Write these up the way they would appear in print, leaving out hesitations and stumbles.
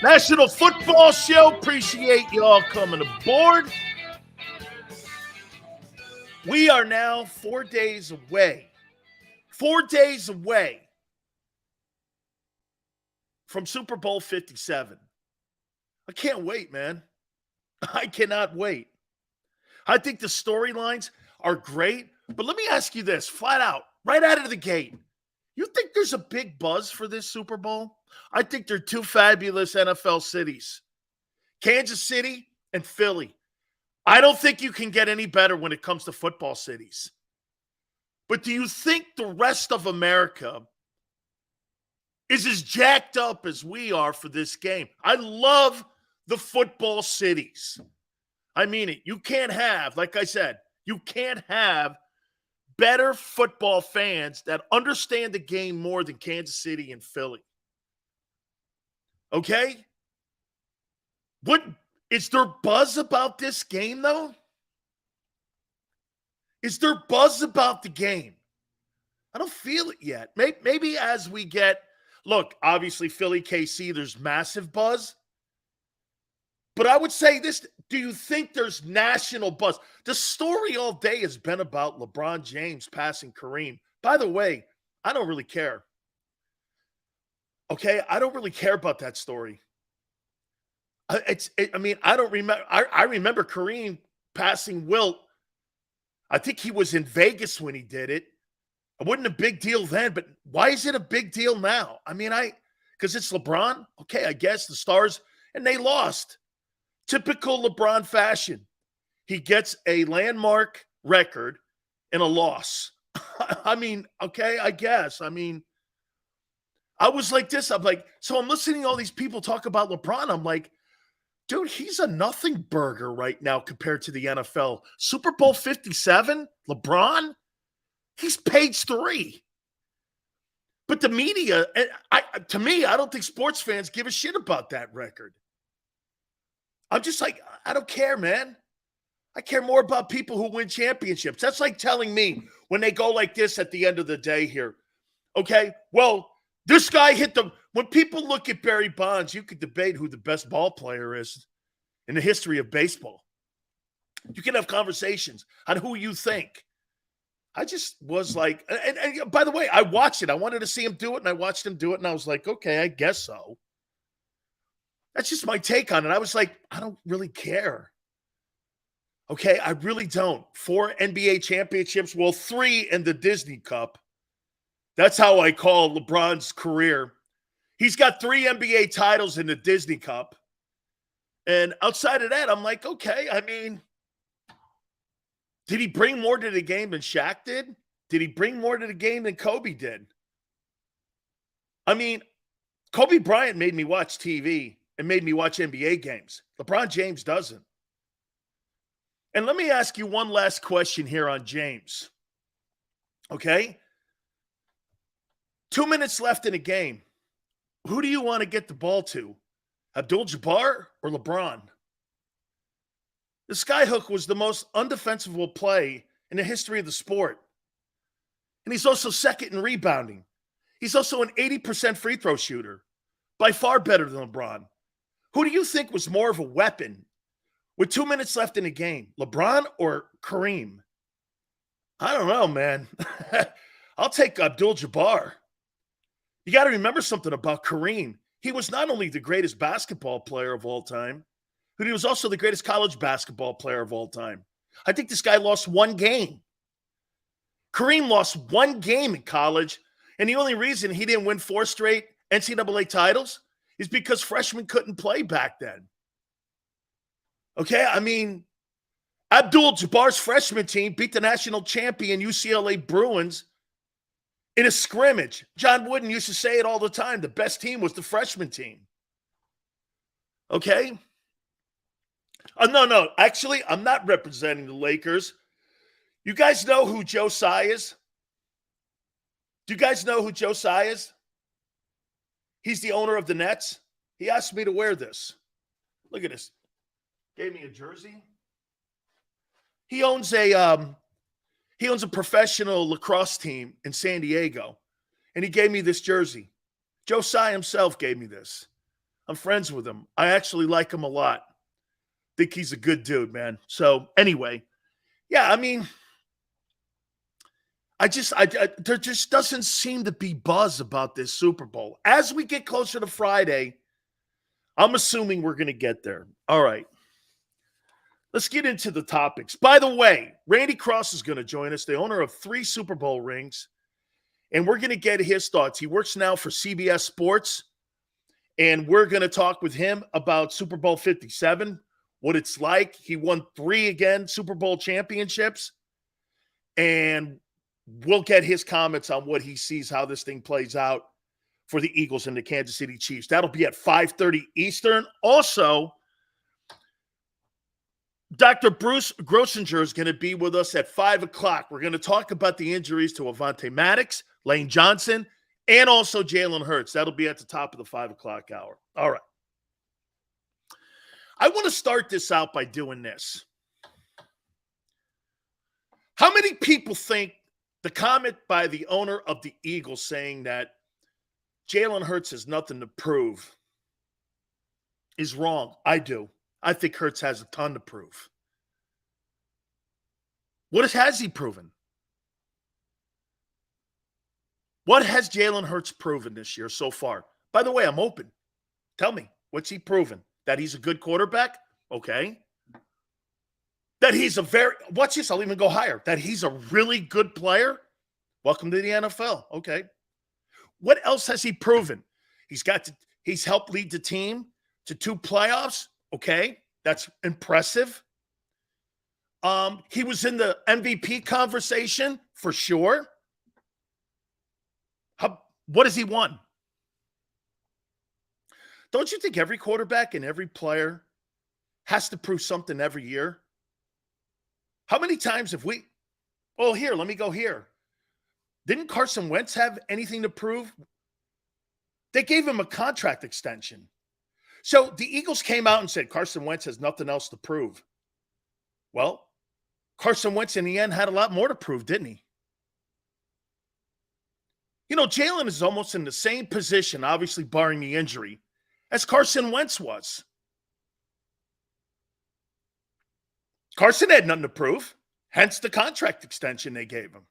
National Football Show. Appreciate y'all coming aboard. We are now 4 days away. 4 days away from Super Bowl 57. I can't wait, man. I cannot wait. I think the storylines are great, but let me ask you this, flat out, right out of the gate. You think there's a big buzz for this Super Bowl? I think they're two fabulous NFL cities, Kansas City and Philly. I don't think you can get any better when it comes to football cities. But do you think the rest of America is as jacked up as we are for this game? I love the football cities. I mean it. You can't have, like I said, you can't have better football fans that understand the game more than Kansas City and Philly. Okay? What is there buzz about this game, though? Is there buzz about the game? I don't feel it yet. Maybe as we get, look, obviously Philly, KC, there's massive buzz. But I would say this, do you think there's national buzz? The story all day has been about LeBron James passing Kareem. By the way, I don't really care. Okay? I don't really care about that story. I don't remember. I remember Kareem passing Wilt. I think he was in Vegas when he did it. It wasn't a big deal then, but why is it a big deal now? I mean, because it's LeBron. Okay, I guess the Stars, and they lost. Typical LeBron fashion. He gets a landmark record and a loss. I mean, okay, I guess. I mean, I was like this. I'm like, so I'm listening to all these people talk about LeBron. I'm like, dude, he's a nothing burger right now compared to the NFL. Super Bowl 57, LeBron, he's page 3. But the media, to me, I don't think sports fans give a shit about that record. I'm just like, I don't care, man. I care more about people who win championships. That's like telling me when they go like this at the end of the day here. Okay, well, this guy hit the – when people look at Barry Bonds, you could debate who the best ball player is in the history of baseball. You can have conversations on who you think. I just was like – and by the way, I watched it. I wanted to see him do it, and I watched him do it, and I was like, okay, I guess so. That's just my take on it. I was like, I don't really care. Okay, I really don't. 4 NBA championships, well, 3 in the Disney Cup. That's how I call LeBron's career. He's got 3 NBA titles in the Disney Cup. And outside of that, I'm like, okay, I mean, did he bring more to the game than Shaq did? Did he bring more to the game than Kobe did? I mean, Kobe Bryant made me watch TV and made me watch NBA games. LeBron James doesn't. And let me ask you one last question here on James. Okay? 2 minutes left in a game. Who do you want to get the ball to? Abdul-Jabbar or LeBron? The skyhook was the most undefensible play in the history of the sport. And he's also second in rebounding. He's also an 80% free throw shooter. By far better than LeBron. Who do you think was more of a weapon with 2 minutes left in the game? LeBron or Kareem? I don't know, man. I'll take Abdul-Jabbar. You got to remember something about Kareem. He was not only the greatest basketball player of all time, but he was also the greatest college basketball player of all time. I think this guy lost 1 game. Kareem lost 1 game in college, and the only reason he didn't win 4 straight NCAA titles is because freshmen couldn't play back then. Okay, I mean, Abdul-Jabbar's freshman team beat the national champion UCLA Bruins in a scrimmage. John Wooden used to say it all the time. The best team was the freshman team. Okay? No. Actually, I'm not representing the Lakers. You guys know who Joe Tsai is? Do you guys know who Joe Tsai is? He's the owner of the Nets. He asked me to wear this. Look at this. Gave me a jersey. He owns a professional lacrosse team in San Diego, and he gave me this jersey. Joe Tsai himself gave me this. I'm friends with him. I actually like him a lot. Think he's a good dude, man. So anyway, yeah, I mean, there just doesn't seem to be buzz about this Super Bowl. As we get closer to Friday, I'm assuming we're going to get there. All right. Let's get into the topics. By the way, Randy Cross is going to join us, the owner of 3 Super Bowl rings, and we're going to get his thoughts. He works now for CBS Sports, and we're going to talk with him about Super Bowl 57, what it's like. He won 3 again, Super Bowl championships, and we'll get his comments on what he sees, how this thing plays out for the Eagles and the Kansas City Chiefs. That'll be at 5:30 Eastern. Also, Dr. Bruce Grossinger is going to be with us at 5 o'clock. We're going to talk about the injuries to Avonte Maddox, Lane Johnson, and also Jalen Hurts. That'll be at the top of the 5 o'clock hour. All right. I want to start this out by doing this. How many people think the comment by the owner of the Eagles saying that Jalen Hurts has nothing to prove is wrong? I do. I think Hurts has a ton to prove. What has he proven? What has Jalen Hurts proven this year so far? By the way, I'm open. Tell me, what's he proven? That he's a good quarterback? Okay. That he's watch this, I'll even go higher. That he's a really good player? Welcome to the NFL. Okay. What else has he proven? He's helped lead the team to 2 playoffs. Okay. That's impressive. He was in the MVP conversation for sure. What has he won? Don't you think every quarterback and every player has to prove something every year? How many times have we, here, let me go here. Didn't Carson Wentz have anything to prove? They gave him a contract extension. So the Eagles came out and said Carson Wentz has nothing else to prove. Well, Carson Wentz in the end had a lot more to prove, didn't he? You know, Jalen is almost in the same position, obviously barring the injury, as Carson Wentz was. Carson had nothing to prove, hence the contract extension they gave him.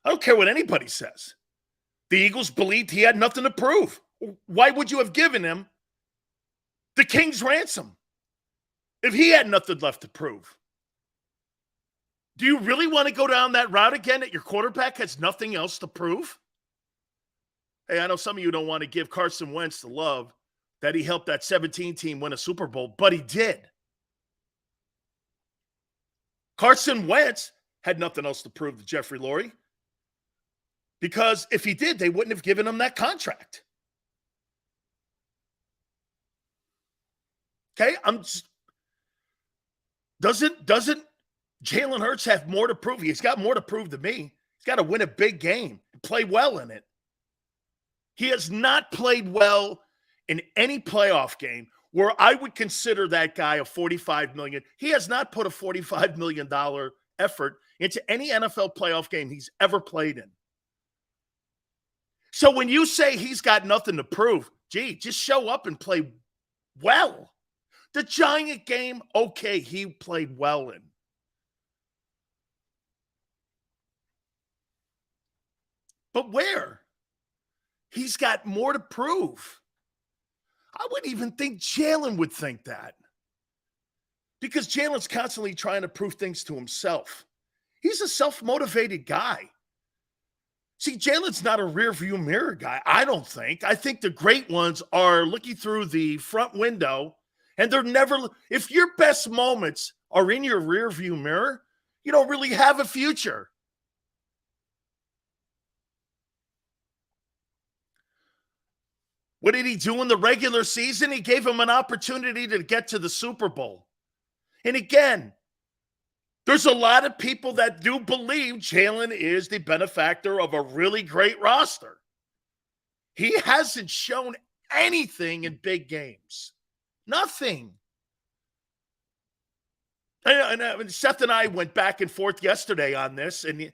I don't care what anybody says. The Eagles believed he had nothing to prove. Why would you have given him the king's ransom if he had nothing left to prove? Do you really want to go down that route again, that your quarterback has nothing else to prove? Hey, I know some of you don't want to give Carson Wentz the love that he helped that 17 team win a Super Bowl, but he did. Carson Wentz had nothing else to prove to Jeffrey Lurie, because if he did, they wouldn't have given him that contract. Okay, doesn't Jalen Hurts have more to prove? He's got more to prove to me. He's got to win a big game and play well in it. He has not played well in any playoff game where I would consider that guy a $45 million. He has not put a $45 million effort into any NFL playoff game he's ever played in. So when you say he's got nothing to prove, just show up and play well. The Giant game, okay, he played well in. But where? He's got more to prove. I wouldn't even think Jalen would think that, because Jalen's constantly trying to prove things to himself. He's a self-motivated guy. See, Jalen's not a rear-view mirror guy, I don't think. I think the great ones are looking through the front window, and they're never – if your best moments are in your rear-view mirror, you don't really have a future. What did he do in the regular season? He gave him an opportunity to get to the Super Bowl. And again, there's a lot of people that do believe Jalen is the benefactor of a really great roster. He hasn't shown anything in big games. Nothing. And Seth and I went back and forth yesterday on this, and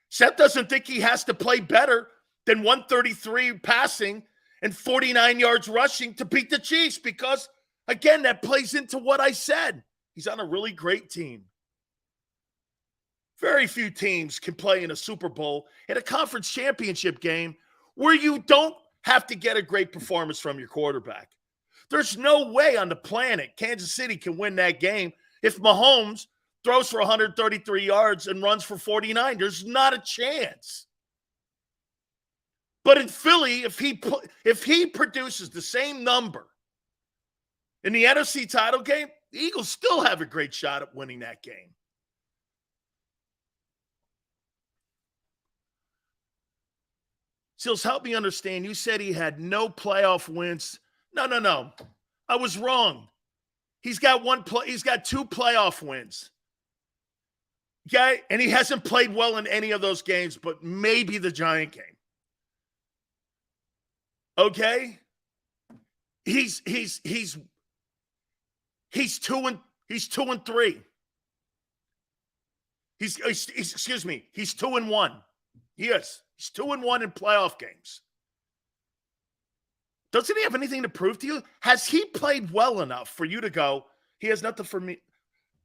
Seth doesn't think he has to play better than 133 passing and 49 yards rushing to beat the Chiefs because, again, that plays into what I said. He's on a really great team. Very few teams can play in a Super Bowl, in a conference championship game, where you don't have to get a great performance from your quarterback. There's no way on the planet Kansas City can win that game if Mahomes throws for 133 yards and runs for 49. There's not a chance. But in Philly, if he produces the same number in the NFC title game, the Eagles still have a great shot at winning that game. Seals, help me understand. You said he had no playoff wins. No. I was wrong. He's got two playoff wins. Okay? And he hasn't played well in any of those games, but maybe the Giant game. Okay? He's 2-3. He's 2-1 Yes. He's 2-1 in playoff games. Doesn't he have anything to prove to you? Has he played well enough for you to go, he has nothing for me?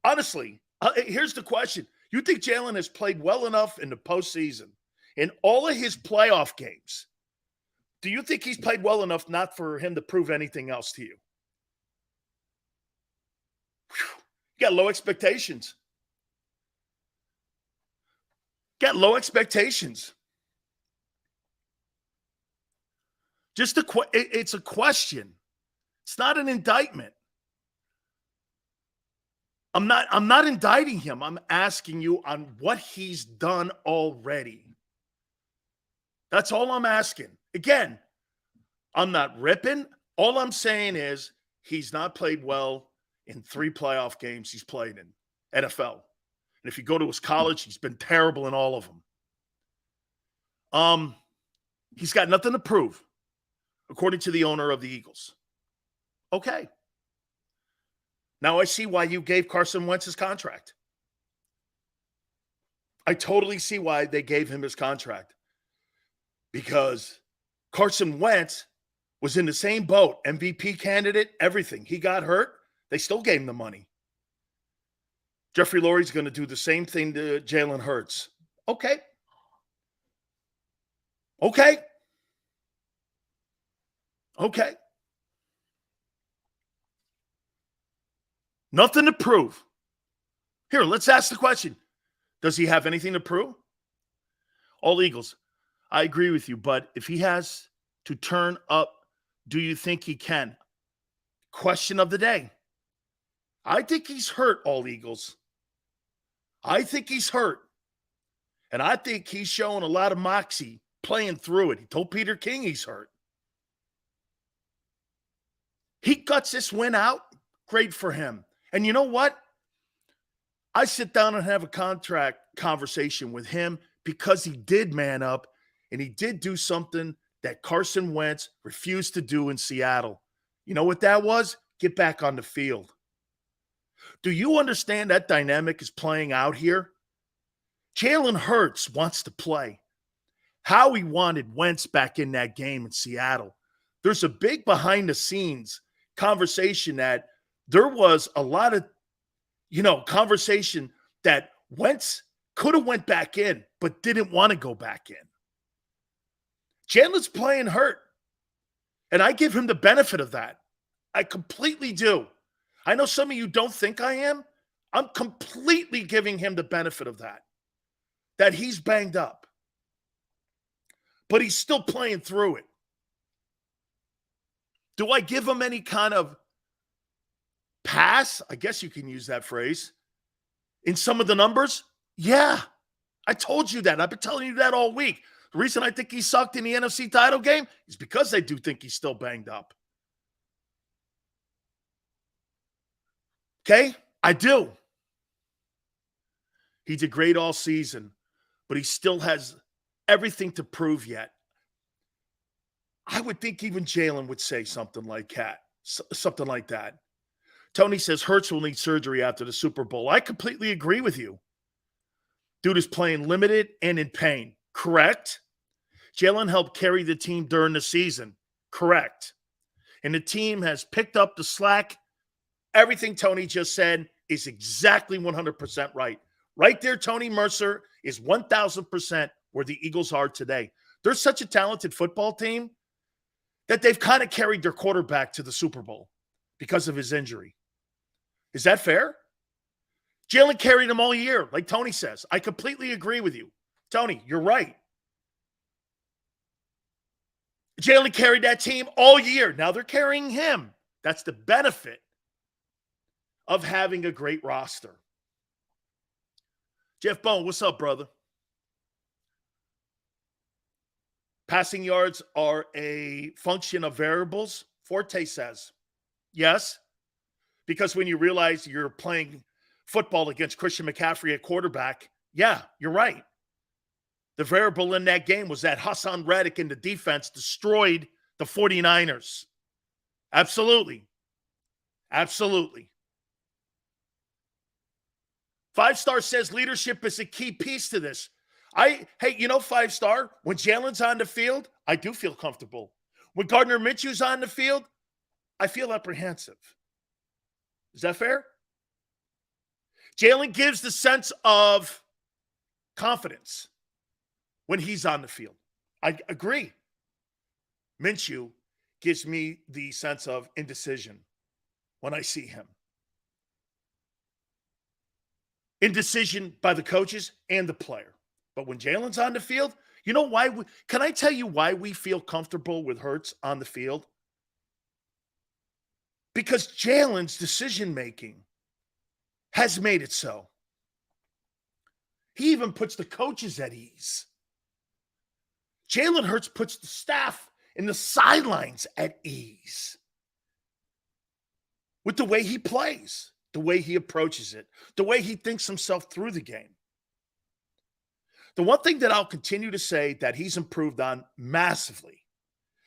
Honestly, here's the question. You think Jalen has played well enough in the postseason, in all of his playoff games? Do you think he's played well enough not for him to prove anything else to you? Whew. You got low expectations. It's a question. It's not an indictment. I'm not indicting him. I'm asking you on what he's done already. That's all I'm asking. Again, I'm not ripping. All I'm saying is he's not played well in 3 playoff games he's played in NFL. And if you go to his college, he's been terrible in all of them. He's got nothing to prove, according to the owner of the Eagles. Okay. Now I see why you gave Carson Wentz his contract. I totally see why they gave him his contract. Because Carson Wentz was in the same boat, MVP candidate, everything. He got hurt. They still gave him the money. Jeffrey Lurie's going to do the same thing to Jalen Hurts. Okay. Nothing to prove. Here, let's ask the question. Does he have anything to prove? All Eagles, I agree with you, but if he has to turn up, do you think he can? Question of the day. I think he's hurt, all Eagles. I think he's hurt. And I think he's showing a lot of moxie playing through it. He told Peter King he's hurt. He guts this win out. Great for him. And you know what? I sit down and have a contract conversation with him because he did man up and he did do something that Carson Wentz refused to do in Seattle. You know what that was? Get back on the field. Do you understand that dynamic is playing out here? Jalen Hurts wants to play. Howie wanted Wentz back in that game in Seattle. There's a big behind-the-scenes conversation that there was a lot of, conversation that Wentz could have went back in, but didn't want to go back in. Jalen's playing hurt, and I give him the benefit of that. I completely do. I know some of you don't think I am. I'm completely giving him the benefit of that he's banged up. But he's still playing through it. Do I give him any kind of pass? I guess you can use that phrase. In some of the numbers? Yeah. I told you that. I've been telling you that all week. The reason I think he sucked in the NFC title game is because I do think he's still banged up. Okay? I do. He did great all season, but he still has everything to prove yet. I would think even Jalen would say something like that. Tony says Hurts will need surgery after the Super Bowl. I completely agree with you. Dude is playing limited and in pain. Correct. Jalen helped carry the team during the season. correct. And the team has picked up the slack. Everything Tony just said is exactly 100% right. Right there, Tony Mercer is 1,000% where the Eagles are today. They're such a talented football team that they've kind of carried their quarterback to the Super Bowl because of his injury. Is that fair? Jalen carried him all year, like Tony says. I completely agree with you. Tony, you're right. Jalen carried that team all year. Now they're carrying him. That's the benefit of having a great roster. Jeff Bone, what's up, brother? Passing yards are a function of variables, Forte says. Yes, because when you realize you're playing football against Christian McCaffrey at quarterback, yeah, you're right. The variable in that game was that Hassan Reddick in the defense destroyed the 49ers. Absolutely. Absolutely. 5-Star says leadership is a key piece to this. Hey, 5-Star, when Jalen's on the field, I do feel comfortable. When Gardner Minshew's on the field, I feel apprehensive. Is that fair? Jalen gives the sense of confidence when he's on the field. I agree. Minshew gives me the sense of indecision when I see him. Indecision by the coaches and the player. But when Jalen's on the field, you know why? Can I tell you why we feel comfortable with Hurts on the field? Because Jalen's decision-making has made it so. He even puts the coaches at ease. Jalen Hurts puts the staff in the sidelines at ease with the way he plays, the way he approaches it, the way he thinks himself through the game. The one thing that I'll continue to say that he's improved on massively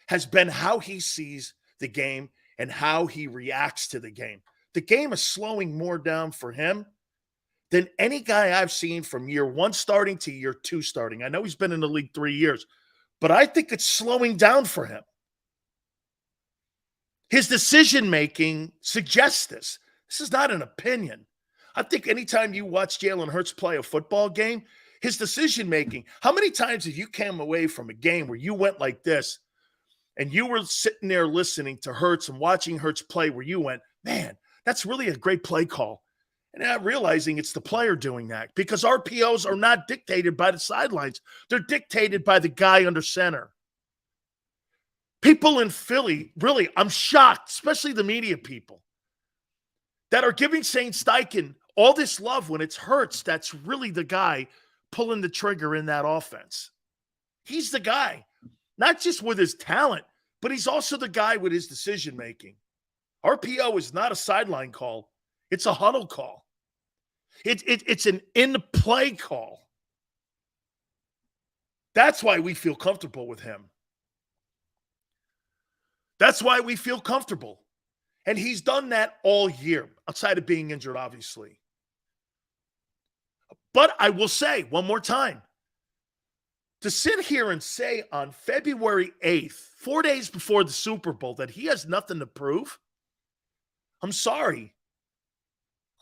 has been how he sees the game and how he reacts to the game. The game is slowing more down for him than any guy I've seen from year 1 starting to year 2 starting. I know he's been in the league 3 years, but I think it's slowing down for him. His decision-making suggests this. This is not an opinion. I think anytime you watch Jalen Hurts play a football game, his decision-making, how many times have you come away from a game where you went like this and you were sitting there listening to Hurts and watching Hurts play where you went, man, that's really a great play call. And not realizing it's the player doing that because RPOs are not dictated by the sidelines. They're dictated by the guy under center. People in Philly, really, I'm shocked, especially the media people, that are giving Shane Steichen all this love when it's Hurts that's really the guy pulling the trigger in that offense. He's the guy, not just with his talent, but he's also the guy with his decision-making. RPO is not a sideline call. It's a huddle call. It's an in-play call. That's why we feel comfortable with him. That's why we feel comfortable. And he's done that all year, outside of being injured, obviously. But I will say one more time, to sit here and say on February 8th, 4 days before the Super Bowl, that he has nothing to prove, I'm sorry.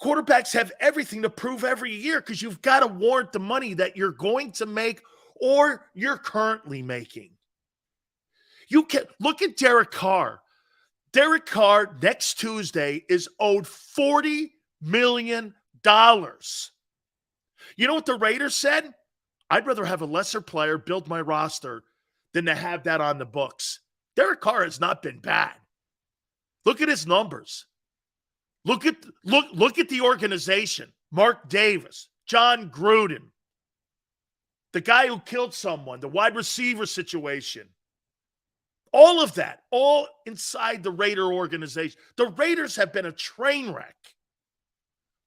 Quarterbacks have everything to prove every year because you've got to warrant the money that you're going to make or you're currently making. You can look at Derek Carr. Derek Carr next Tuesday is owed $40 million. You know what the Raiders said? I'd rather have a lesser player build my roster than to have that on the books. Derek Carr has not been bad. Look at his numbers. Look at the organization. Mark Davis, John Gruden, the guy who killed someone, the wide receiver situation. All of that, all inside the Raider organization. The Raiders have been a train wreck.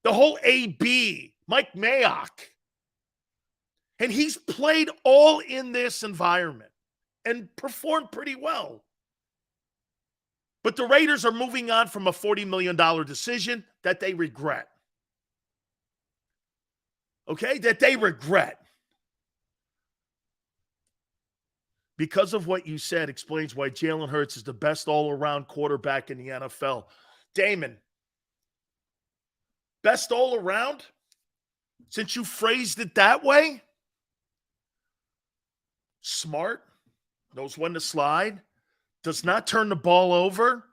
The whole AB, Mike Mayock. And he's played all in this environment and performed pretty well. But the Raiders are moving on from a $40 million decision that they regret. Okay? That they regret. because of what you said, explains why Jalen Hurts is the best all-around quarterback in the NFL. Damon, best all-around? Since you phrased it that way? Smart, knows when to slide, does not turn the ball over.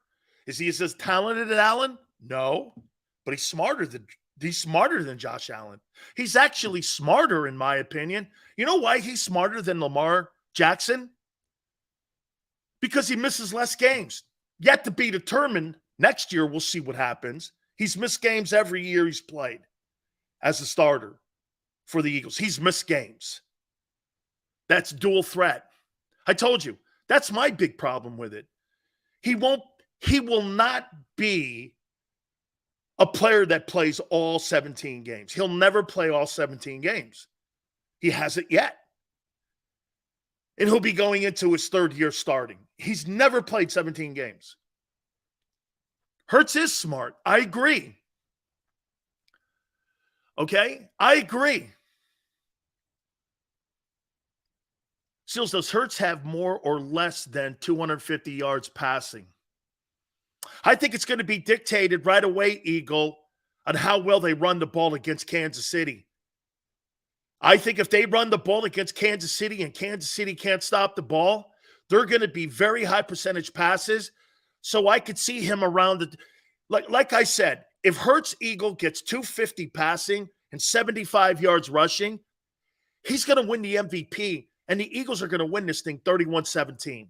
Is he as talented as Allen? No, but he's smarter than Josh Allen. He's actually smarter, in my opinion. You know why he's smarter than Lamar Jackson? Because he misses less games. Yet to be determined. Next year, we'll see what happens. He's missed games every year he's played as a starter for the Eagles. He's missed games. That's dual threat. I told you, that's my big problem with it. He will not be a player that plays all 17 games. He'll never play all 17 games. He hasn't yet. And he'll be going into his third year starting. He's never played 17 games. Hurts is smart. I agree. Okay? I agree. Seals, does Hurts have more or less than 250 yards passing? I think it's going to be dictated right away, Eagle, on how well they run the ball against Kansas City. I think if they run the ball against Kansas City and Kansas City can't stop the ball, they're going to be very high percentage passes. So I could see him around the like I said, if Hurts Eagle gets 250 passing and 75 yards rushing, he's going to win the MVP, and the Eagles are going to win this thing 31-17.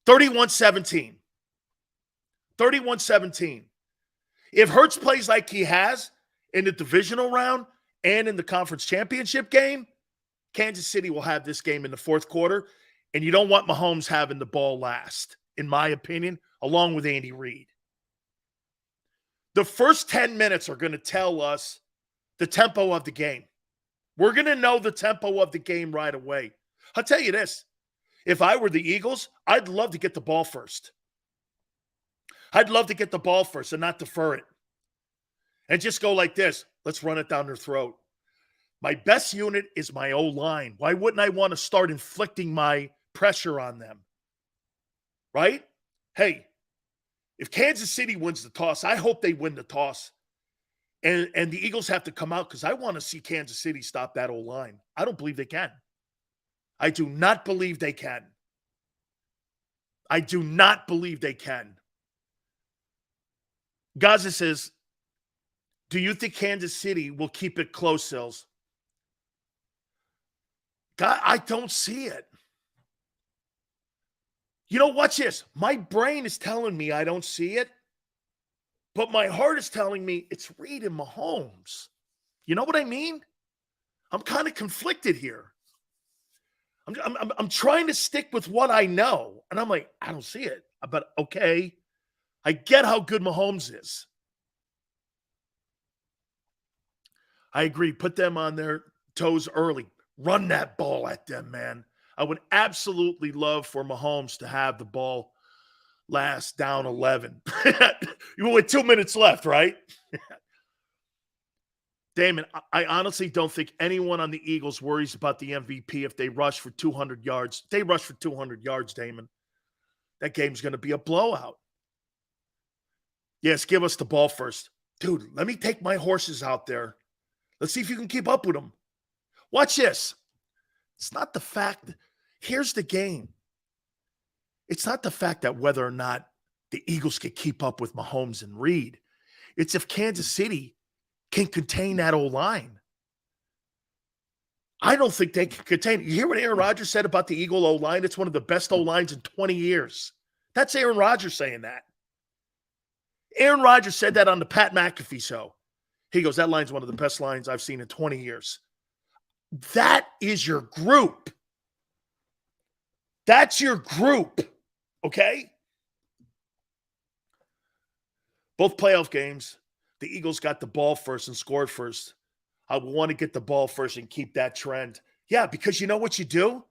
31-17. 31-17. If Hurts plays like he has in the divisional round and in the conference championship game, Kansas City will have this game in the fourth quarter, and you don't want Mahomes having the ball last, in my opinion, along with Andy Reid. The first 10 minutes are going to tell us the tempo of the game. We're going to know the tempo of the game right away. I'll tell you this. If I were the Eagles, I'd love to get the ball first. I'd love to get the ball first and not defer it. And just go like this. Let's run it down their throat. My best unit is my O-line. Why wouldn't I want to start inflicting my pressure on them? Right? Hey, if Kansas City wins the toss, I hope they win the toss. And the Eagles have to come out because I want to see Kansas City stop that O-line. I don't believe they can. I do not believe they can. I do not believe they can. Gaza says, do you think Kansas City will keep it close, Sills? God, I don't see it. You know, watch this. My brain is telling me I don't see it, but my heart is telling me it's Reid and Mahomes. You know what I mean? I'm kind of conflicted here. I'm trying to stick with what I know, and I'm like, I don't see it. But okay, I get how good Mahomes is. I agree. Put them on their toes early. Run that ball at them, man. I would absolutely love for Mahomes to have the ball last down 11. You with 2 minutes left, right? Damon, I honestly don't think anyone on the Eagles worries about the MVP if they rush for 200 yards. They rush for 200 yards, Damon. That game's going to be a blowout. Yes, give us the ball first. Dude, let me take my horses out there. Let's see if you can keep up with them. Watch this. It's not the fact. Here's the game. It's not the fact that whether or not the Eagles can keep up with Mahomes and Reid. It's if Kansas City can contain that O-line. I don't think they can contain it. You hear what Aaron Rodgers said about the Eagle O-line? It's one of the best O-lines in 20 years. That's Aaron Rodgers saying that. Aaron Rodgers said that on the Pat McAfee show. He goes, that line's one of the best lines I've seen in 20 years. That is your group. That's your group. Okay? Both playoff games, the Eagles got the ball first and scored first. I want to get the ball first and keep that trend. Yeah, because you know what you do?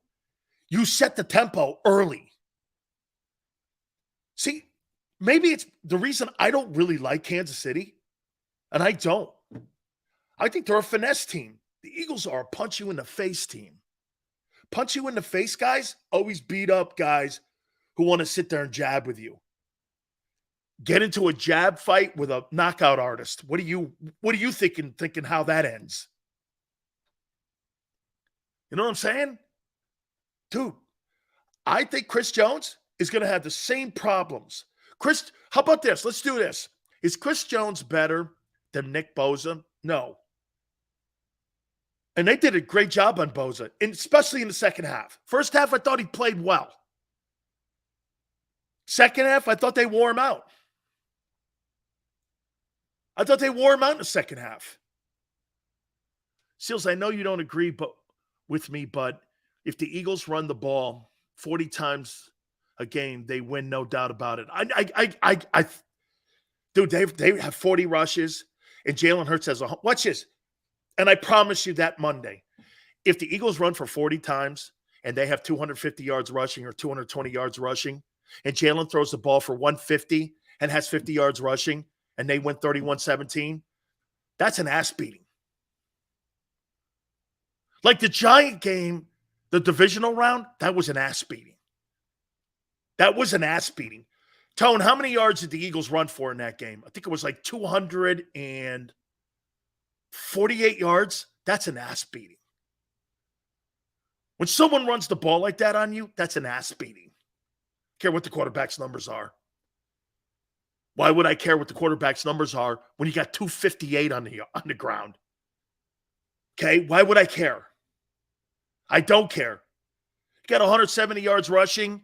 You set the tempo early. See, maybe it's the reason I don't really like Kansas City, and I don't. I think they're a finesse team. The Eagles are a punch-you-in-the-face team. Punch you in the face, guys, always beat up guys who want to sit there and jab with you. Get into a jab fight with a knockout artist. What are you thinking how that ends? You know what I'm saying? Dude, I think Chris Jones is going to have the same problems. How about this? Let's do this. Is Chris Jones better than Nick Bosa? No. And they did a great job on Bosa, especially in the second half. First half, I thought he played well. Second half, I thought they wore him out. in the second half. Seals, I know you don't agree with me, but if the Eagles run the ball 40 times a game, they win, no doubt about it. Dude, they have 40 rushes, and Jalen Hurts has watch this. And I promise you that Monday, if the Eagles run for 40 times and they have 250 yards rushing or 220 yards rushing, and Jalen throws the ball for 150 and has 50 yards rushing, and they win 31-17, that's an ass beating. Like the Giant game, the divisional round, that was an ass beating. Tone, how many yards did the Eagles run for in that game? I think it was like 248 yards. That's an ass beating. When someone runs the ball like that on you, that's an ass beating. Care what the quarterback's numbers are. Why would I care what the quarterback's numbers are when you got 258 on the ground? Okay, why would I care? I don't care. You got 170 yards rushing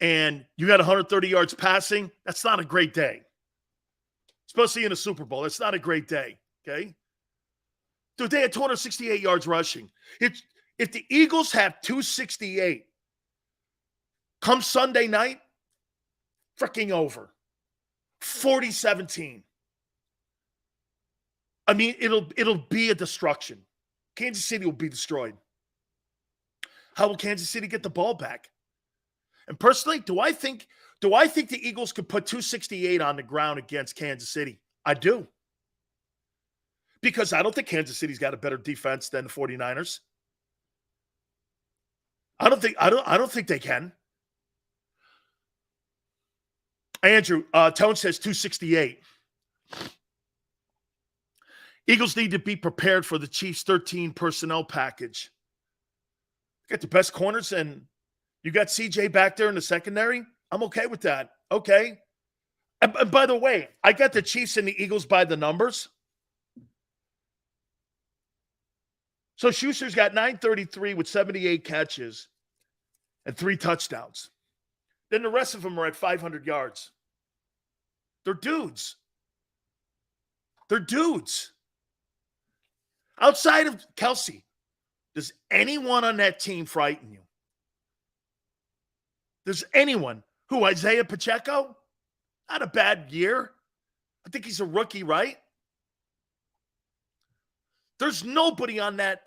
and you got 130 yards passing. That's not a great day. Especially in a Super Bowl. That's not a great day, okay? Dude, they had 268 yards rushing. If the Eagles have 268 come Sunday night, freaking over. 40-17. I mean, it'll be a destruction. Kansas City will be destroyed. How will Kansas City get the ball back? And personally, do I think the Eagles could put 268 on the ground against Kansas City? I do. Because I don't think Kansas City's got a better defense than the 49ers. I don't think they can. Andrew, Tone says 268. Eagles need to be prepared for the Chiefs' 13 personnel package. You got the best corners, and you got CJ back there in the secondary. I'm okay with that. Okay. And by the way, I got the Chiefs and the Eagles by the numbers. So Schuster's got 933 with 78 catches and 3 touchdowns. Then the rest of them are at 500 yards. They're dudes. Outside of Kelsey, does anyone on that team frighten you? Does anyone? Who, Isaiah Pacheco? Not a bad year. I think he's a rookie, right? There's nobody on that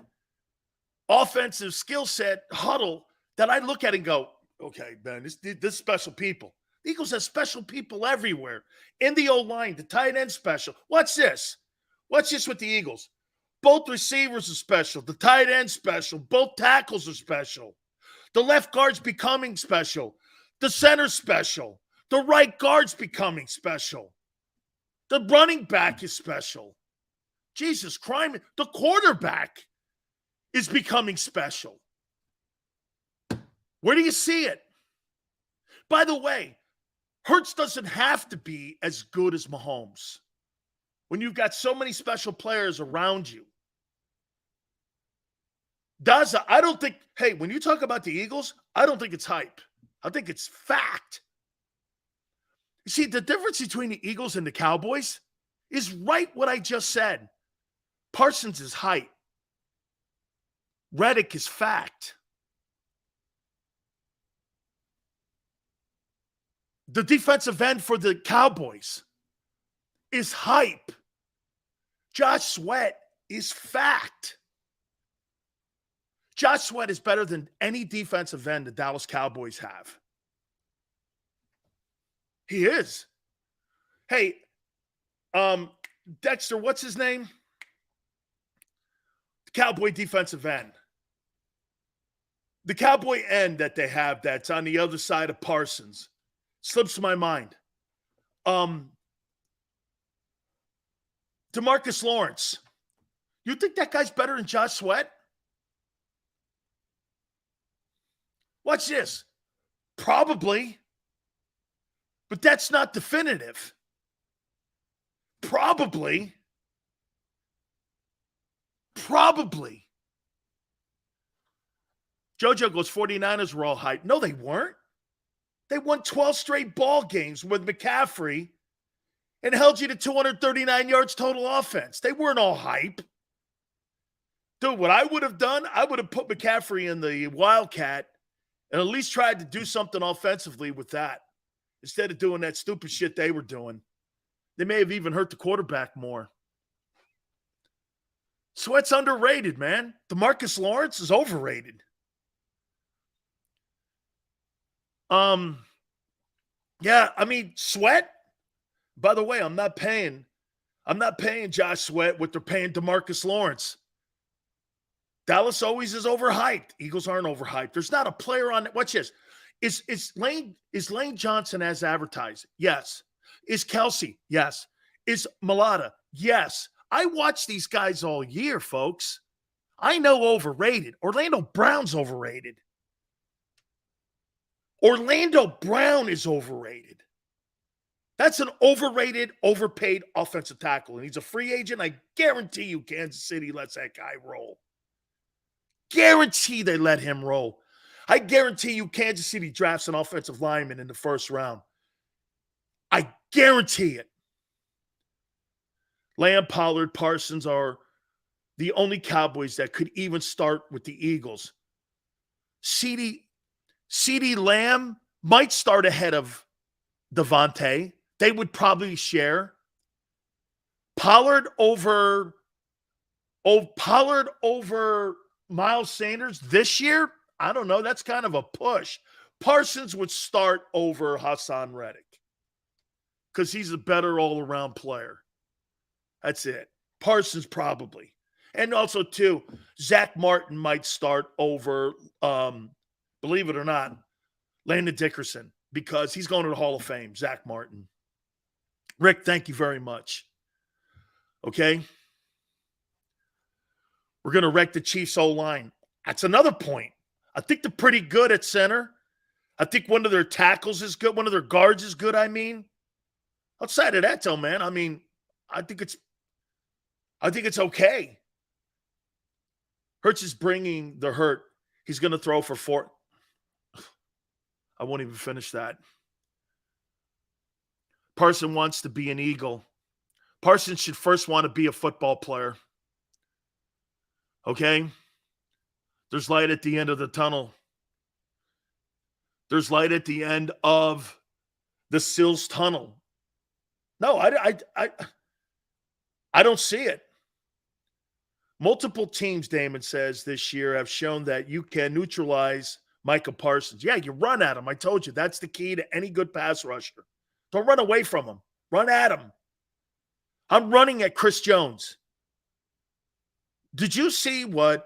offensive skill set huddle that I look at and go, okay, man, this special people. The Eagles have special people everywhere. In the O-line, the tight end special. What's this? What's this with the Eagles? Both receivers are special. The tight end special. Both tackles are special. The left guard's becoming special. The center's special. The right guard's becoming special. The running back is special. Jesus Christ. The quarterback is becoming special. Where do you see it? By the way, Hurts doesn't have to be as good as Mahomes when you've got so many special players around you. I don't think, hey, when you talk about the Eagles, I don't think it's hype. I think it's fact. You see, the difference between the Eagles and the Cowboys is right what I just said. Parsons is hype. Reddick is fact. The defensive end for the Cowboys is hype. Josh Sweat is fact. Josh Sweat is better than any defensive end the Dallas Cowboys have. He is. Hey, Dexter, what's his name? The Cowboy defensive end. The Cowboy end that they have that's on the other side of Parsons slips my mind. DeMarcus Lawrence. You think that guy's better than Josh Sweat? Watch this. Probably. But that's not definitive. Probably. JoJo goes, 49ers were all hyped. No, they weren't. They won 12 straight ball games with McCaffrey and held you to 239 yards total offense. They weren't all hype. Dude, what I would have done, I would have put McCaffrey in the Wildcat and at least tried to do something offensively with that instead of doing that stupid shit they were doing. They may have even hurt the quarterback more. Sweat's underrated, man. DeMarcus Lawrence is overrated. Yeah, I mean, Sweat, by the way, I'm not paying Josh Sweat what they're paying DeMarcus Lawrence. Dallas always is overhyped. Eagles aren't overhyped. There's not a player on it. Watch this. Is Lane Johnson as advertised? Yes. Is Kelsey? Yes. Is Mulata? Yes. I watch these guys all year, folks. I know overrated. Orlando Brown's overrated. Orlando Brown is overrated. That's an overrated, overpaid offensive tackle. And he's a free agent. I guarantee you Kansas City lets that guy roll. Guarantee they let him roll. I guarantee you Kansas City drafts an offensive lineman in the first round. I guarantee it. Lamb, Pollard, Parsons are the only Cowboys that could even start with the Eagles. CeeDee Lamb might start ahead of Devontae. They would probably share. Pollard over Miles Sanders this year? I don't know. That's kind of a push. Parsons would start over Hassan Reddick because he's a better all-around player. That's it. Parsons probably. And also, too, Zach Martin might start over, believe it or not, Landon Dickerson because he's going to the Hall of Fame, Zach Martin. Rick, thank you very much. Okay? We're going to wreck the Chiefs' O-line. That's another point. I think they're pretty good at center. I think one of their tackles is good. One of their guards is good, I mean. Outside of that, though, man, I mean, I think it's okay. Hurts is bringing the hurt. He's going to throw for 4. I won't even finish that. Parson wants to be an Eagle. Parsons should first want to be a football player. Okay? There's light at the end of the tunnel. There's light at the end of the Sills Tunnel. No, I don't see it. Multiple teams, Damon says, this year have shown that you can neutralize Micah Parsons. Yeah, you run at him. I told you that's the key to any good pass rusher. Don't run away from him. Run at him. I'm running at Chris Jones. Did you see what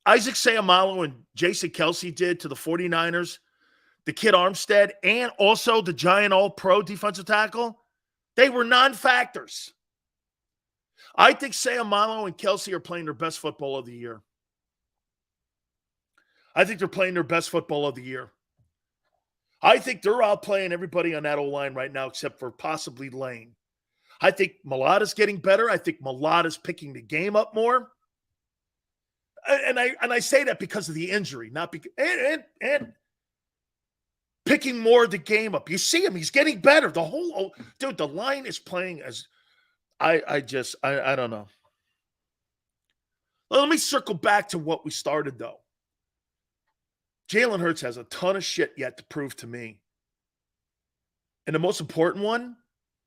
Isaac Seumalo and Jason Kelsey did to the 49ers, the kid Armstead, and also the giant all-pro defensive tackle? They were non-factors. I think Seumalo and Kelsey are playing their best football of the year. I think they're playing their best football of the year. I think they're outplaying everybody on that O-line right now except for possibly Lane. I think Mulata's getting better. I think Mulata's picking the game up more. And I say that because of the injury, not because and picking more of the game up. You see him; he's getting better. The line is playing as I don't know. Well, let me circle back to what we started though. Jalen Hurts has a ton of shit yet to prove to me, and the most important one,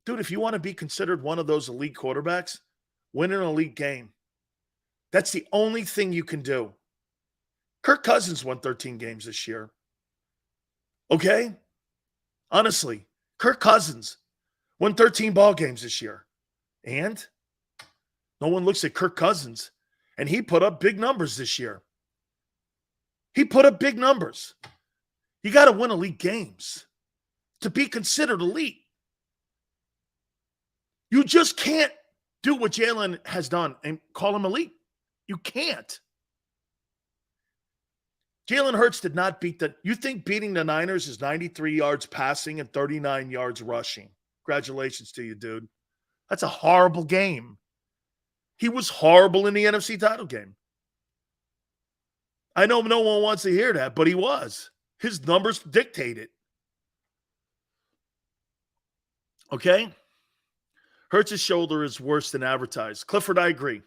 dude, if you want to be considered one of those elite quarterbacks, win an elite game. That's the only thing you can do. Kirk Cousins won 13 games this year. Okay? Honestly, Kirk Cousins won 13 ball games this year. And no one looks at Kirk Cousins, and he put up big numbers this year. He put up big numbers. You got to win elite games to be considered elite. You just can't do what Jalen has done and call him elite. You can't. Jalen Hurts did not beat the – you think beating the Niners is 93 yards passing and 39 yards rushing. Congratulations to you, dude. That's a horrible game. He was horrible in the NFC title game. I know no one wants to hear that, but he was. His numbers dictate it. Okay? Hurts' shoulder is worse than advertised. Clifford, I agree.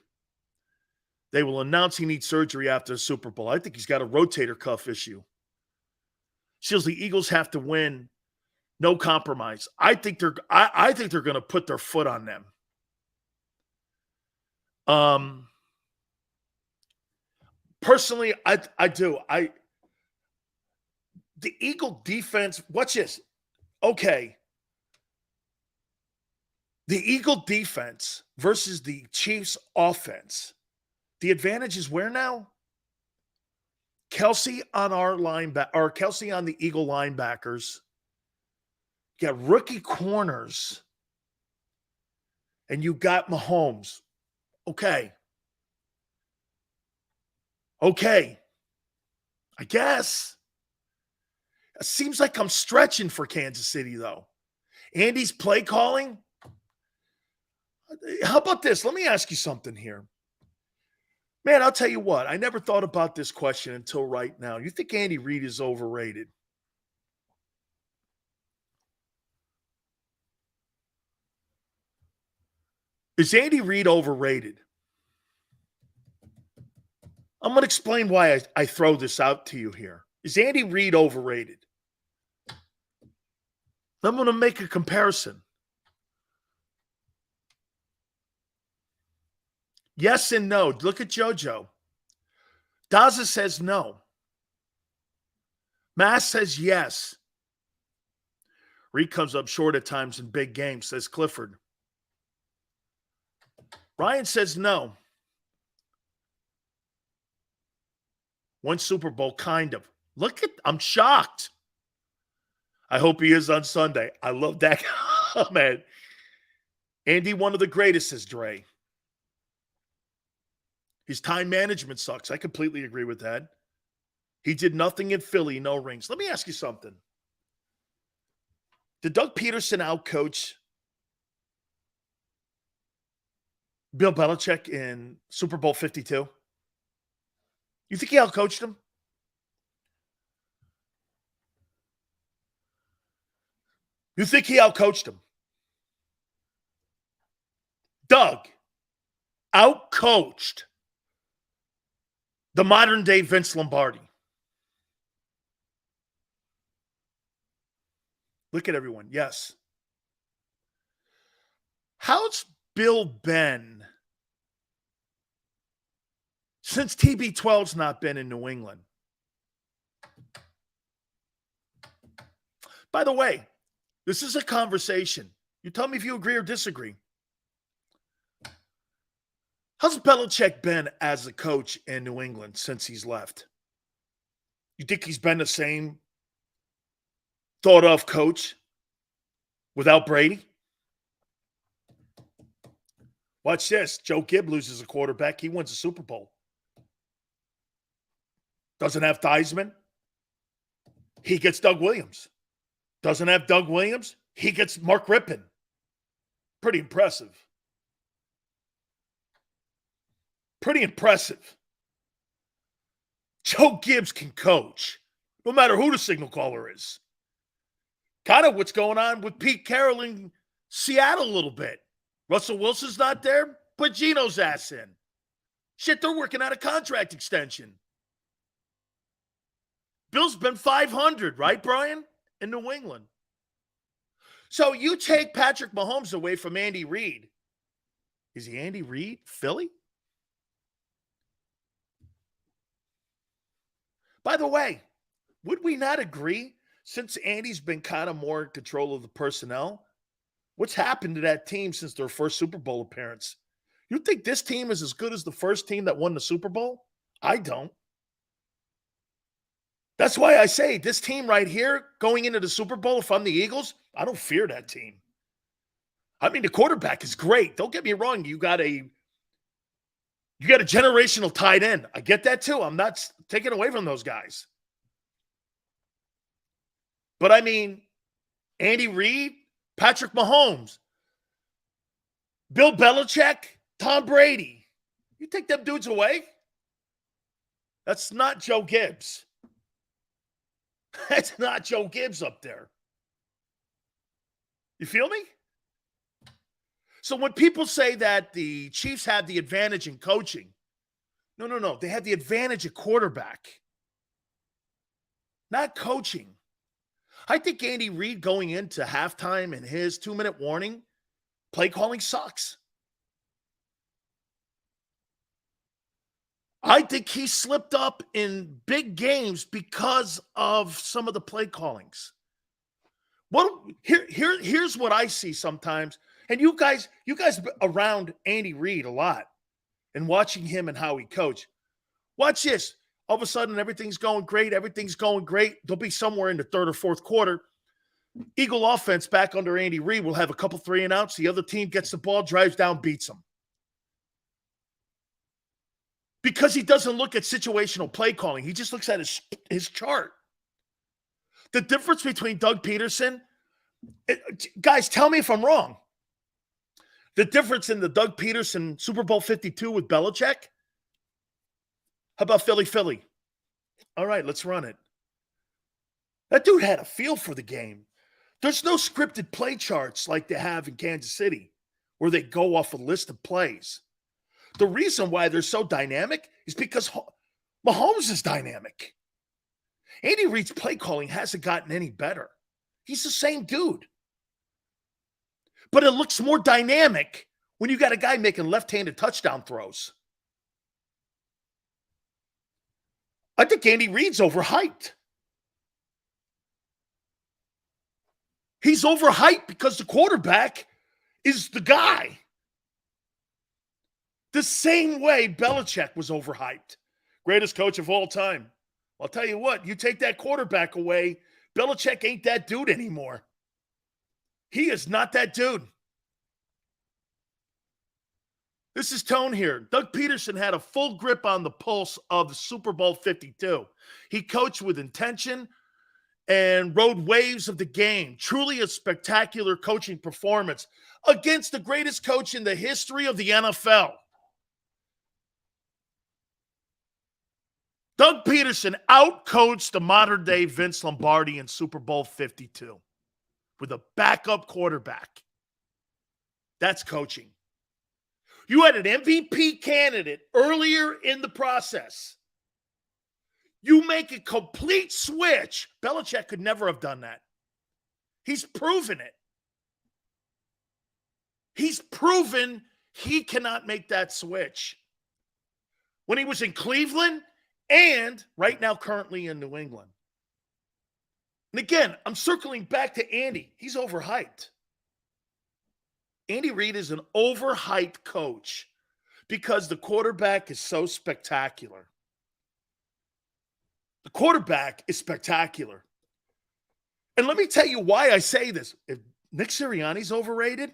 They will announce he needs surgery after the Super Bowl. I think he's got a rotator cuff issue. Shields, the Eagles have to win. No compromise. I think they're going to put their foot on them. Personally, I do. The Eagle defense, watch this. Okay. The Eagle defense versus the Chiefs offense. The advantage is where now? Kelsey on our linebacker, or Kelsey on the Eagle linebackers. You got rookie corners. And you got Mahomes. Okay. I guess. It seems like I'm stretching for Kansas City, though. Andy's play calling. How about this? Let me ask you something here. Man, I'll tell you what. I never thought about this question until right now. You think Andy Reid is overrated? Is Andy Reid overrated? I'm going to explain why I throw this out to you here. Is Andy Reid overrated? I'm going to make a comparison. Yes and no. Look at JoJo. Daza says no. Mass says yes. Reid comes up short at times in big games, says Clifford. Ryan says no. One Super Bowl, kind of. I'm shocked. I hope he is on Sunday. I love that comment. Andy, one of the greatest, says Dre. His time management sucks. I completely agree with that. He did nothing in Philly, no rings. Let me ask you something. Did Doug Peterson outcoach Bill Belichick in Super Bowl 52? You think he outcoached him? You think he outcoached him? Doug outcoached the modern-day Vince Lombardi. Look at everyone. Yes. How's Bill been since TB12's not been in New England? By the way, this is a conversation. You tell me if you agree or disagree. How's Belichick been as a coach in New England since he's left? You think he's been the same thought-of coach without Brady? Watch this. Joe Gibb loses a quarterback. He wins a Super Bowl. Doesn't have Theismann. He gets Doug Williams. Doesn't have Doug Williams. He gets Mark Rippon. Pretty impressive. Pretty impressive. Joe Gibbs can coach, no matter who the signal caller is. Kind of what's going on with Pete Carroll in Seattle a little bit. Russell Wilson's not there. Put Geno's ass in. Shit, they're working out a contract extension. Bill's been 500, right, Brian? In New England. So you take Patrick Mahomes away from Andy Reid. Is he Andy Reid? Philly? By the way, would we not agree, since Andy's been kind of more in control of the personnel, what's happened to that team since their first Super Bowl appearance? You think this team is as good as the first team that won the Super Bowl? I don't. That's why I say this team right here going into the Super Bowl, if I'm the Eagles, I don't fear that team. I mean, the quarterback is great. Don't get me wrong. You got a generational tight end. I get that too. I'm not taking away from those guys. But I mean, Andy Reid, Patrick Mahomes, Bill Belichick, Tom Brady. You take them dudes away? That's not Joe Gibbs. That's not Joe Gibbs up there. You feel me? So when people say that the Chiefs had the advantage in coaching, no. They had the advantage at quarterback, not coaching. I think Andy Reid going into halftime and his 2-minute warning, play calling sucks. I think he slipped up in big games because of some of the play callings. Well, here's what I see sometimes. And you guys around Andy Reid a lot and watching him and how he coach. Watch this. All of a sudden, everything's going great. There'll be somewhere in the third or fourth quarter. Eagle offense back under Andy Reid will have a couple 3-and-outs. The other team gets the ball, drives down, beats them. Because he doesn't look at situational play calling. He just looks at his chart. The difference between Doug Peterson, guys, tell me if I'm wrong. The difference in the Doug Peterson Super Bowl 52 with Belichick? How about Philly? All right, let's run it. That dude had a feel for the game. There's no scripted play charts like they have in Kansas City where they go off a list of plays. The reason why they're so dynamic is because Mahomes is dynamic. Andy Reid's play calling hasn't gotten any better. He's the same dude. But it looks more dynamic when you got a guy making left-handed touchdown throws. I think Andy Reid's overhyped. He's overhyped because the quarterback is the guy. The same way Belichick was overhyped. Greatest coach of all time. I'll tell you what, you take that quarterback away, Belichick ain't that dude anymore. He is not that dude. This is Tone here. Doug Peterson had a full grip on the pulse of the Super Bowl 52. He coached with intention and rode waves of the game. Truly a spectacular coaching performance against the greatest coach in the history of the NFL. Doug Peterson outcoached the modern-day Vince Lombardi in Super Bowl 52 with a backup quarterback. That's coaching. You had an MVP candidate earlier in the process. You make a complete switch. Belichick could never have done that. He's proven it. He's proven he cannot make that switch. When he was in Cleveland and right now currently in New England. And again, I'm circling back to Andy. He's overhyped. Andy Reid is an overhyped coach because the quarterback is so spectacular. The quarterback is spectacular. And let me tell you why I say this. If Nick Sirianni's overrated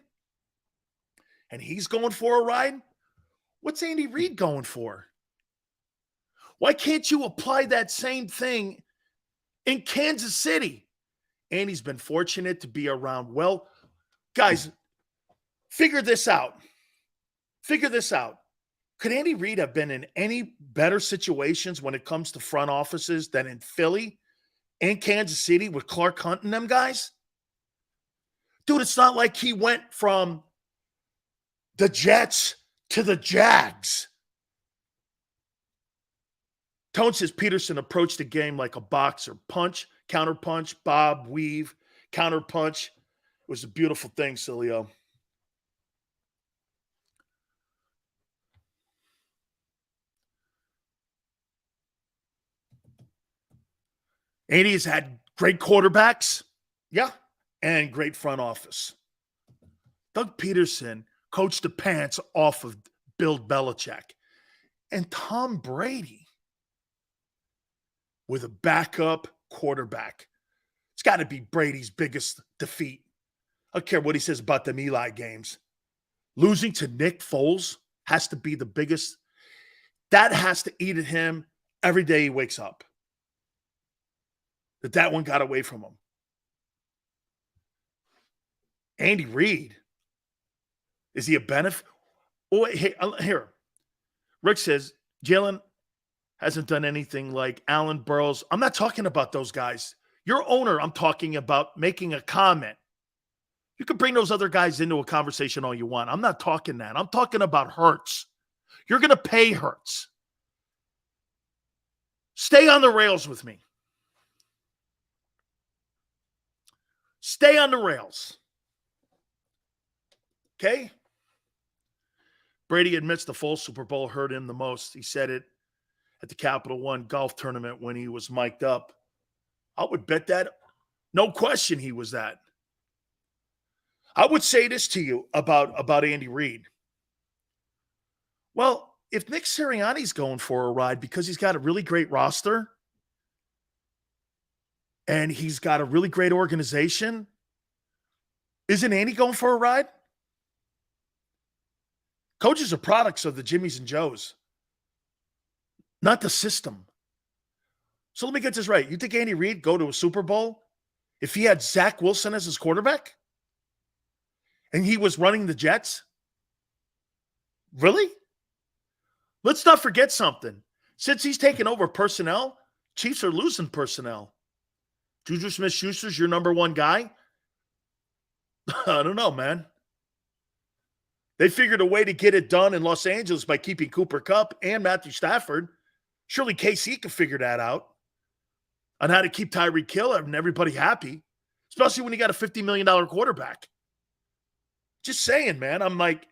and he's going for a ride, what's Andy Reid going for? Why can't you apply that same thing in Kansas City? Andy's been fortunate to be around. Well, guys, figure this out. Could Andy Reid have been in any better situations when it comes to front offices than in Philly and Kansas City with Clark Hunt and them guys? Dude, it's not like he went from the Jets to the Jags. Tone says Peterson approached the game like a boxer. Punch, counterpunch, bob, weave, counterpunch. It was a beautiful thing, Sileo. Andy's had great quarterbacks, yeah, and great front office. Doug Peterson coached the pants off of Bill Belichick. And Tom Brady. with a backup quarterback. It's got to be Brady's biggest defeat. I don't care what he says about them Eli games. Losing to Nick Foles has to be the biggest. That has to eat at him every day he wakes up. That one got away from him. Andy Reid. Is he a benefit? Oh, hey, here. Rick says, Jalen hasn't done anything like Allen Burrows. I'm not talking about those guys. Your owner, I'm talking about making a comment. You can bring those other guys into a conversation all you want. I'm not talking that. I'm talking about Hurts. You're going to pay Hurts. Stay on the rails with me. Stay on the rails. Okay? Brady admits the full Super Bowl hurt him the most. He said it at the Capital One golf tournament when he was mic'd up. I would bet that, no question, he was that. I would say this to you about Andy Reid. Well, if Nick Sirianni's going for a ride because he's got a really great roster and he's got a really great organization, isn't Andy going for a ride? Coaches are products of the Jimmies and Joes, not the system. So let me get this right. You think Andy Reid go to a Super Bowl if he had Zach Wilson as his quarterback and he was running the Jets? Really? Let's not forget something. Since he's taken over personnel, Chiefs are losing personnel. Juju Smith-Schuster's your number one guy? I don't know, man. They figured a way to get it done in Los Angeles by keeping Cooper Kupp and Matthew Stafford. Surely KC could figure that out on how to keep Tyreek Hill and everybody happy, especially when you got a $50 million quarterback. Just saying, man. I'm like,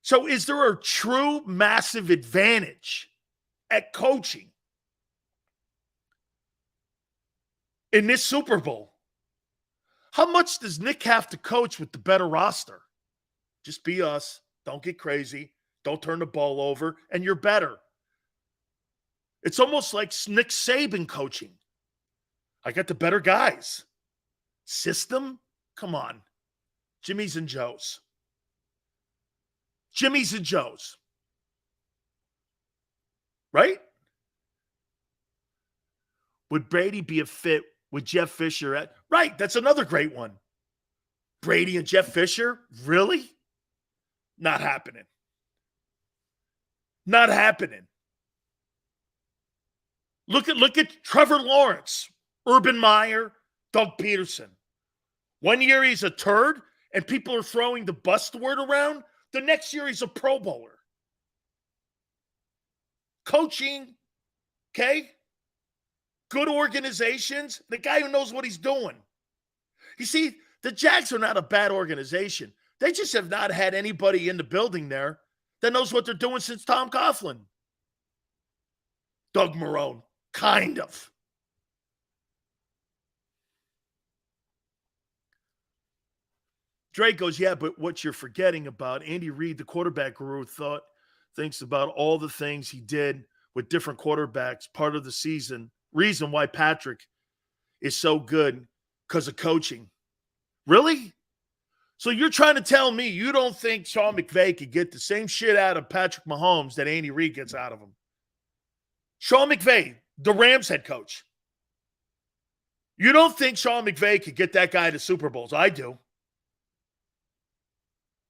so is there a true massive advantage at coaching in this Super Bowl? How much does Nick have to coach with the better roster? Just be us. Don't get crazy. Don't turn the ball over, and you're better. It's almost like Nick Saban coaching. I got the better guys. System? Come on. Jimmy's and Joe's. Jimmy's and Joe's. Right? Would Brady be a fit with Jeff Fisher? Right, that's another great one. Brady and Jeff Fisher? Really? Not happening. Not happening. Look at Trevor Lawrence, Urban Meyer, Doug Peterson. One year he's a turd and people are throwing the bust word around. The next year he's a Pro Bowler. Coaching, okay? Good organizations. The guy who knows what he's doing. You see, the Jags are not a bad organization. They just have not had anybody in the building there that knows what they're doing since Tom Coughlin. Doug Marrone, kind of. Drake goes, yeah, but what you're forgetting about Andy Reid, the quarterback guru, thinks about all the things he did with different quarterbacks part of the season. Reason why Patrick is so good because of coaching. Really? So you're trying to tell me you don't think Sean McVay could get the same shit out of Patrick Mahomes that Andy Reid gets out of him? Sean McVay, the Rams head coach. You don't think Sean McVay could get that guy to Super Bowls? I do.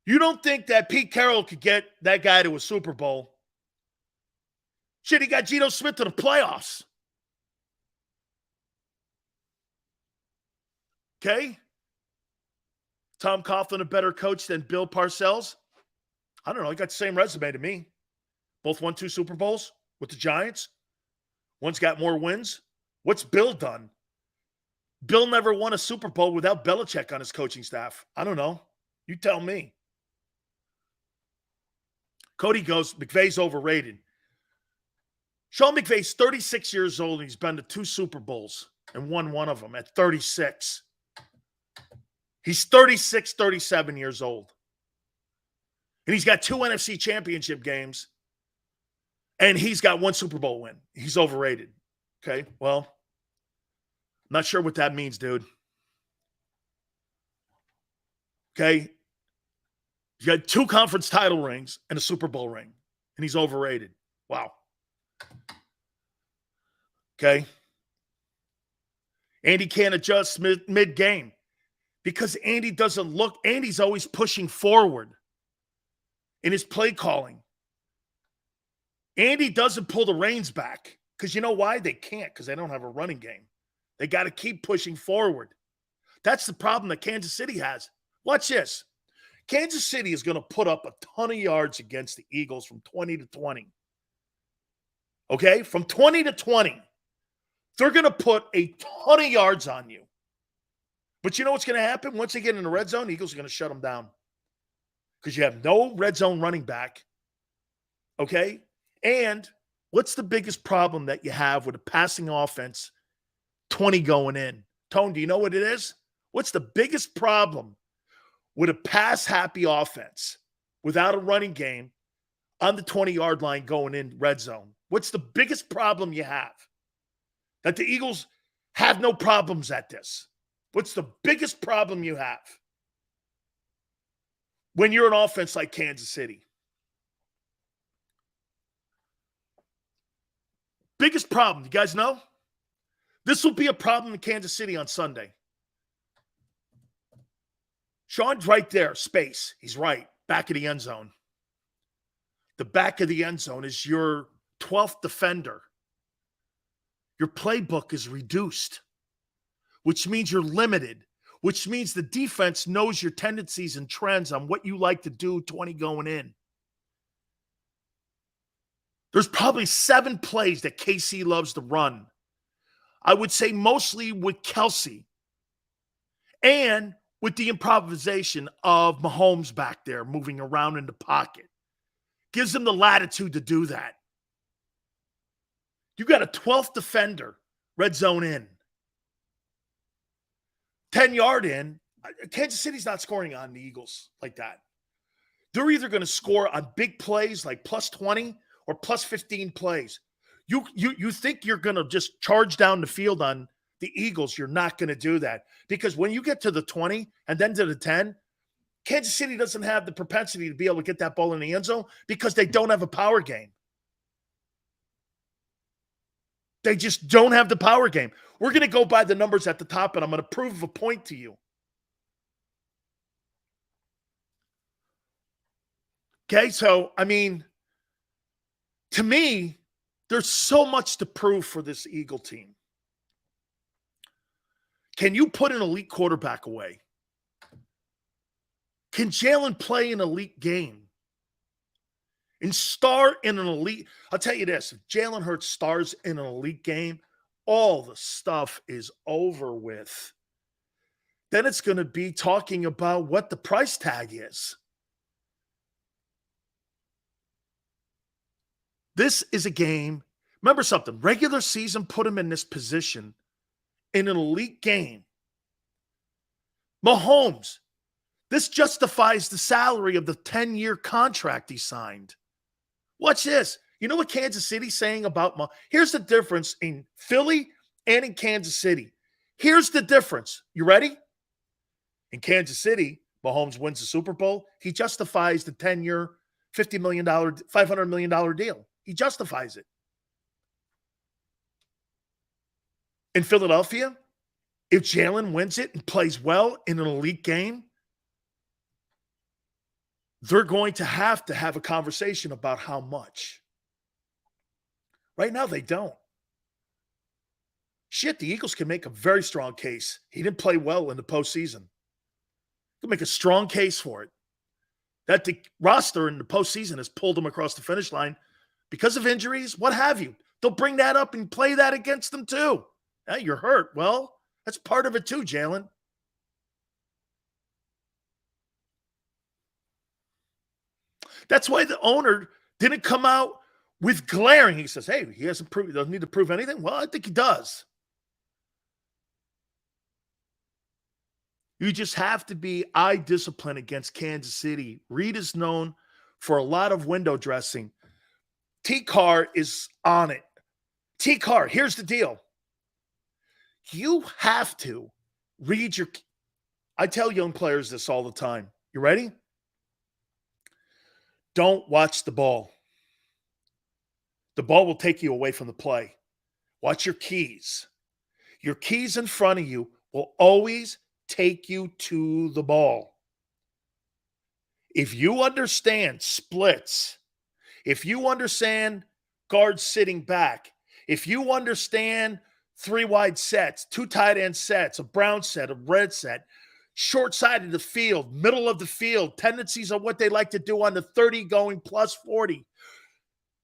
You don't think that Pete Carroll could get that guy to a Super Bowl? Shit, he got Geno Smith to the playoffs. Okay? Tom Coughlin a better coach than Bill Parcells? I don't know. He got the same resume to me. Both won 2 Super Bowls with the Giants. One's got more wins. What's Bill done? Bill never won a Super Bowl without Belichick on his coaching staff. I don't know. You tell me. Cody goes, McVay's overrated. Sean McVay's 36 years old, and he's been to 2 Super Bowls and won one of them at 36. He's 36, 37 years old. And he's got 2 NFC championship games. And he's got 1 Super Bowl win. He's overrated. Okay, well, I'm not sure what that means, dude. Okay, you got 2 conference title rings and a Super Bowl ring, and he's overrated. Wow. Okay. Andy can't adjust mid-game because Andy doesn't look. Andy's always pushing forward in his play calling. Andy doesn't pull the reins back because you know why? They can't, because they don't have a running game. They got to keep pushing forward. That's the problem that Kansas City has. Watch this. Kansas City is going to put up a ton of yards against the Eagles from 20 to 20. Okay? From 20 to 20. They're going to put a ton of yards on you. But you know what's going to happen? Once they get in the red zone, the Eagles are going to shut them down. Because you have no red zone running back. Okay? And what's the biggest problem that you have with a passing offense 20 going in? Tone, do you know what it is? What's the biggest problem with a pass-happy offense without a running game on the 20-yard line going in red zone? What's the biggest problem you have? That the Eagles have no problems at this. What's the biggest problem you have when you're an offense like Kansas City? Biggest problem, you guys know? This will be a problem in Kansas City on Sunday. Sean's right there, space. He's right, back of the end zone. The back of the end zone is your 12th defender. Your playbook is reduced, which means you're limited, which means the defense knows your tendencies and trends on what you like to do 20 going in. There's probably 7 plays that KC loves to run. I would say mostly with Kelsey and with the improvisation of Mahomes back there moving around in the pocket. Gives them the latitude to do that. You got a 12th defender, red zone in. 10-yard in. Kansas City's not scoring on the Eagles like that. They're either going to score on big plays like plus 20 or plus 15 plays. You think you're going to just charge down the field on the Eagles. You're not going to do that. Because when you get to the 20 and then to the 10, Kansas City doesn't have the propensity to be able to get that ball in the end zone because they don't have a power game. They just don't have the power game. We're going to go by the numbers at the top, and I'm going to prove a point to you. Okay, so, I mean, to me, there's so much to prove for this Eagle team. Can you put an elite quarterback away? Can Jalen play an elite game? And star in an elite, I'll tell you this, if Jalen Hurts stars in an elite game, all the stuff is over with. Then it's going to be talking about what the price tag is. This is a game. Remember something, regular season put him in this position in an elite game. Mahomes, this justifies the salary of the 10-year contract he signed. Watch this. You know what Kansas City's saying about Mahomes? Here's the difference in Philly and in Kansas City. Here's the difference. You ready? In Kansas City, Mahomes wins the Super Bowl. He justifies the 10-year, $50 million, $500 million deal. He justifies it. In Philadelphia, if Jalen wins it and plays well in an elite game, they're going to have a conversation about how much. Right now, they don't. Shit, the Eagles can make a very strong case. He didn't play well in the postseason. Can make a strong case for it. That the roster in the postseason has pulled them across the finish line because of injuries, what have you. They'll bring that up and play that against them too. Hey, you're hurt. Well, that's part of it too, Jalen. That's why the owner didn't come out with glaring. He says, hey, he doesn't need to prove anything. Well, I think he does. You just have to be eye discipline against Kansas City. Reed is known for a lot of window dressing. T-Car is on it. T-Car, here's the deal. You have to read your – I tell young players this all the time. You ready? Don't watch the ball. The ball will take you away from the play. Watch your keys. Your keys in front of you will always take you to the ball. If you understand splits, if you understand guards sitting back, if you understand 3 wide sets, 2 tight end sets, a brown set, a red set, short side of the field, middle of the field, tendencies of what they like to do on the 30 going plus 40,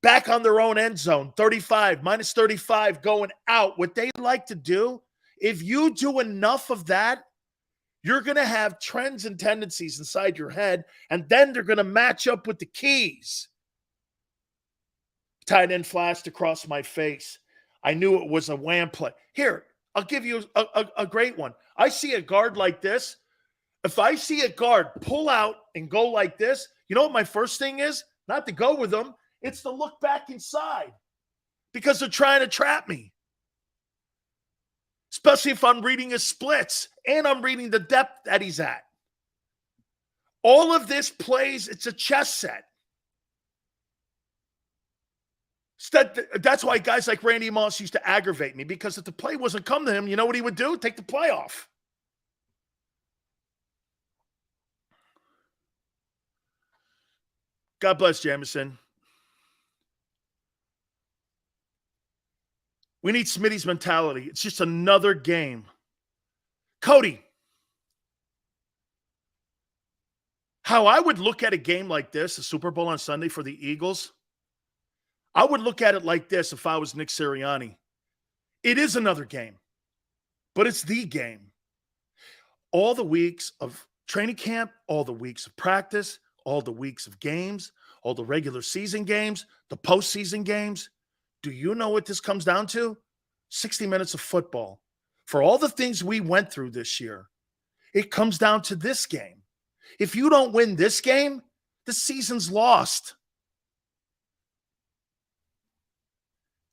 back on their own end zone, 35, minus 35 going out, what they like to do, if you do enough of that, you're going to have trends and tendencies inside your head, and then they're going to match up with the keys. Tight end flashed across my face. I knew it was a wham play. Here, I'll give you a great one. I see a guard like this. If I see a guard pull out and go like this, you know what my first thing is? Not to go with them. It's to look back inside because they're trying to trap me. Especially if I'm reading his splits and I'm reading the depth that he's at. All of this plays, it's a chess set. That's why guys like Randy Moss used to aggravate me, because if the play wasn't come to him, you know what he would do? Take the play off. God bless Jamison. We need Smitty's mentality. It's just another game. Cody, how I would look at a game like this, the Super Bowl on Sunday for the Eagles, I would look at it like this if I was Nick Sirianni. It is another game, but it's the game. All the weeks of training camp, all the weeks of practice, all the weeks of games, all the regular season games, the postseason games. Do you know what this comes down to? 60 minutes of football. For all the things we went through this year, it comes down to this game. If you don't win this game, the season's lost.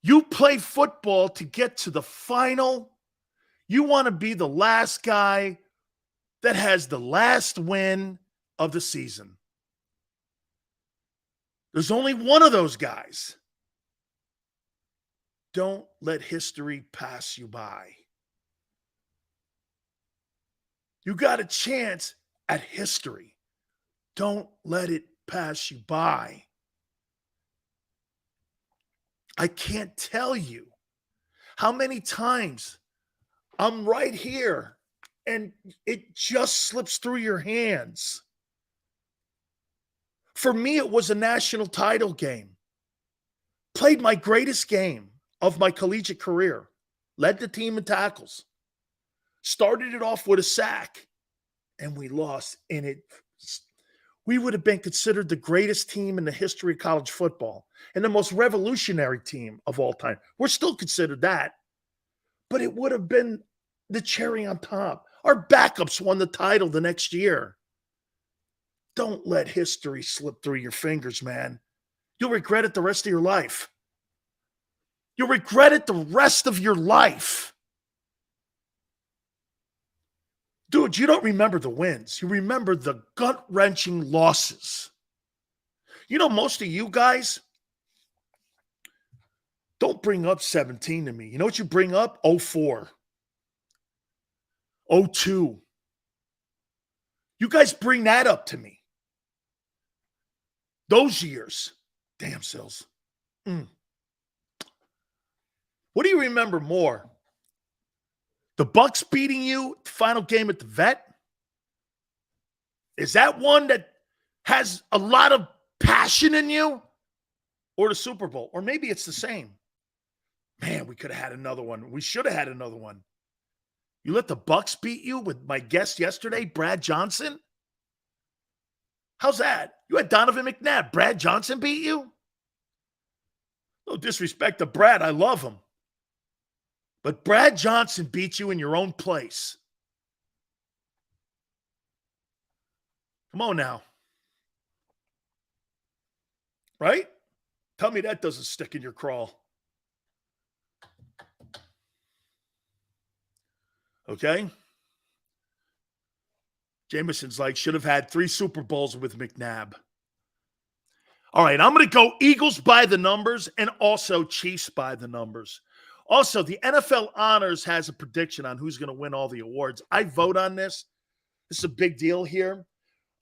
You play football to get to the final. You want to be the last guy that has the last win of the season. There's only one of those guys. Don't let history pass you by. You got a chance at history. Don't let it pass you by. I can't tell you how many times I'm right here and it just slips through your hands. For me, it was a national title game. Played my greatest game of my collegiate career. Led the team in tackles. Started it off with a sack. And we lost. And we would have been considered the greatest team in the history of college football and the most revolutionary team of all time. We're still considered that. But it would have been the cherry on top. Our backups won the title the next year. Don't let history slip through your fingers, man. You'll regret it the rest of your life. You'll regret it the rest of your life. Dude, you don't remember the wins. You remember the gut-wrenching losses. You know, most of you guys don't bring up 17 to me. You know what you bring up? 04. 02. You guys bring that up to me. Those years. Damn, Sills. What do you remember more? The Bucks beating you, the final game at the Vet? Is that one that has a lot of passion in you? Or the Super Bowl? Or maybe it's the same. Man, we could have had another one. We should have had another one. You let the Bucks beat you with my guest yesterday, Brad Johnson? How's that? You had Donovan McNabb. Brad Johnson beat you? No disrespect to Brad. I love him. But Brad Johnson beat you in your own place. Come on now. Right? Tell me that doesn't stick in your craw. Okay? Jameson's like, should have had 3 Super Bowls with McNabb. All right, I'm going to go Eagles by the numbers and also Chiefs by the numbers. Also, the NFL Honors has a prediction on who's going to win all the awards. I vote on this. This is a big deal here.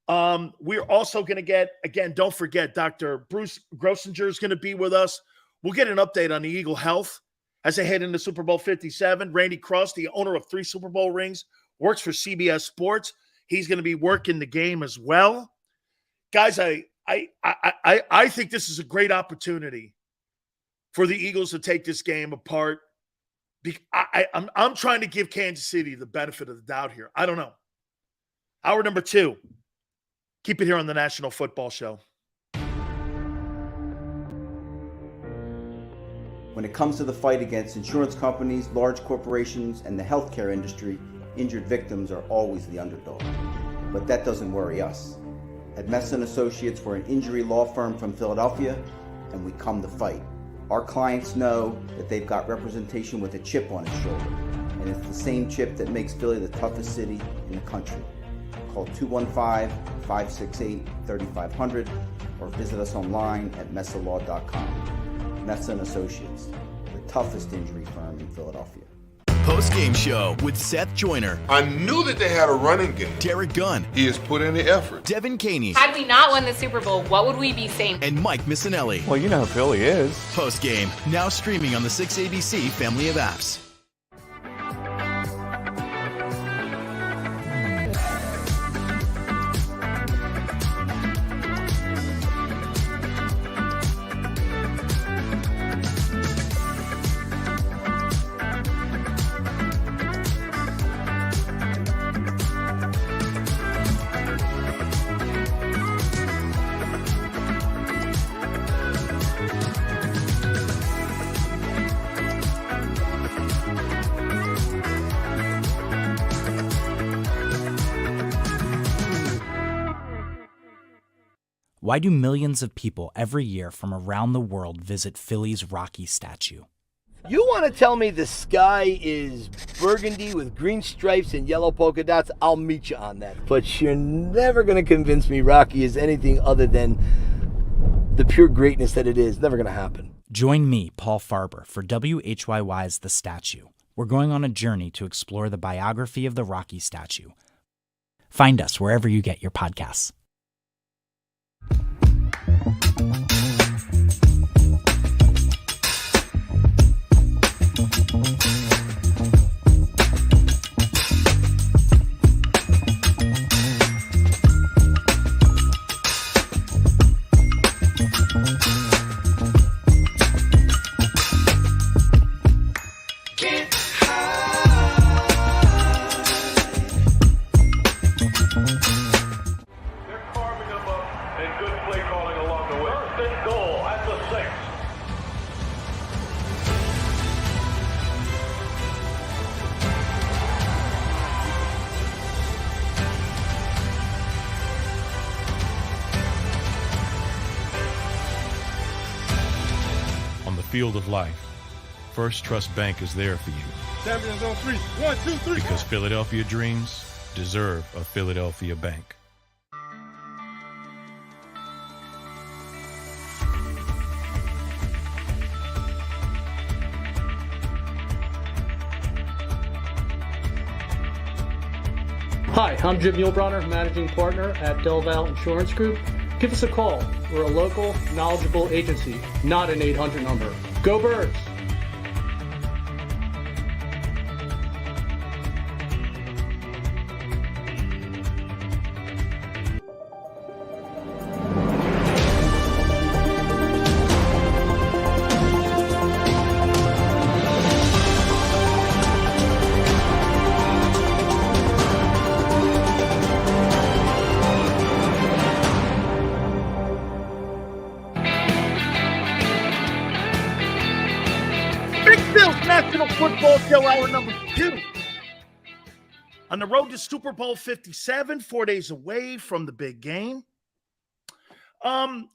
We're also going to get, again, don't forget, Dr. Bruce Grossinger is going to be with us. We'll get an update on the Eagle health as they head into Super Bowl 57. Randy Cross, the owner of 3 Super Bowl rings, works for CBS Sports. He's going to be working the game as well. Guys, I think this is a great opportunity for the Eagles to take this game apart. I'm trying to give Kansas City the benefit of the doubt here. I don't know. Hour number 2. Keep it here on the National Football Show. When it comes to the fight against insurance companies, large corporations, and the healthcare industry, injured victims are always the underdog. But that doesn't worry us. At Messa & Associates, we're an injury law firm from Philadelphia, and we come to fight. Our clients know that they've got representation with a chip on its shoulder, and it's the same chip that makes Philly the toughest city in the country. Call 215-568-3500 or visit us online at messalaw.com. Messa & Associates, the toughest injury firm in Philadelphia. Post-game show with Seth Joyner. I knew that they had a running game. Derek Gunn. He has put in the effort. Devin Caney. Had we not won the Super Bowl, what would we be saying? And Mike Missinelli. Well, you know who Philly is. Post-game, now streaming on the 6ABC family of apps. Why do millions of people every year from around the world visit Philly's Rocky statue? You want to tell me the sky is burgundy with green stripes and yellow polka dots? I'll meet you on that. But you're never going to convince me Rocky is anything other than the pure greatness that it is. Never going to happen. Join me, Paul Farber, for WHYY's The Statue. We're going on a journey to explore the biography of the Rocky statue. Find us wherever you get your podcasts. Field of life, First Trust Bank is there for you. Champions on 3. 1, 2, 3. Because Philadelphia dreams deserve a Philadelphia bank. Hi, I'm Jim Muehlbronner, Managing Partner at Del Val Insurance Group. Give us a call. We're a local, knowledgeable agency, not an 800 number. Go Birds! National Football Show, hour number 2. On the road to Super Bowl 57, 4 days away from the big game.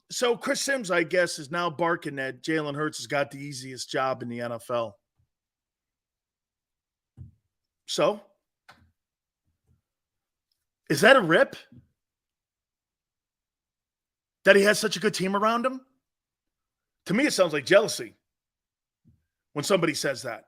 So Chris Sims, I guess, is now barking that Jalen Hurts has got the easiest job in the NFL. So, Is that a rip? That he has such a good team around him? To me, it sounds like jealousy when somebody says that.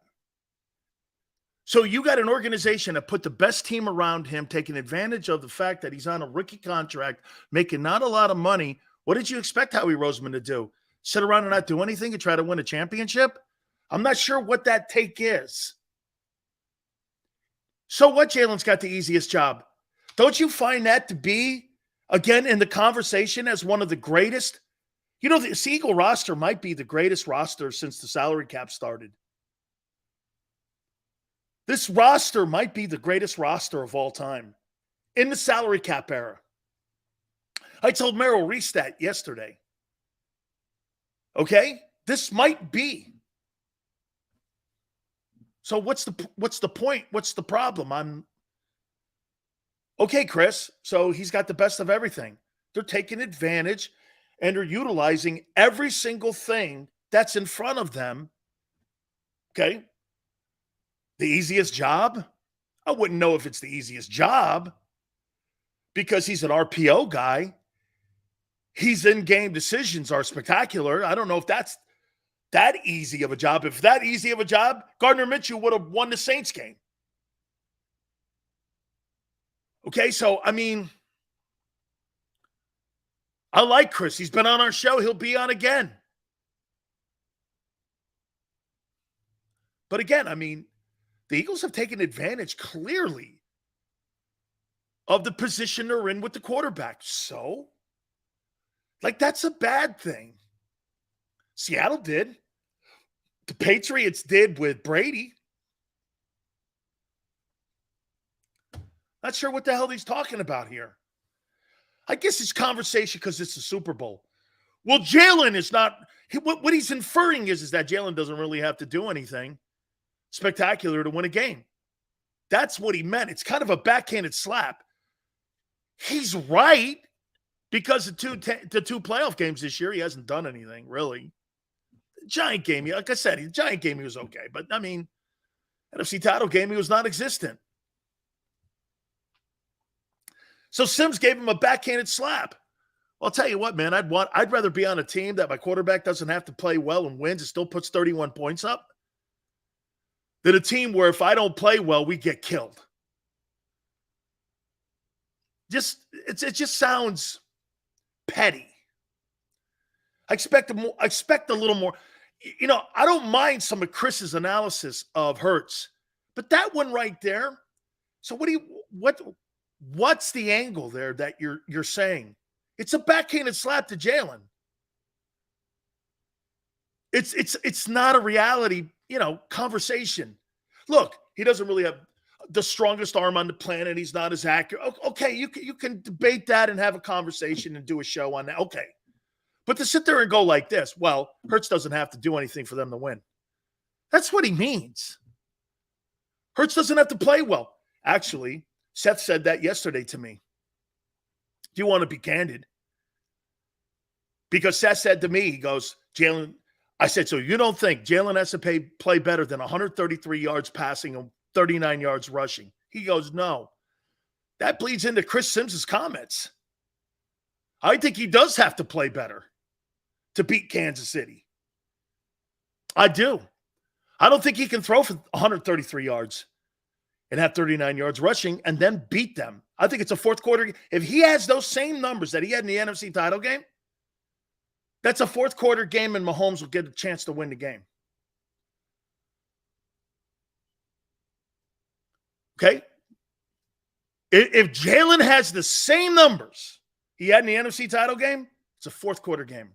So you got an organization that put the best team around him, taking advantage of the fact that he's on a rookie contract, making not a lot of money. What did you expect Howie Roseman to do? Sit around and not do anything and try to win a championship? I'm not sure what that take is. So what? Jalen's got the easiest job. Don't you find that to be, again, in the conversation as one of the greatest? You know, the Eagle roster might be the greatest roster since the salary cap started. This roster might be the greatest roster of all time in the salary cap era. I told Merrill Reese that yesterday. Okay? This might be. So what's the point? What's the problem? Okay, Chris. So he's got the best of everything. They're taking advantage and they're utilizing every single thing that's in front of them. Okay? The easiest job? I wouldn't know if it's the easiest job because he's an RPO guy. His in-game decisions are spectacular. I don't know if that's that easy of a job. If that easy of a job, Gardner Minshew would have won the Saints game. Okay, so, I mean, I like Chris. He's been on our show. He'll be on again. But again, I mean, the Eagles have taken advantage clearly of the position they're in with the quarterback. So, like, that's a bad thing. Seattle did. The Patriots did with Brady. Not sure what the hell he's talking about here. I guess it's conversation because it's the Super Bowl. Well, Jalen is not – what he's inferring is that Jalen doesn't really have to do anything spectacular to win a game. That's what he meant. It's kind of a backhanded slap. He's right because the two playoff games this year, he hasn't done anything, really. The Giant game, like I said, the Giant game, he was okay. But, I mean, NFC title game, he was non-existent. So Sims gave him a backhanded slap. Well, I'll tell you what, man, I'd rather be on a team that my quarterback doesn't have to play well and wins and still puts 31 points up than a team where if I don't play well, we get killed. It just sounds petty. I expect a little more. You know, I don't mind some of Chris's analysis of Hurts, but that one right there. So what's the angle there that you're saying? It's a backhanded slap to Jalen. It's not a reality, conversation. Look, he doesn't really have the strongest arm on the planet. He's not as accurate. Okay, you can debate that and have a conversation and do a show on that. Okay. But to sit there and go like this, well, Hurts doesn't have to do anything for them to win. That's what he means. Hurts doesn't have to play well. Actually, Seth said that yesterday to me. Do you want to be candid? Because Seth said to me, he goes, Jalen, I said, so you don't think Jalen has to play better than 133 yards passing and 39 yards rushing? He goes, no. That bleeds into Chris Sims' comments. I think he does have to play better to beat Kansas City. I do. I don't think he can throw for 133 yards and have 39 yards rushing and then beat them. I think it's a fourth quarter. If he has those same numbers that he had in the NFC title game, that's a fourth quarter game and Mahomes will get a chance to win the game. Okay? If Jalen has the same numbers he had in the NFC title game, it's a fourth quarter game.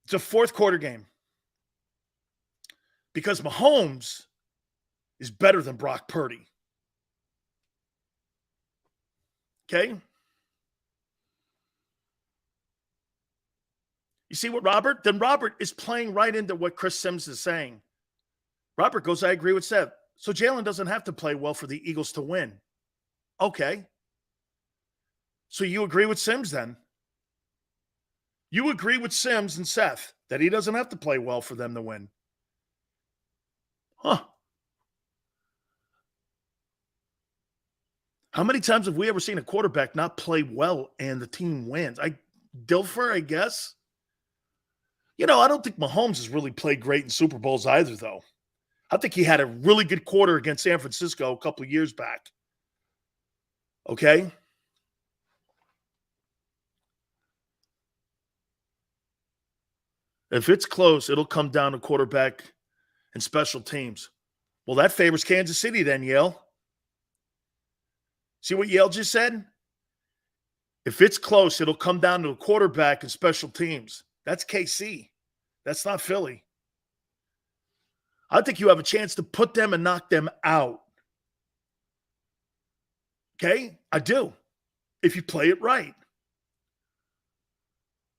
It's a fourth quarter game. Because Mahomes is better than Brock Purdy. Okay? You see what Robert? Then Robert is playing right into what Chris Sims is saying. Robert goes, I agree with Seth. So Jalen doesn't have to play well for the Eagles to win. Okay. So you agree with Sims then? You agree with Sims and Seth that he doesn't have to play well for them to win. Huh. How many times have we ever seen a quarterback not play well and the team wins? Dilfer, I guess. I don't think Mahomes has really played great in Super Bowls either, though. I think he had a really good quarter against San Francisco a couple of years back. Okay? If it's close, it'll come down to quarterback and special teams. Well, that favors Kansas City then, Yale. See what Yale just said? If it's close, it'll come down to a quarterback and special teams. That's KC. That's not Philly. I think you have a chance to put them and knock them out. Okay? I do. If you play it right.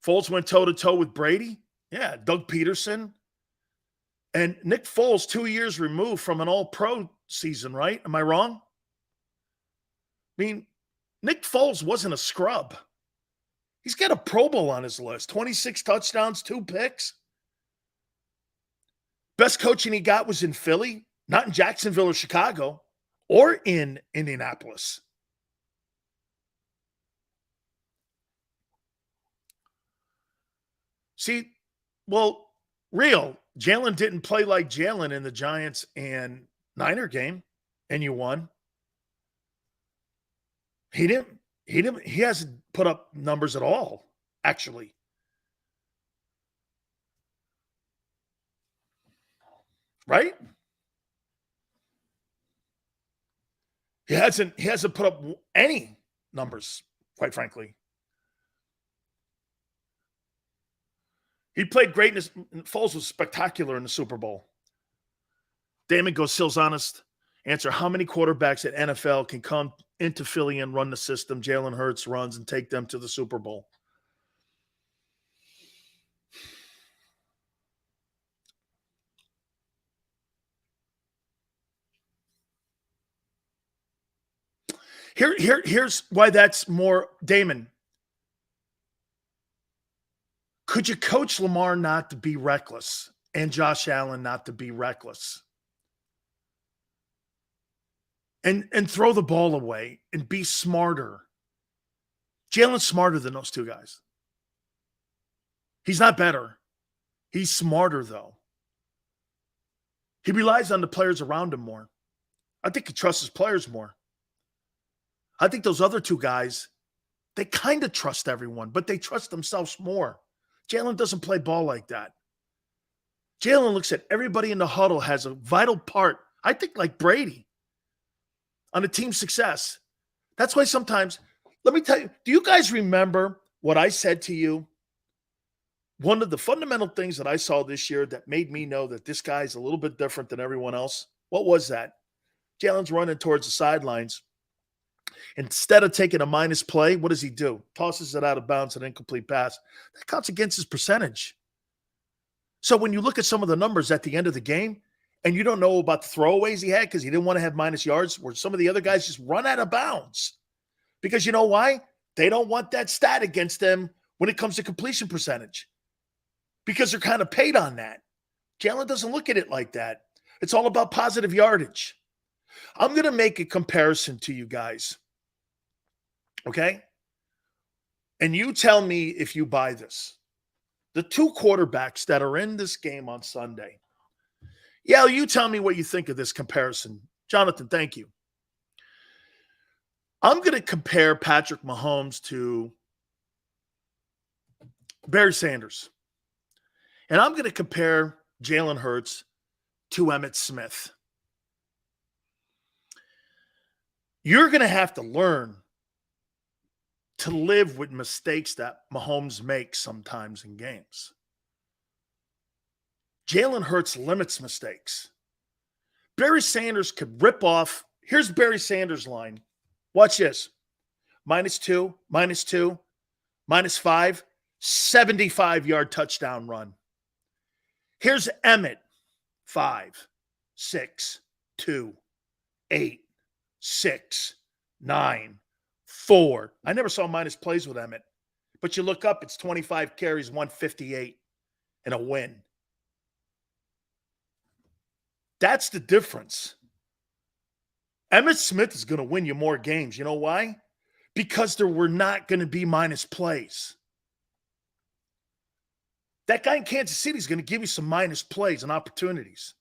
Foles went toe-to-toe with Brady. Yeah, Doug Peterson. And Nick Foles, 2 years removed from an all-pro season, right? Am I wrong? I mean, Nick Foles wasn't a scrub. He's got a Pro Bowl on his list. 26 touchdowns, 2 picks. Best coaching he got was in Philly, not in Jacksonville or Chicago or in Indianapolis. See, well, real. Jalen didn't play like Jalen in the Giants and Niner game, and you won. He hasn't put up numbers at all, actually. Right? He hasn't put up any numbers, quite frankly. He played great. Foles was spectacular in the Super Bowl. Damon Gosil's honest answer. How many quarterbacks at NFL can come into Philly and run the system Jalen Hurts runs and take them to the Super Bowl? Here's why that's more, Damon. Could you coach Lamar not to be reckless and Josh Allen not to be reckless? And throw the ball away and be smarter. Jalen's smarter than those two guys. He's not better. He's smarter, though. He relies on the players around him more. I think he trusts his players more. I think those other two guys, they kind of trust everyone, but they trust themselves more. Jalen doesn't play ball like that. Jalen looks at everybody in the huddle, has a vital part, I think like Brady, on a team's success. That's why sometimes, let me tell you, do you guys remember what I said to you? One of the fundamental things that I saw this year that made me know that this guy's a little bit different than everyone else. What was that? Jalen's running towards the sidelines. Instead of taking a minus play, what does he do? Tosses it out of bounds, an incomplete pass. That counts against his percentage. So when you look at some of the numbers at the end of the game, and you don't know about the throwaways he had because he didn't want to have minus yards, where some of the other guys just run out of bounds. Because you know why? They don't want that stat against them when it comes to completion percentage. Because they're kind of paid on that. Jalen doesn't look at it like that. It's all about positive yardage. I'm going to make a comparison to you guys. Okay? And you tell me if you buy this. The two quarterbacks that are in this game on Sunday. Yeah, you tell me what you think of this comparison. Jonathan, thank you. I'm going to compare Patrick Mahomes to Barry Sanders. And I'm going to compare Jalen Hurts to Emmitt Smith. You're going to have to learn to live with mistakes that Mahomes makes sometimes in games. Jalen Hurts limits mistakes. Barry Sanders could rip off. Here's Barry Sanders' line. Watch this. -2, -2, -5, 75-yard touchdown run. Here's Emmitt. 5, 6, 2, 8, 6, 9, 4. I never saw minus plays with Emmitt. But you look up, it's 25 carries, 158, and a win. That's the difference. Emmitt Smith is going to win you more games. You know why? Because there were not going to be minus plays. That guy in Kansas City is going to give you some minus plays and opportunities.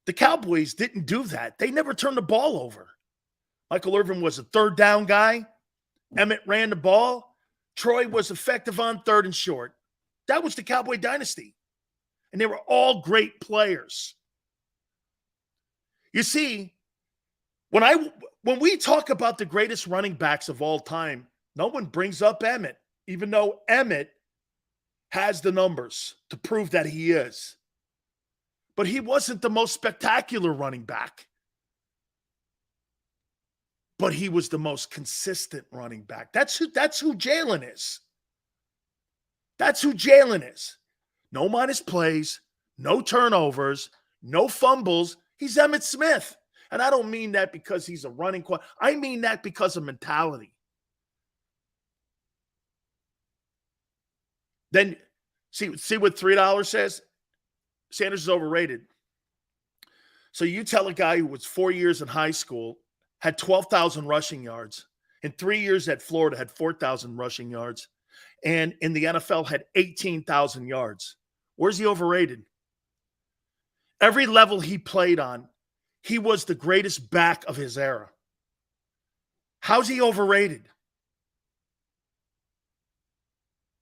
The Cowboys didn't do that. They never turned the ball over. Michael Irvin was a third down guy. Emmett ran the ball. Troy was effective on third and short. That was the Cowboy dynasty. And they were all great players. You see, when we talk about the greatest running backs of all time, no one brings up Emmett, even though Emmett has the numbers to prove that he is. But he wasn't the most spectacular running back. But he was the most consistent running back. That's who Jalen is. That's who Jalen is. No minus plays, no turnovers, no fumbles. He's Emmitt Smith. And I don't mean that because he's a running quarterback. I mean that because of mentality. Then see what $3 says? Sanders is overrated. So you tell a guy who was 4 years in high school, had 12,000 rushing yards, in 3 years at Florida had 4,000 rushing yards, and in the NFL had 18,000 yards. Where's he overrated? Every level he played on, he was the greatest back of his era. How's he overrated?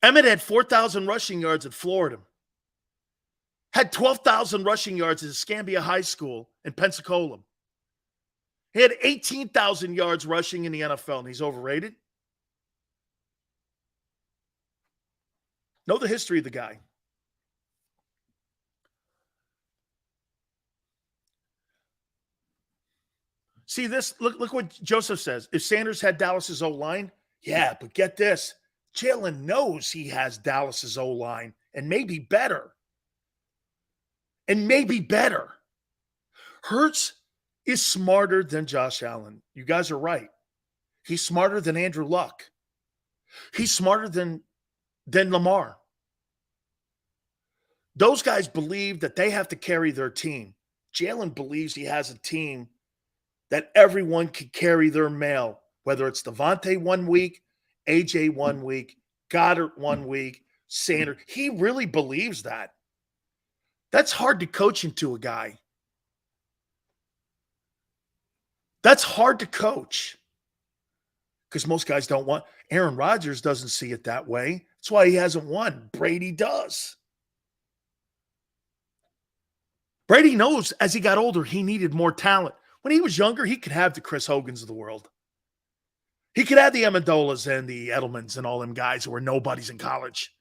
Emmett had 4,000 rushing yards at Florida. Had 12,000 rushing yards at Escambia High School in Pensacola. He had 18,000 yards rushing in the NFL, and he's overrated. Know the history of the guy. See this? Look what Joseph says. If Sanders had Dallas's O-line, yeah, but get this. Jalen knows he has Dallas's O-line and maybe better. And maybe better. Hurts is smarter than Josh Allen. You guys are right. He's smarter than Andrew Luck. He's smarter than Lamar. Those guys believe that they have to carry their team. Jalen believes he has a team that everyone can carry their mail, whether it's Devontae 1 week, AJ 1 week, Goddard 1 week, Sanders. He really believes that. That's hard to coach into a guy. That's hard to coach because most guys don't want. Aaron Rodgers doesn't see it that way. That's why he hasn't won. Brady does. Brady knows as he got older, he needed more talent. When he was younger, he could have the Chris Hogans of the world. He could have the Amendolas and the Edelmans and all them guys who were nobodies in college.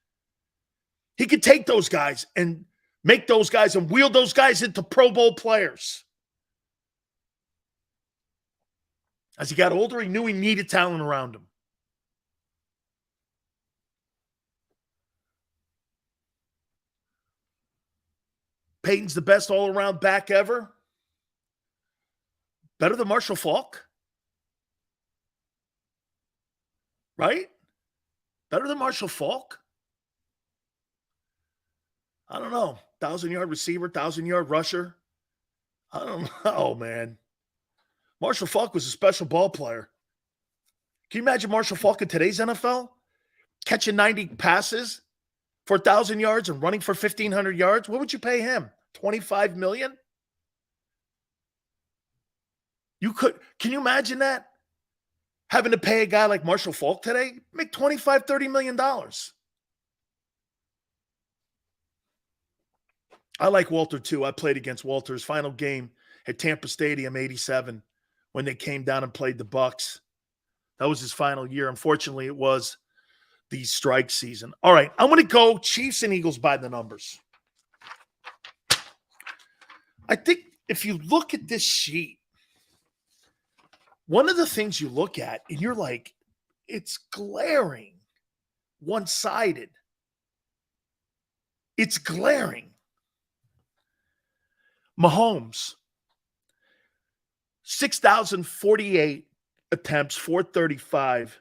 He could take those guys and make those guys and wheel those guys into Pro Bowl players. As he got older, he knew he needed talent around him. Peyton's the best all-around back ever. Better than Marshall Faulk. Right? Better than Marshall Faulk. I don't know. 1,000-yard receiver, 1,000-yard rusher. I don't know, man. Marshall Faulk was a special ball player. Can you imagine Marshall Faulk in today's NFL? Catching 90 passes for 1,000 yards and running for 1,500 yards? What would you pay him? $25 million? You could. Can you imagine that? Having to pay a guy like Marshall Faulk today? Make $25, $30 million. I like Walter too. I played against Walter's final game at Tampa Stadium, 87, when they came down and played the Bucs. That was his final year. Unfortunately, it was the strike season. All right, I'm going to go Chiefs and Eagles by the numbers. I think if you look at this sheet, one of the things you look at, and you're like, it's glaring, one-sided. It's glaring. Mahomes, 6,048 attempts, 435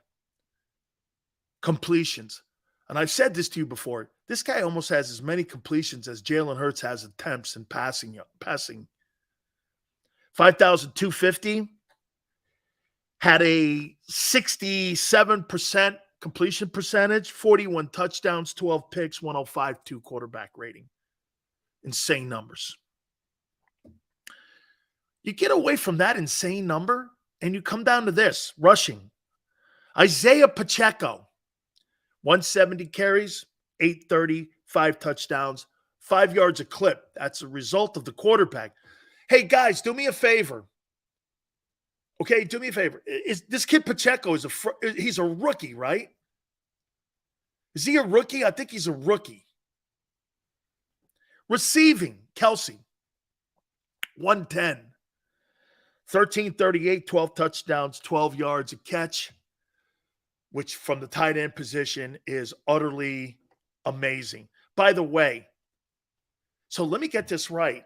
completions. And I've said this to you before. This guy almost has as many completions as Jalen Hurts has attempts in passing. 5,250. Had a 67% completion percentage, 41 touchdowns, 12 picks, 105.2 quarterback rating. Insane numbers. You get away from that insane number and you come down to this, rushing. Isaiah Pacheco, 170 carries, 830, 5 touchdowns, 5 yards a clip. That's a result of the quarterback. Hey, guys, do me a favor. Okay, do me a favor. Is this kid Pacheco he's a rookie, right? Is he a rookie? I think he's a rookie. Receiving, Kelsey, 110. 1338, 12 touchdowns, 12 yards a catch, which from the tight end position is utterly amazing. By the way, so let me get this right.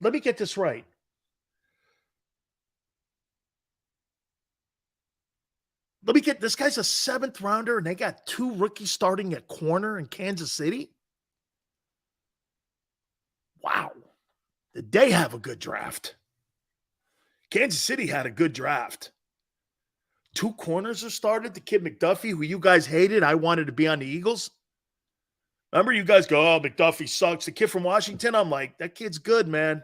This guy's a 7th rounder and they got 2 rookies starting at corner in Kansas City. Wow. Did they have a good draft? Kansas City had a good draft. 2 corners are started. The kid McDuffie, who you guys hated, I wanted to be on the Eagles. Remember you guys go, oh, McDuffie sucks. The kid from Washington, I'm like, that kid's good, man.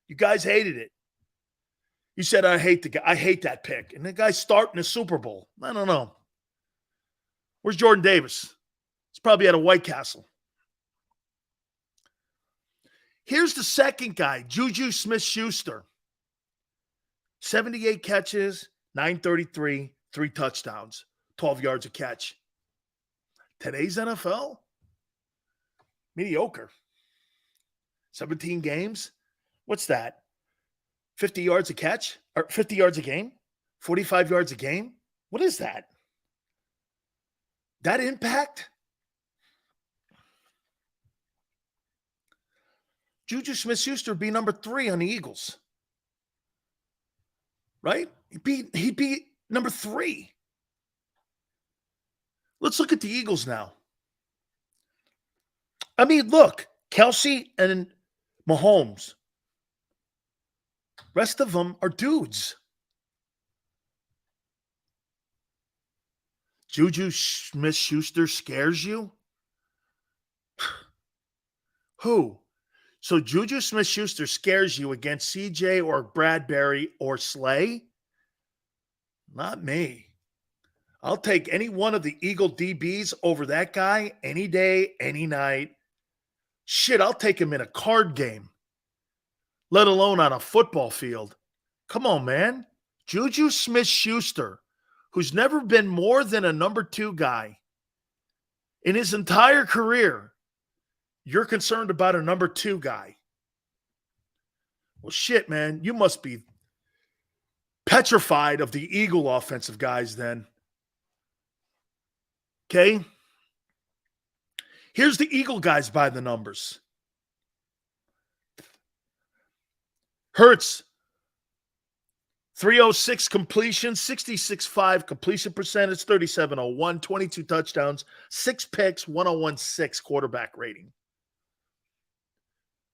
You guys hated it. You said, I hate the guy. I hate that pick. And the guy's starting the Super Bowl. I don't know. Where's Jordan Davis? He's probably at a White Castle. Here's the second guy, Juju Smith-Schuster. 78 catches, 933, 3 touchdowns, 12 yards a catch. Today's NFL? Mediocre. 17 games? What's that? 50 yards a catch? Or 50 yards a game? 45 yards a game? What is that? That impact? Juju Smith-Schuster would be number 3 on the Eagles. Right? He'd be number 3. Let's look at the Eagles now. I mean, look, Kelsey and Mahomes. Rest of them are dudes. Juju Smith-Schuster scares you? Who? So Juju Smith-Schuster scares you against CJ or Bradbury or Slay? Not me. I'll take any one of the Eagle DBs over that guy any day, any night. Shit, I'll take him in a card game, let alone on a football field. Come on, man. Juju Smith-Schuster, who's never been more than a number 2 guy in his entire career. You're concerned about a number 2 guy. Well, shit, man. You must be petrified of the Eagle offensive guys then. Okay? Here's the Eagle guys by the numbers. Hurts, 306 completion, 66.5 completion percentage, 37.01, 22 touchdowns, 6 picks, 101.6 quarterback rating.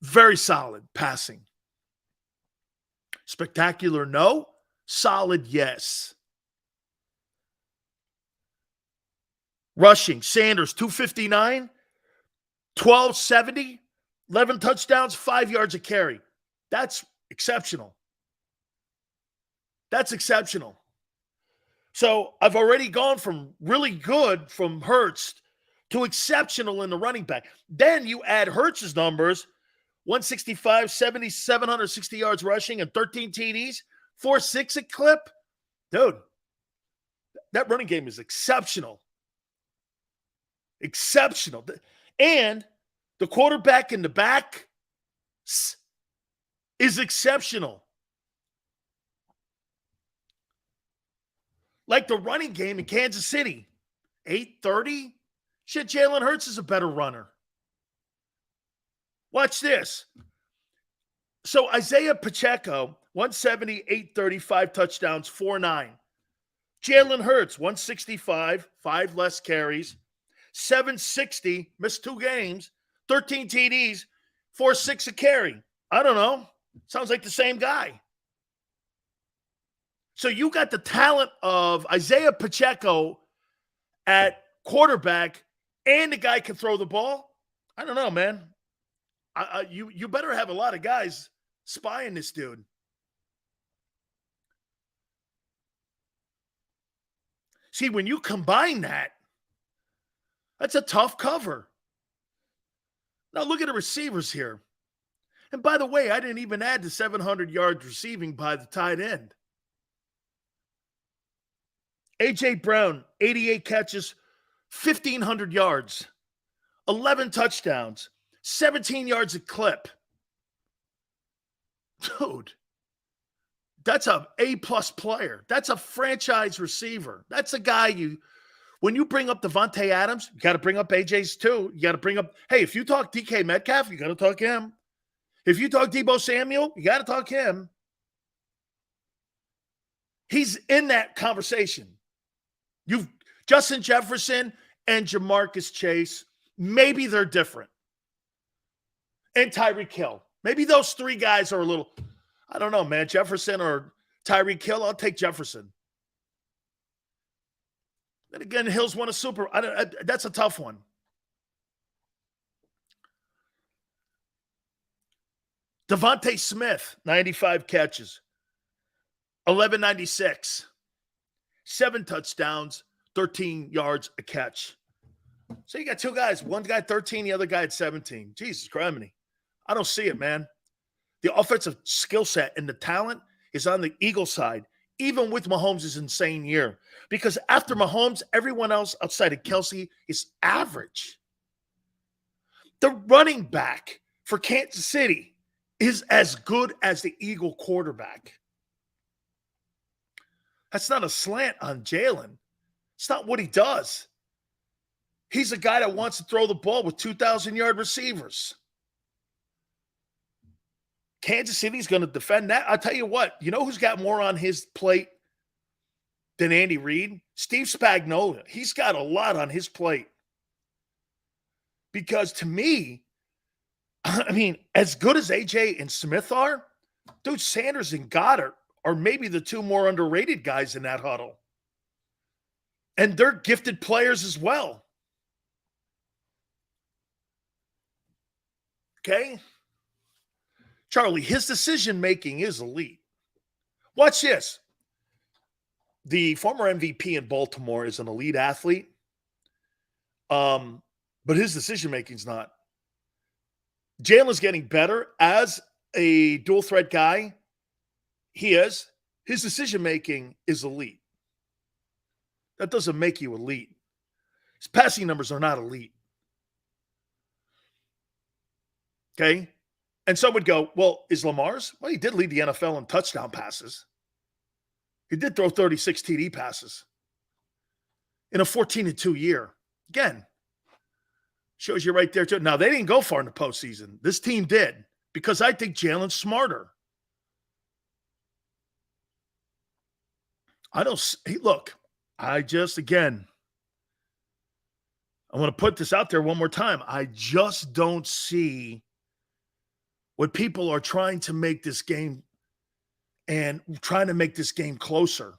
Very solid passing. Spectacular, no. Solid, yes. Rushing, Sanders, 259, 1270, 11 touchdowns, 5 yards a carry. That's exceptional. That's exceptional. So I've already gone from really good from Hurts to exceptional in the running back. Then you add Hurts' numbers, 165, 70, 760 yards rushing and 13 TDs, 4.6 a clip. Dude, that running game is exceptional. Exceptional. And the quarterback in the back is exceptional. Like the running game in Kansas City, 830. Shit, Jalen Hurts is a better runner. Watch this. So Isaiah Pacheco, 170, 835 touchdowns, 4.9. Jalen Hurts, 165, 5 less carries, 760, missed 2 games, 13 TDs, 4.6 a carry. I don't know. Sounds like the same guy. So you got the talent of Isaiah Pacheco at quarterback, and the guy can throw the ball. I don't know, man. You better have a lot of guys spying this dude. See, when you combine that, that's a tough cover. Now look at the receivers here. And by the way, I didn't even add the 700 yards receiving by the tight end. A.J. Brown, 88 catches, 1,500 yards, 11 touchdowns, 17 yards a clip. Dude, that's an A-plus player. That's a franchise receiver. That's a guy when you bring up Devontae Adams, you got to bring up AJ's too. You got to bring up, hey, if you talk DK Metcalf, you got to talk him. If you talk Deebo Samuel, you got to talk him. He's in that conversation. You've Justin Jefferson and Jamarcus Chase, maybe they're different. And Tyreek Hill. Maybe those three guys are a little, I don't know, man. Jefferson or Tyreek Hill, I'll take Jefferson. Then again, Hill's won a Super. That's a tough one. Devontae Smith, 95 catches, 1196, 7 touchdowns, 13 yards a catch. So you got two guys. One guy 13, the other guy at 17. Jesus Christ. I don't see it, man. The offensive skill set and the talent is on the Eagles side, even with Mahomes' insane year. Because after Mahomes, everyone else outside of Kelsey is average. The running back for Kansas City is as good as the Eagle quarterback. That's not a slant on Jalen. It's not what he does. He's a guy that wants to throw the ball with 2,000-yard receivers. Kansas City's going to defend that. I'll tell you what, you know who's got more on his plate than Andy Reid? Steve Spagnuolo. He's got a lot on his plate. Because to me, I mean, as good as AJ and Smith are, dude, Sanders and Goddard are maybe the two more underrated guys in that huddle. And they're gifted players as well. Okay? Charlie, his decision-making is elite. Watch this. The former MVP in Baltimore is an elite athlete, but his decision-making is not. Jalen's getting better as a dual-threat guy. He is. His decision-making is elite. That doesn't make you elite. His passing numbers are not elite. Okay? And some would go, well, is Lamar's? Well, he did lead the NFL in touchdown passes. He did throw 36 TD passes in a 14-2 year. Again, shows you right there, too. Now, they didn't go far in the postseason. This team did, because I think Jalen's smarter. Look, I want to put this out there one more time. I just don't see what people are trying to make this game and trying to make this game closer.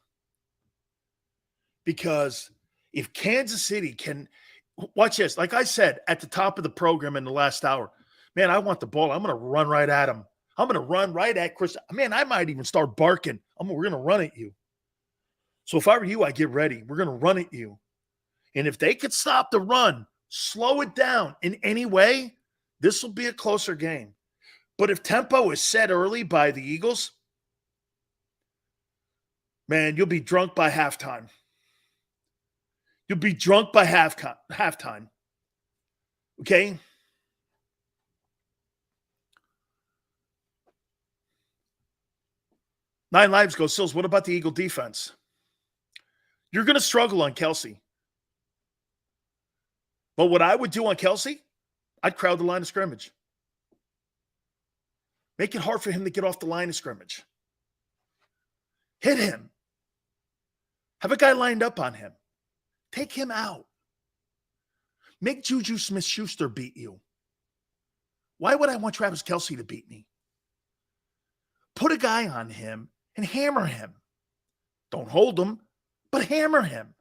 Because if Kansas City can, watch this, like I said at the top of the program in the last hour, man, I want the ball. I'm going to run right at him. I'm going to run right at Chris. Man, I might even start barking. We're going to run at you. So if I were you, I'd get ready. We're going to run at you. And if they could stop the run, slow it down in any way, this will be a closer game. But if tempo is set early by the Eagles, man, you'll be drunk by halftime. You'll be drunk by halftime. Okay? Nine Lives goes, Sills, what about the Eagle defense? You're going to struggle on Kelsey. But what I would do on Kelsey, I'd crowd the line of scrimmage. Make it hard for him to get off the line of scrimmage. Hit him. Have a guy lined up on him. Take him out. Make Juju Smith-Schuster beat you. Why would I want Travis Kelce to beat me? Put a guy on him and hammer him. Don't hold him, but hammer him.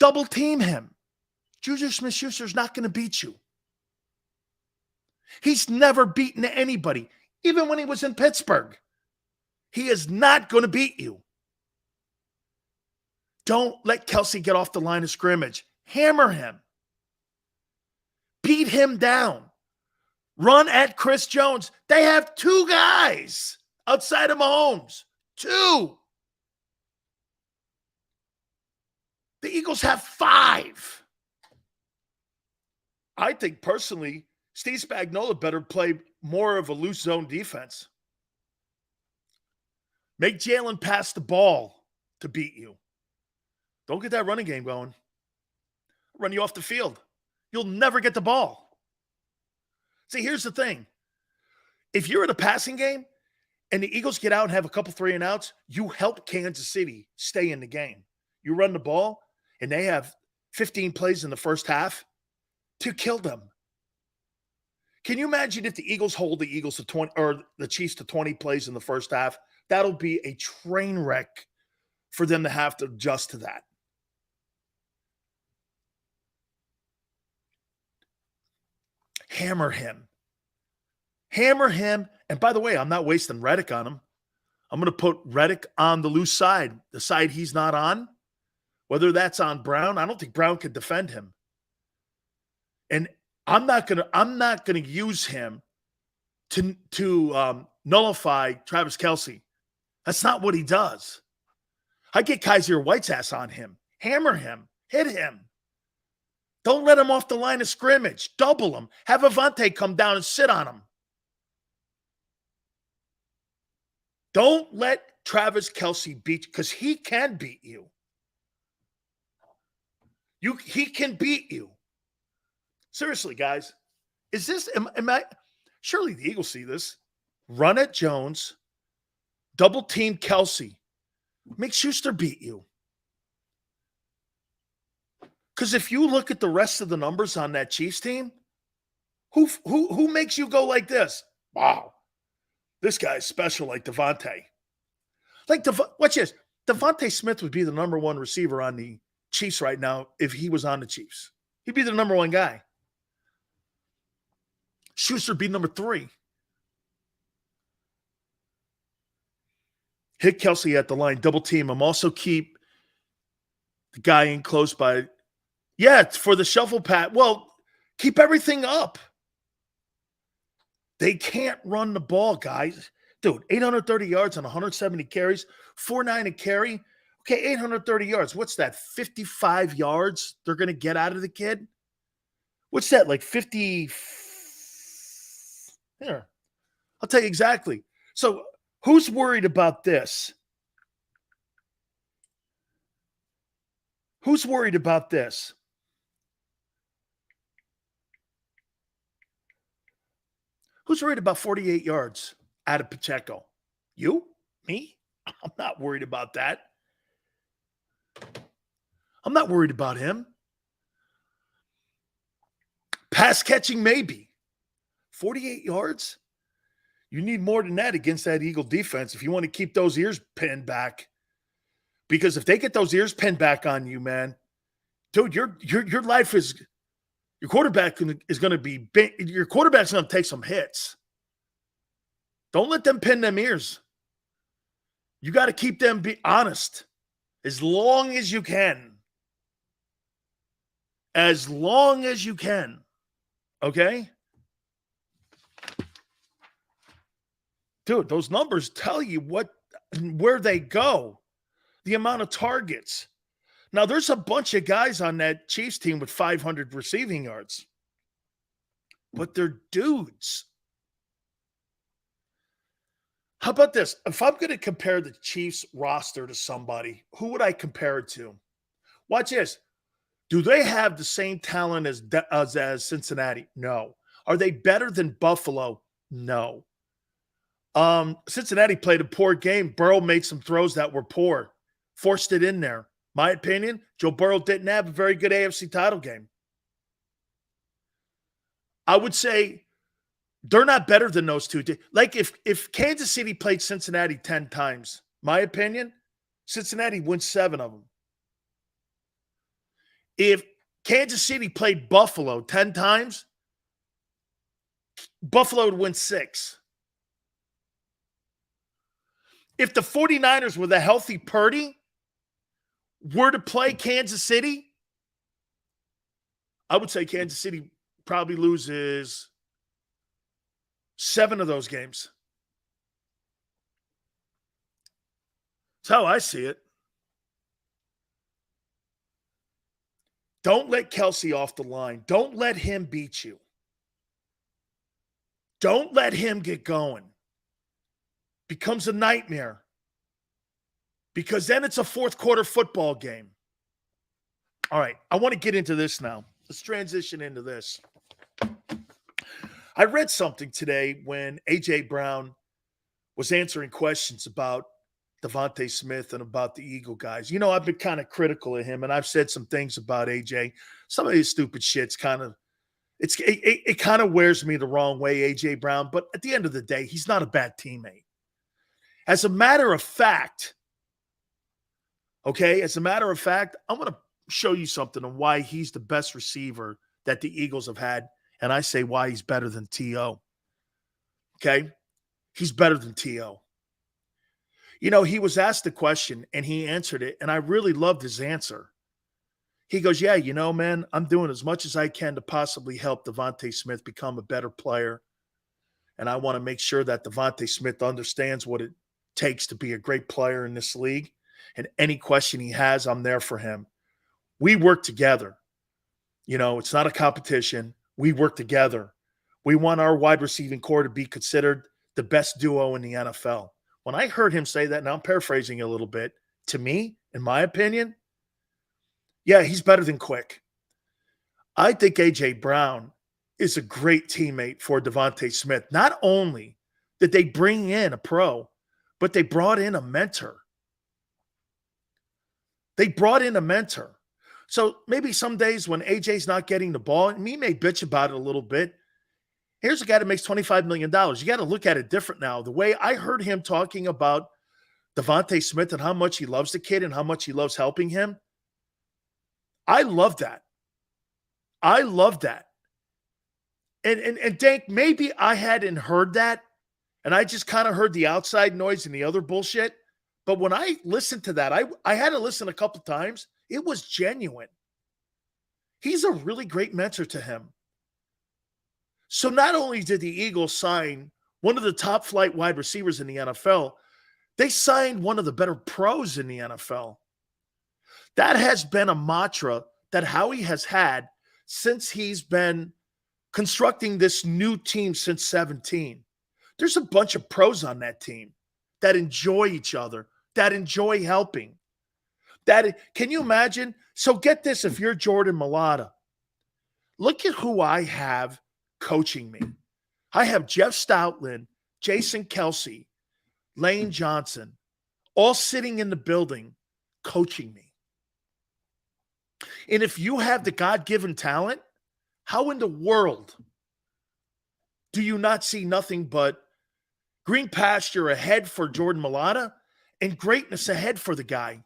Double team him. Juju Smith-Schuster's not going to beat you. He's never beaten anybody, even when he was in Pittsburgh. He is not going to beat you. Don't let Kelce get off the line of scrimmage. Hammer him. Beat him down. Run at Chris Jones. They have 2 guys outside of Mahomes. 2. The Eagles have 5. I think personally, Steve Spagnuolo better play more of a loose zone defense. Make Jalen pass the ball to beat you. Don't get that running game going. Run you off the field. You'll never get the ball. See, here's the thing. If you're in a passing game and the Eagles get out and have a couple 3-and-outs, you help Kansas City stay in the game. You run the ball and they have 15 plays in the first half to kill them. Can you imagine if the Eagles hold the Eagles to 20 or the Chiefs to 20 plays in the first half? That'll be a train wreck for them to have to adjust to that. Hammer him. Hammer him. And by the way, I'm not wasting Reddick on him. I'm going to put Reddick on the loose side, the side he's not on. Whether that's on Brown, I don't think Brown can defend him. And I'm not gonna use him to nullify Travis Kelce. That's not what he does. I get Kaiser White's ass on him. Hammer him. Hit him. Don't let him off the line of scrimmage. Double him. Have Avante come down and sit on him. Don't let Travis Kelce beat you, because he can beat you. He can beat you. Seriously, guys. Is this, am I, surely the Eagles see this. Run at Jones. Double team Kelce. Make Schuster beat you. Because if you look at the rest of the numbers on that Chiefs team, who makes you go like this? Wow, this guy's special, like Devontae. Watch this. Devontae Smith would be the number 1 receiver on the Chiefs right now if he was on the Chiefs. He'd be the number 1 guy. Schuster would be number 3. Hit Kelce at the line, double team him. Also keep the guy in close by. Yeah, it's for the shuffle pat. Well, keep everything up. They can't run the ball, guys. Dude, 830 yards on 170 carries, 4.9 a carry. Okay, 830 yards. What's that? 55 yards they're going to get out of the kid? What's that, like 50? Here, I'll tell you exactly. So who's worried about this? Who's worried about this? Who's worried about 48 yards out of Pacheco? You? Me? I'm not worried about that. I'm not worried about him. Pass catching, maybe. 48 yards? You need more than that against that Eagle defense if you want to keep those ears pinned back. Because if they get those ears pinned back on you, man, dude, your life is – your quarterback is going to be – your quarterback's going to take some hits. Don't let them pin them ears. You got to keep them be honest as long as you can. As long as you can. Okay? Dude, those numbers tell you where they go. The amount of targets. Now, there's a bunch of guys on that Chiefs team with 500 receiving yards. But they're dudes. How about this? If I'm going to compare the Chiefs roster to somebody, who would I compare it to? Watch this. Do they have the same talent as Cincinnati? No. Are they better than Buffalo? No. Cincinnati played a poor game. Burrow made some throws that were poor. Forced it in there. My opinion, Joe Burrow didn't have a very good AFC title game. I would say They're not better than those two. Like if Kansas City played Cincinnati 10 times, my opinion, Cincinnati wins 7 of them. If Kansas City played Buffalo 10 times, Buffalo would win 6. If the 49ers with a healthy Purdy were to play Kansas City, I would say Kansas City probably loses 7 of those games. That's how I see it. Don't let Kelsey off the line. Don't let him beat you. Don't let him get going. Becomes a nightmare. Because then it's a fourth quarter football game. All right, I want to get into this now. Let's transition into this. I read something today when A.J. Brown was answering questions about Devontae Smith and about the Eagle guys. You know, I've been kind of critical of him, and I've said some things about A.J. Some of his stupid shit's kind of it kind of wears me the wrong way, A.J. Brown. But at the end of the day, he's not a bad teammate. As a matter of fact, I'm going to show you something on why he's the best receiver that the Eagles have had. And I say why he's better than T.O. Okay? He's better than T.O. You know, he was asked the question and he answered it, and I really loved his answer. He goes, yeah, you know, man, I'm doing as much as I can to possibly help Devontae Smith become a better player. And I want to make sure that Devontae Smith understands what it takes to be a great player in this league. And any question he has, I'm there for him. We work together. You know, it's not a competition. We work together. We want our wide receiving core to be considered the best duo in the NFL. When I heard him say that, now I'm paraphrasing a little bit, to me, in my opinion, yeah, he's better than Quick. I think A.J. Brown is a great teammate for Devontae Smith. Not only did they bring in a pro, but they brought in a mentor. So maybe some days when AJ's not getting the ball, and me may bitch about it a little bit. Here's a guy that makes $25 million. You got to look at it different now. The way I heard him talking about Devontae Smith and how much he loves the kid and how much he loves helping him, I love that. And Dank, maybe I hadn't heard that, and I just kind of heard the outside noise and the other bullshit. But when I listened to that, I had to listen a couple times. It was genuine. He's a really great mentor to him. So not only did the Eagles sign one of the top flight wide receivers in the NFL, they signed one of the better pros in the NFL. That has been a mantra that Howie has had since he's been constructing this new team since 2017. There's a bunch of pros on that team that enjoy each other, that enjoy helping. Can you imagine? So get this, if you're Jordan Mailata, look at who I have coaching me. I have Jeff Stoutland, Jason Kelsey, Lane Johnson, all sitting in the building coaching me. And if you have the God-given talent, how in the world do you not see nothing but green pasture ahead for Jordan Mailata and greatness ahead for the guy?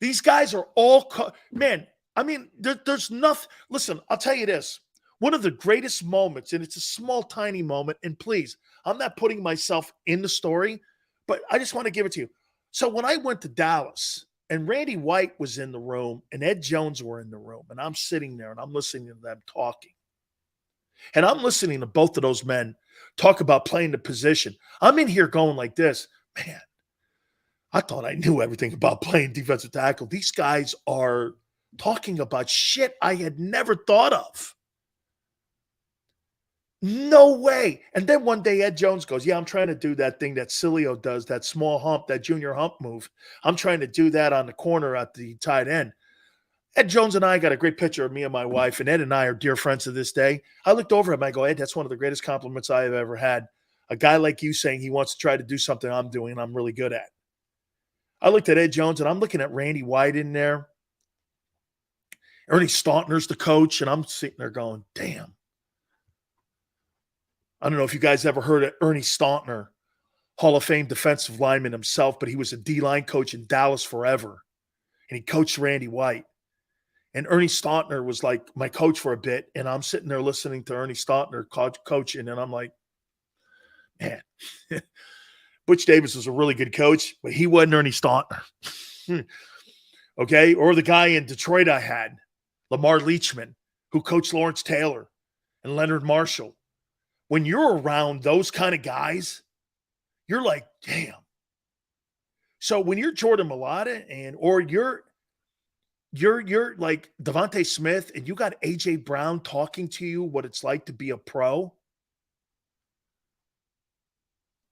These guys are all there's nothing. Listen, I'll tell you this. One of the greatest moments, and it's a small, tiny moment, and please, I'm not putting myself in the story, but I just want to give it to you. So when I went to Dallas, and Randy White was in the room, and Ed Jones were in the room, and I'm sitting there, and I'm listening to them talking. And I'm listening to both of those men talk about playing the position. I'm in here going like this, man, I thought I knew everything about playing defensive tackle. These guys are talking about shit I had never thought of. No way. And then one day Ed Jones goes, yeah, I'm trying to do that thing that Sileo does, that small hump, that junior hump move. I'm trying to do that on the corner at the tight end. Ed Jones and I got a great picture of me and my wife, and Ed and I are dear friends to this day. I looked over at him, I go, Ed, that's one of the greatest compliments I have ever had. A guy like you saying he wants to try to do something I'm doing and I'm really good at. I looked at Ed Jones, and I'm looking at Randy White in there. Ernie Staunter's the coach, and I'm sitting there going, damn. I don't know if you guys ever heard of Ernie Stauntner, Hall of Fame defensive lineman himself, but he was a D-line coach in Dallas forever. And he coached Randy White. And Ernie Stauntner was like my coach for a bit. And I'm sitting there listening to Ernie Stauntner coaching. And I'm like, man, Butch Davis was a really good coach, but he wasn't Ernie Stauntner. Okay. Or the guy in Detroit I had, Lamar Leachman, who coached Lawrence Taylor and Leonard Marshall. When you're around those kind of guys, you're like, damn. So when you're Jordan Mailata or you're like Devontae Smith and you got AJ Brown talking to you what it's like to be a pro.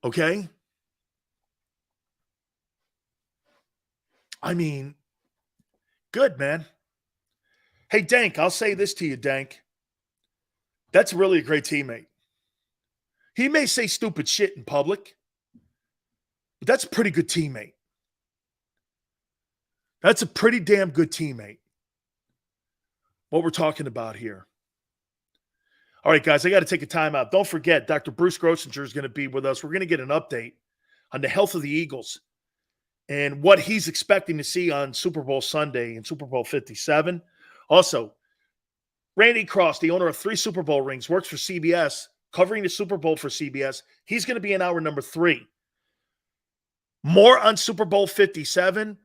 Okay. I mean, good, man. Hey, Dank, I'll say this to you, Dank. That's really a great teammate. He may say stupid shit in public, but that's a pretty good teammate. That's a pretty damn good teammate. What we're talking about here. All right, guys, I got to take a timeout. Don't forget, Dr. Bruce Grosinger is going to be with us. We're going to get an update on the health of the Eagles and what he's expecting to see on Super Bowl Sunday and Super Bowl 57. Also, Randy Cross, the owner of 3 Super Bowl rings, works for CBS, covering the Super Bowl for CBS. He's going to be in hour number 3. More on Super Bowl 57.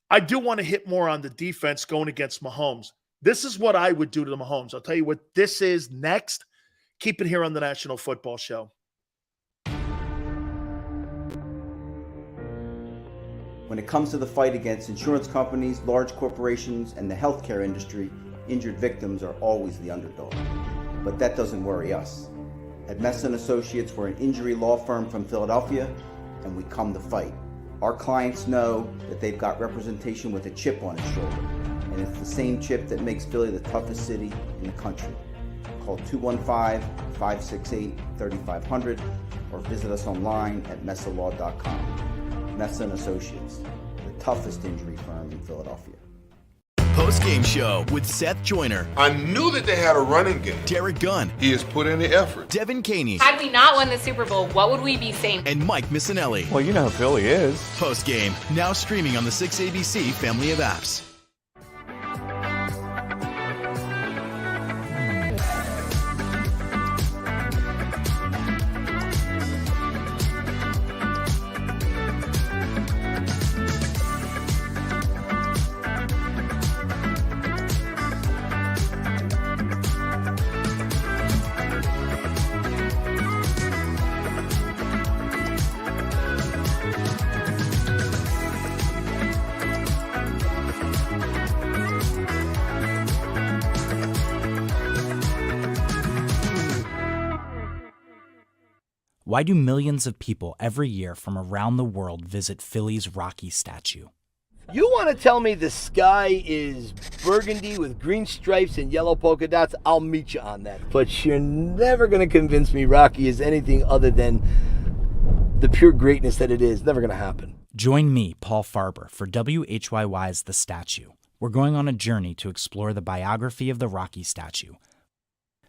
I do want to hit more on the defense going against Mahomes. This is what I would do to the Mahomes. I'll tell you what this is next. Keep it here on the National Football Show. When it comes to the fight against insurance companies, large corporations, and the healthcare industry, injured victims are always the underdog. But that doesn't worry us. At Messon Associates, we're an injury law firm from Philadelphia, and we come to fight. Our clients know that they've got representation with a chip on its shoulder, and it's the same chip that makes Philly the toughest city in the country. Call 215-568-3500 or visit us online at messalaw.com. Messon Associates, the toughest injury firm in Philadelphia. Post-game show with Seth Joyner. I knew that they had a running game. Derek Gunn. He has put in the effort. Devin Caney. Had we not won the Super Bowl, what would we be saying? And Mike Missinelli. Well, you know how Philly is. Post-game, now streaming on the 6ABC family of apps. Why do millions of people every year from around the world visit Philly's Rocky statue? You want to tell me the sky is burgundy with green stripes and yellow polka dots? I'll meet you on that. But you're never going to convince me Rocky is anything other than the pure greatness that it is. Never going to happen. Join me, Paul Farber, for WHYY's The Statue. We're going on a journey to explore the biography of the Rocky statue.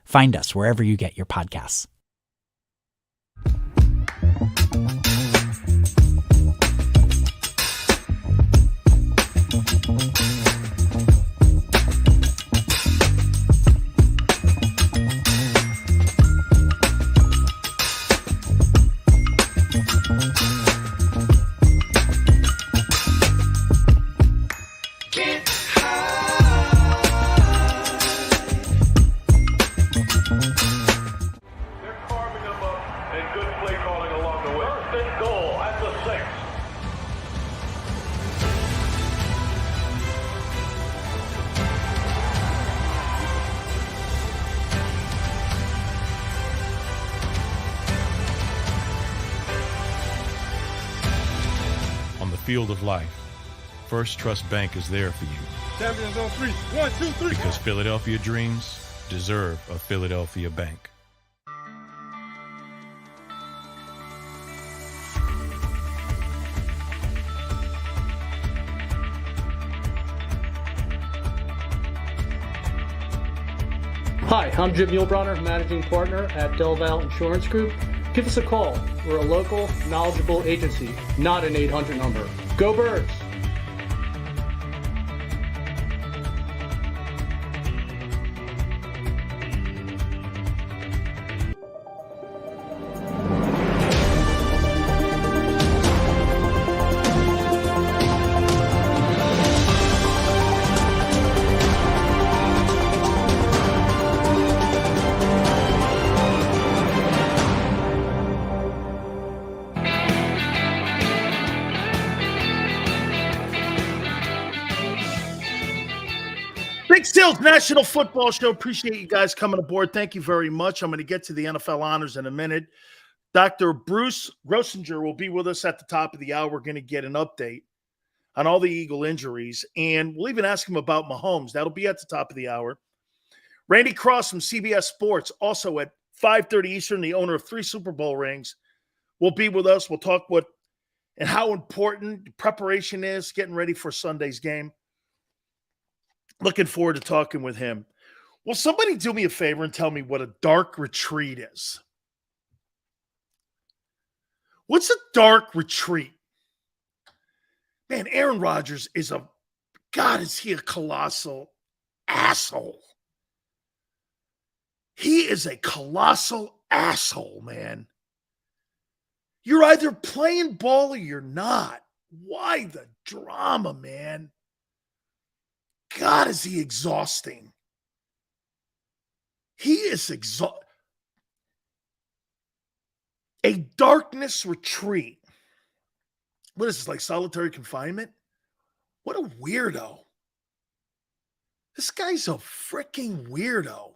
Find us wherever you get your podcasts. Field of life, First Trust Bank is there for you. Champions on 3. 1, 2, 3. Because Philadelphia dreams deserve a Philadelphia bank. Hi, I'm Jim Muehlbronner, Managing Partner at Del Valle Insurance Group. Give us a call. We're a local, knowledgeable agency, not an 800 number. Go Birds! Big Sales National Football Show. Appreciate you guys coming aboard. Thank you very much. I'm going to get to the NFL honors in a minute. Dr. Bruce Grosinger will be with us at the top of the hour. We're going to get an update on all the Eagle injuries, and we'll even ask him about Mahomes. That'll be at the top of the hour. Randy Cross from CBS Sports, also at 5:30 Eastern, the owner of 3 Super Bowl rings, will be with us. We'll talk what and how important preparation is, getting ready for Sunday's game. Looking forward to talking with him. Will somebody do me a favor and tell me what a dark retreat is? What's a dark retreat? Man, Aaron Rodgers is is he a colossal asshole. He is a colossal asshole, man. You're either playing ball or you're not. Why the drama, man? God, is he exhausting. He is exhausting. A darkness retreat. What is this, like solitary confinement? What a weirdo. This guy's a freaking weirdo.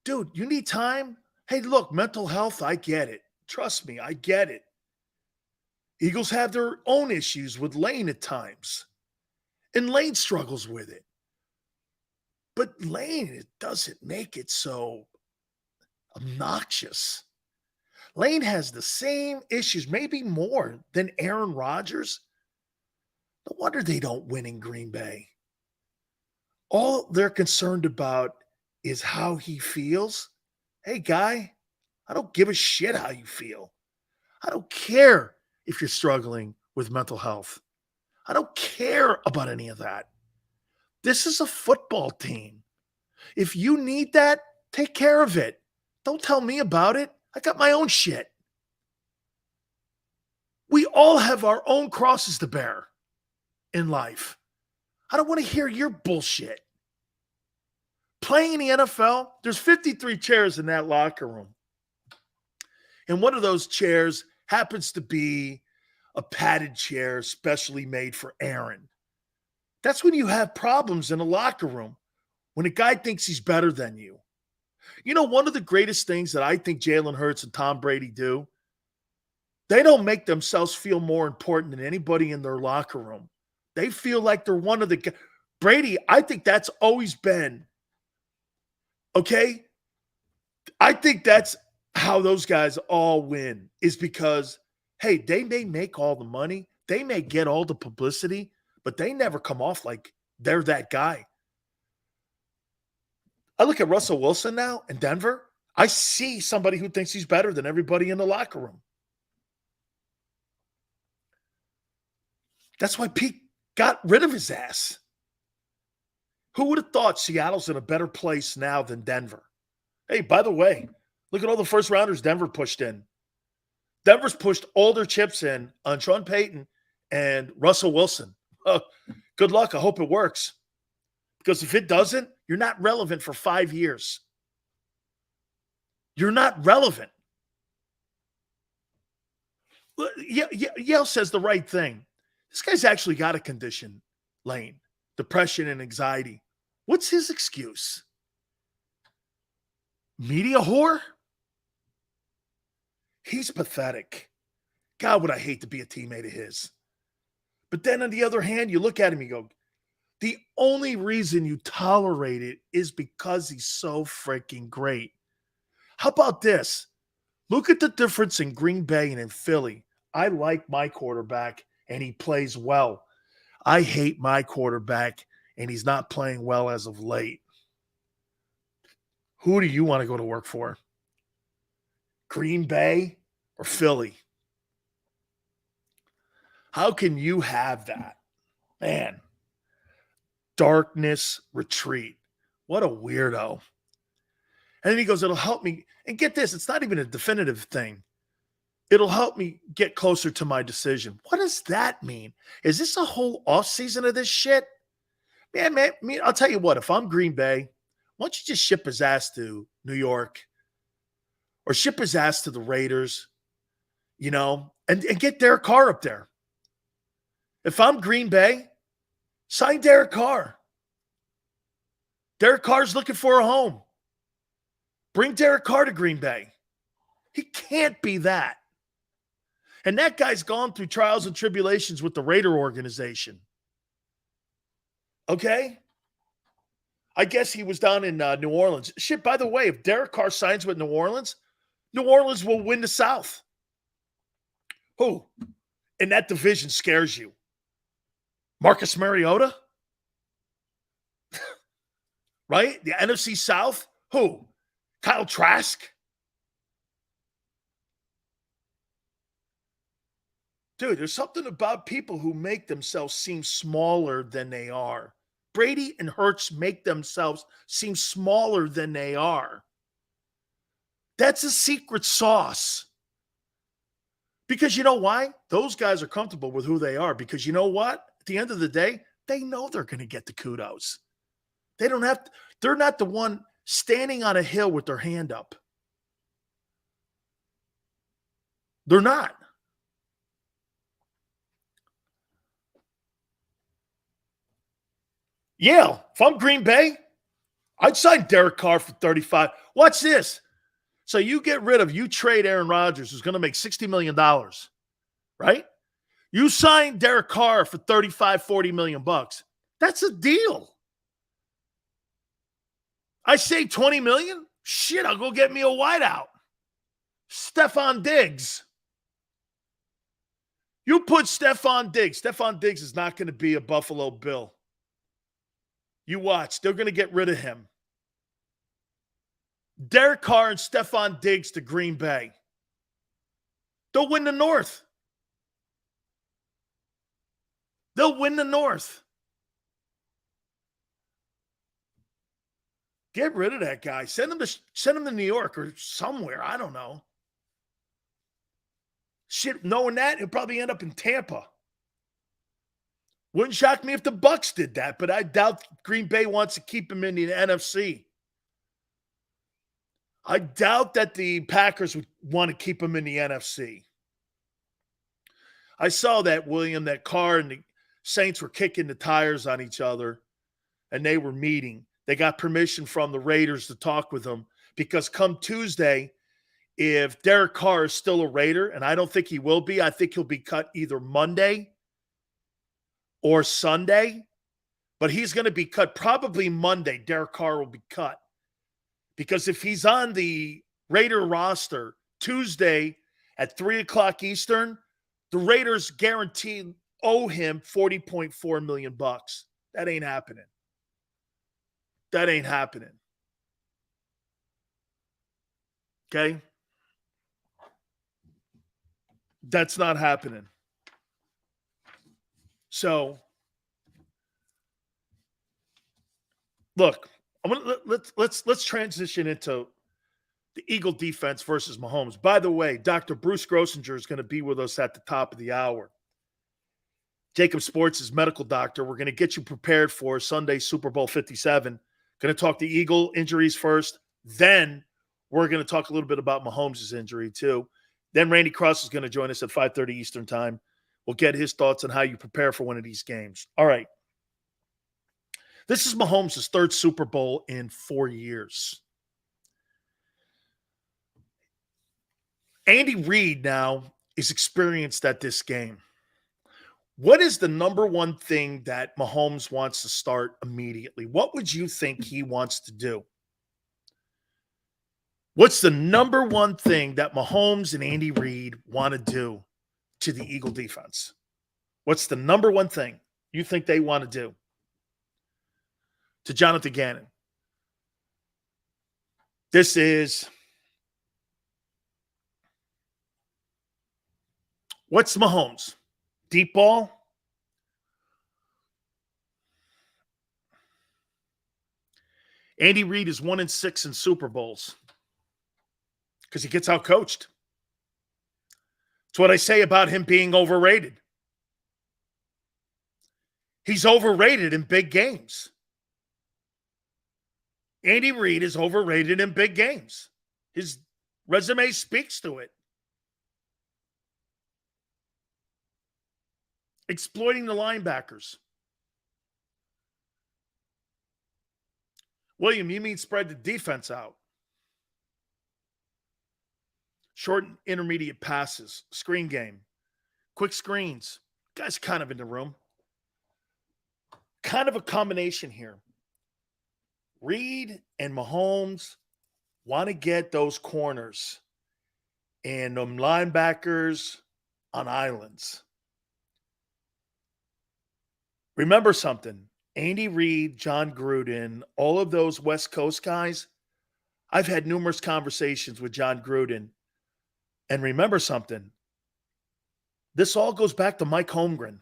Dude, you need time? Hey, look, mental health, I get it. Trust me, I get it. Eagles have their own issues with Lane at times. And Lane struggles with it. But Lane, it doesn't make it so obnoxious. Lane has the same issues, maybe more than Aaron Rodgers. No wonder they don't win in Green Bay. All they're concerned about is how he feels. Hey, guy, I don't give a shit how you feel. I don't care if you're struggling with mental health. I don't care about any of that. This is a football team. If you need that, take care of it. Don't tell me about it. I got my own shit. We all have our own crosses to bear in life. I don't want to hear your bullshit. Playing in the NFL, there's 53 chairs in that locker room. And one of those chairs happens to be a padded chair specially made for Aaron. That's when you have problems in a locker room, when a guy thinks he's better than you. You know, one of the greatest things that I think Jalen Hurts and Tom Brady do, they don't make themselves feel more important than anybody in their locker room. They feel like they're one of the – Brady, I think that's always been – okay? I think that's how those guys all win, is because – hey, they may make all the money, they may get all the publicity, but they never come off like they're that guy. I look at Russell Wilson now in Denver. I see somebody who thinks he's better than everybody in the locker room. That's why Pete got rid of his ass. Who would have thought Seattle's in a better place now than Denver? Hey, by the way, look at all the first rounders Denver pushed in. Denver's pushed all their chips in on Sean Payton and Russell Wilson. Good luck. I hope it works. Because if it doesn't, you're not relevant for 5 years. You're not relevant. Yale says the right thing. This guy's actually got a condition, Lane. Depression and anxiety. What's his excuse? Media whore? He's pathetic. God, would I hate to be a teammate of his. But then on the other hand, you look at him, you go, the only reason you tolerate it is because he's so freaking great. How about this? Look at the difference in Green Bay and in Philly. I like my quarterback, and he plays well. I hate my quarterback, and he's not playing well as of late. Who do you want to go to work for? Green Bay or Philly? How can you have that? Man, darkness retreat. What a weirdo. And then he goes, it'll help me. And get this, it's not even a definitive thing. It'll help me get closer to my decision. What does that mean? Is this a whole offseason of this shit? Man, I'll tell you what, if I'm Green Bay, why don't you just ship his ass to New York or ship his ass to the Raiders, and get Derek Carr up there. If I'm Green Bay, sign Derek Carr. Derek Carr's looking for a home. Bring Derek Carr to Green Bay. He can't be that. And that guy's gone through trials and tribulations with the Raider organization. Okay? I guess he was down in New Orleans. Shit, by the way, if Derek Carr signs with New Orleans will win the South. Who in that division scares you? Marcus Mariota? Right? The NFC South? Who? Kyle Trask? Dude, there's something about people who make themselves seem smaller than they are. Brady and Hurts make themselves seem smaller than they are. That's a secret sauce. Because you know why? Those guys are comfortable with who they are. Because you know what? At the end of the day, they know they're going to get the kudos. They're not the one standing on a hill with their hand up. They're not. Yeah, if I'm Green Bay, I'd sign Derek Carr for 35. Watch this. So you trade Aaron Rodgers, who's going to make $60 million, right? You sign Derek Carr for 35, 40 million bucks. That's a deal. I say 20 million? Shit, I'll go get me a wideout. Stephon Diggs. You put Stephon Diggs. Stephon Diggs is not going to be a Buffalo Bill. You watch. They're going to get rid of him. Derek Carr and Stephon Diggs to Green Bay. They'll win the North. They'll win the North. Get rid of that guy. Send him to New York or somewhere. I don't know. Shit, knowing that, he'll probably end up in Tampa. Wouldn't shock me if the Bucs did that, but I doubt Green Bay wants to keep him in the NFC. I doubt that the Packers would want to keep him in the NFC. I saw that, William, that Carr and the Saints were kicking the tires on each other, and they were meeting. They got permission from the Raiders to talk with them because come Tuesday, if Derek Carr is still a Raider, and I don't think he will be, I think he'll be cut either Monday or Sunday, but he's going to be cut probably Monday. Derek Carr will be cut because if he's on the Raider roster Tuesday at 3 o'clock Eastern, the Raiders guaranteed owe him $40.4 million. That ain't happening. That ain't happening. Okay? That's not happening. So, look, let's transition into the Eagle defense versus Mahomes. By the way, Dr. Bruce Grossinger is going to be with us at the top of the hour. JAKIB Sports is medical doctor. We're going to get you prepared for Sunday Super Bowl 57. Going to talk the Eagle injuries first. Then we're going to talk a little bit about Mahomes' injury too. Then Randy Cross is going to join us at 5:30 Eastern time. We'll get his thoughts on how you prepare for one of these games. All right. This is Mahomes' third Super Bowl in 4 years. Andy Reid now is experienced at this game. What is the number one thing that Mahomes wants to start immediately? What would you think he wants to do? What's the number one thing that Mahomes and Andy Reid want to do to the Eagle defense? What's the number one thing you think they want to do? To Jonathan Gannon. This is what's Mahomes? Deep ball? Andy Reid is 1-6 in Super Bowls because he gets outcoached. That's what I say about him being overrated. He's overrated in big games. Andy Reid is overrated in big games. His resume speaks to it. Exploiting the linebackers. William, you mean spread the defense out. Short and intermediate passes, screen game, quick screens. Guys kind of in the room. Kind of a combination here. Reid and Mahomes want to get those corners and them linebackers on islands. Remember something. Andy Reid, John Gruden, all of those West Coast guys, I've had numerous conversations with John Gruden. And remember something. This all goes back to Mike Holmgren.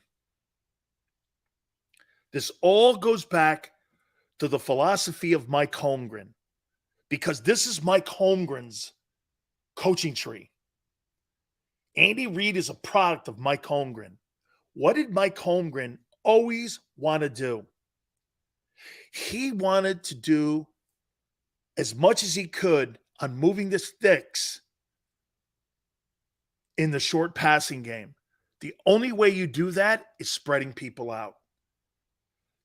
This all goes back to the philosophy of Mike Holmgren. Because this is Mike Holmgren's coaching tree. Andy Reid is a product of Mike Holmgren. What did Mike Holmgren always want to do? He wanted to do as much as he could on moving the sticks in the short passing game. The only way you do that is spreading people out.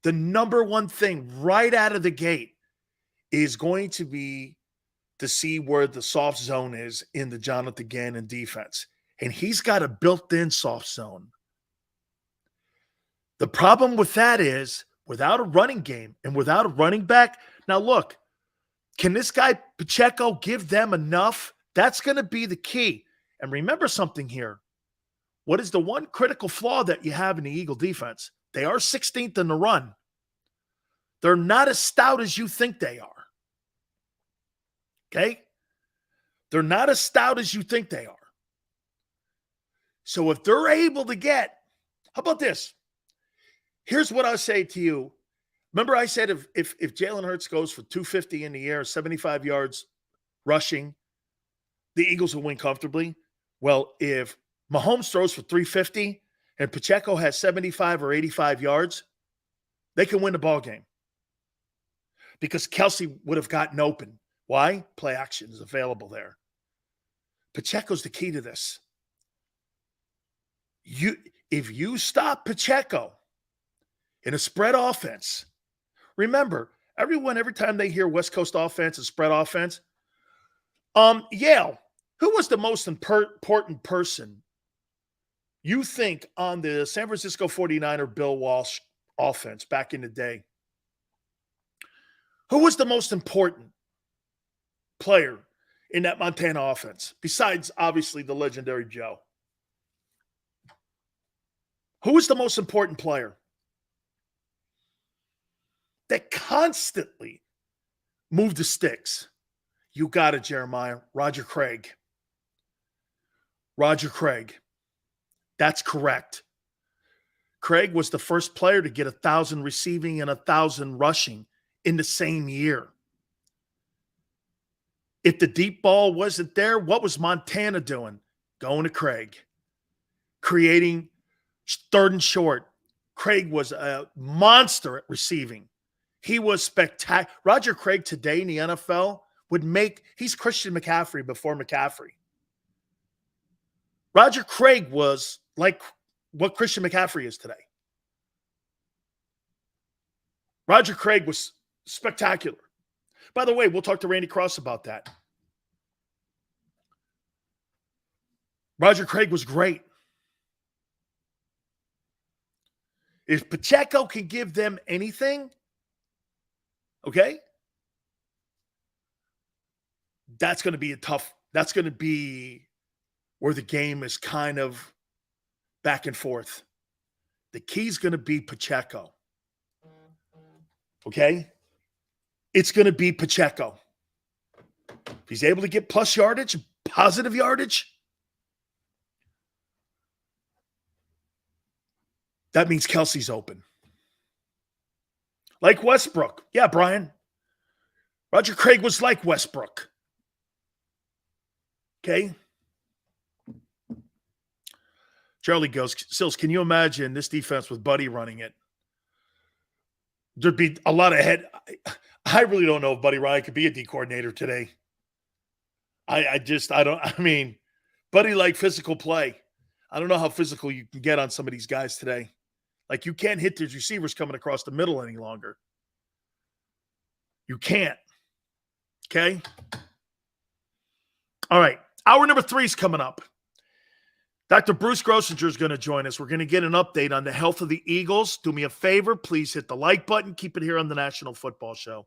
The number one thing right out of the gate is going to be to see where the soft zone is in the Jonathan Gannon defense. And he's got a built-in soft zone. The problem with that is without a running game and without a running back. Now, look, can this guy Pacheco give them enough? That's going to be the key. And remember something here. What is the one critical flaw that you have in the Eagle defense? They are 16th in the run. They're not as stout as you think they are. Okay? They're not as stout as you think they are. So if they're able to get, how about this? Here's what I'll say to you. Remember I said if Jalen Hurts goes for 250 in the air, 75 yards rushing, the Eagles will win comfortably. Well, if Mahomes throws for 350 and Pacheco has 75 or 85 yards, they can win the ball game. Because Kelsey would have gotten open. Why? Play action is available there. Pacheco's the key to this. If you stop Pacheco in a spread offense, remember, every time they hear West Coast offense and spread offense, Yale, who was the most important person you think on the San Francisco 49er Bill Walsh offense back in the day? Who was the most important player in that Montana offense, besides, obviously, the legendary Joe? Who was the most important player? That constantly moved the sticks. You got it, Jeremiah. Roger Craig. Roger Craig. That's correct. Craig was the first player to get 1,000 receiving and 1,000 rushing in the same year. If the deep ball wasn't there, what was Montana doing? Going to Craig. Creating third and short. Craig was a monster at receiving. He was spectacular. Roger Craig today in the NFL he's Christian McCaffrey before McCaffrey. Roger Craig was like what Christian McCaffrey is today. Roger Craig was spectacular. By the way, we'll talk to Randy Cross about that. Roger Craig was great. If Pacheco can give them anything, okay, that's going to be where the game is kind of back and forth. The key's going to be Pacheco. Okay? It's going to be Pacheco. If he's able to get plus yardage, positive yardage, that means Kelsey's open. Like Westbrook. Yeah, Brian. Roger Craig was like Westbrook. Okay? Charlie goes, Sills, can you imagine this defense with Buddy running it? There'd be a lot of head. I really don't know if Buddy Ryan could be a D coordinator today. I mean, Buddy liked physical play. I don't know how physical you can get on some of these guys today. Like, you can't hit these receivers coming across the middle any longer. You can't. Okay? All right. Hour number 3 is coming up. Dr. Bruce Grossinger is going to join us. We're going to get an update on the health of the Eagles. Do me a favor. Please hit the like button. Keep it here on the National Football Show.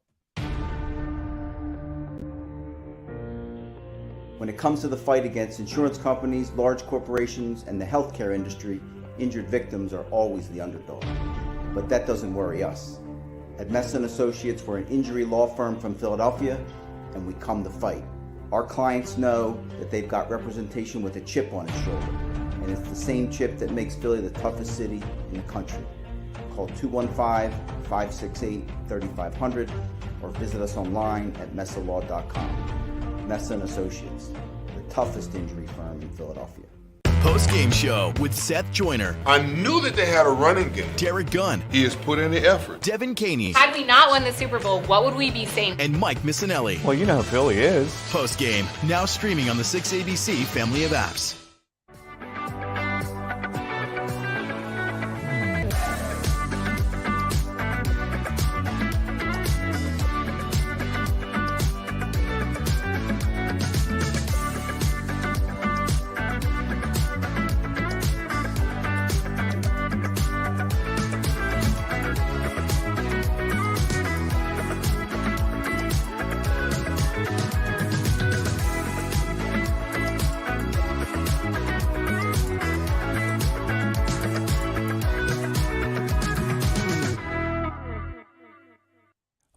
When it comes to the fight against insurance companies, large corporations, and the healthcare industry, injured victims are always the underdog. But that doesn't worry us. At Messon Associates, we're an injury law firm from Philadelphia, and we come to fight. Our clients know that they've got representation with a chip on its shoulder, and it's the same chip that makes Philly the toughest city in the country. Call 215-568-3500 or visit us online at messalaw.com. Messon Associates, the toughest injury firm in Philadelphia. Post-game show with Seth Joyner, I knew that they had a running game. Derek Gunn, He has put in the effort. Devin Caney, Had we not won the Super Bowl, what would we be saying? and Mike Missinelli. Well, you know how Philly is. Post-game, now streaming on the 6ABC family of apps.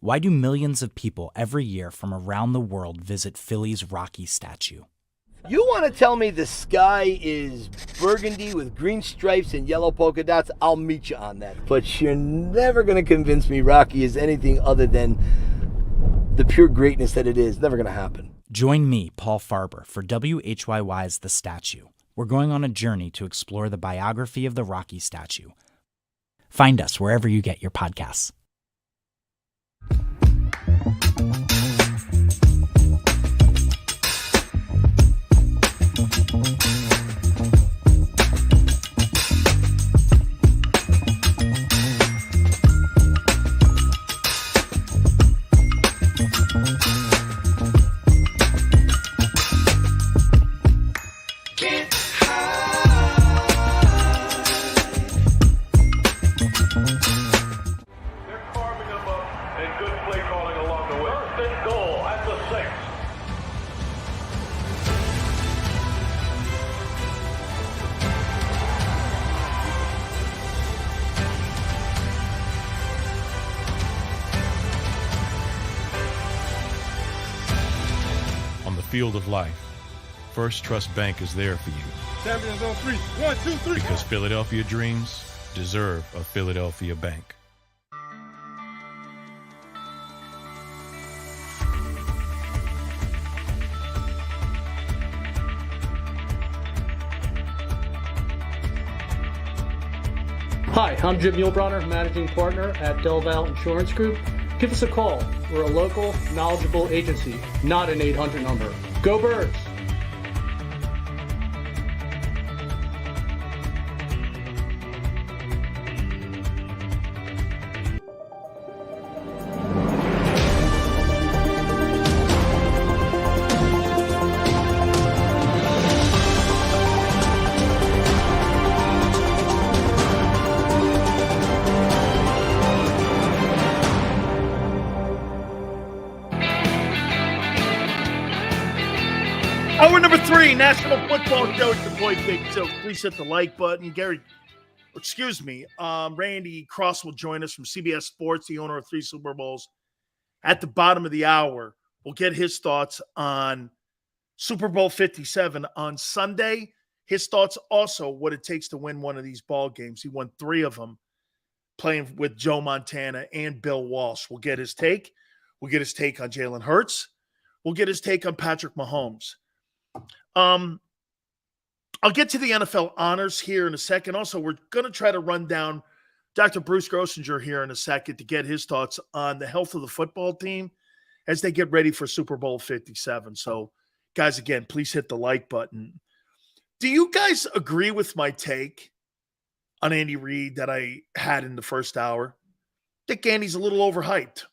Why do millions of people every year from around the world visit Philly's Rocky statue? You want to tell me the sky is burgundy with green stripes and yellow polka dots? I'll meet you on that. But you're never going to convince me Rocky is anything other than the pure greatness that it is. Never going to happen. Join me, Paul Farber, for WHYY's The Statue. We're going on a journey to explore the biography of the Rocky statue. Find us wherever you get your podcasts. Field of life, First Trust Bank is there for you. Champions on 3. 1, 2, 3. Because Philadelphia dreams deserve a Philadelphia bank. Hi, I'm Jim Muehlbronner, Managing Partner at Del Valle Insurance Group. Give us a call. We're a local, knowledgeable agency, not an 800 number. Go Birds! Hour number 3, National Football Show. It's your boy Big Silk. Please hit the like button. Randy Cross will join us from CBS Sports, the owner of 3 Super Bowls. At the bottom of the hour, We'll get his thoughts on Super Bowl 57 on Sunday. His thoughts also what it takes to win one of these ball games. He won 3 of them playing with Joe Montana and Bill Walsh. We'll get his take. We'll get his take on Jalen Hurts. We'll get his take on Patrick Mahomes. I'll get to the NFL honors here in a second. Also, we're going to try to run down Dr. Bruce Grossinger here in a second to get his thoughts on the health of the football team as they get ready for Super Bowl 57. So, guys, again, please hit the like button. Do you guys agree with my take on Andy Reid that I had in the first hour? I think Andy's a little overhyped.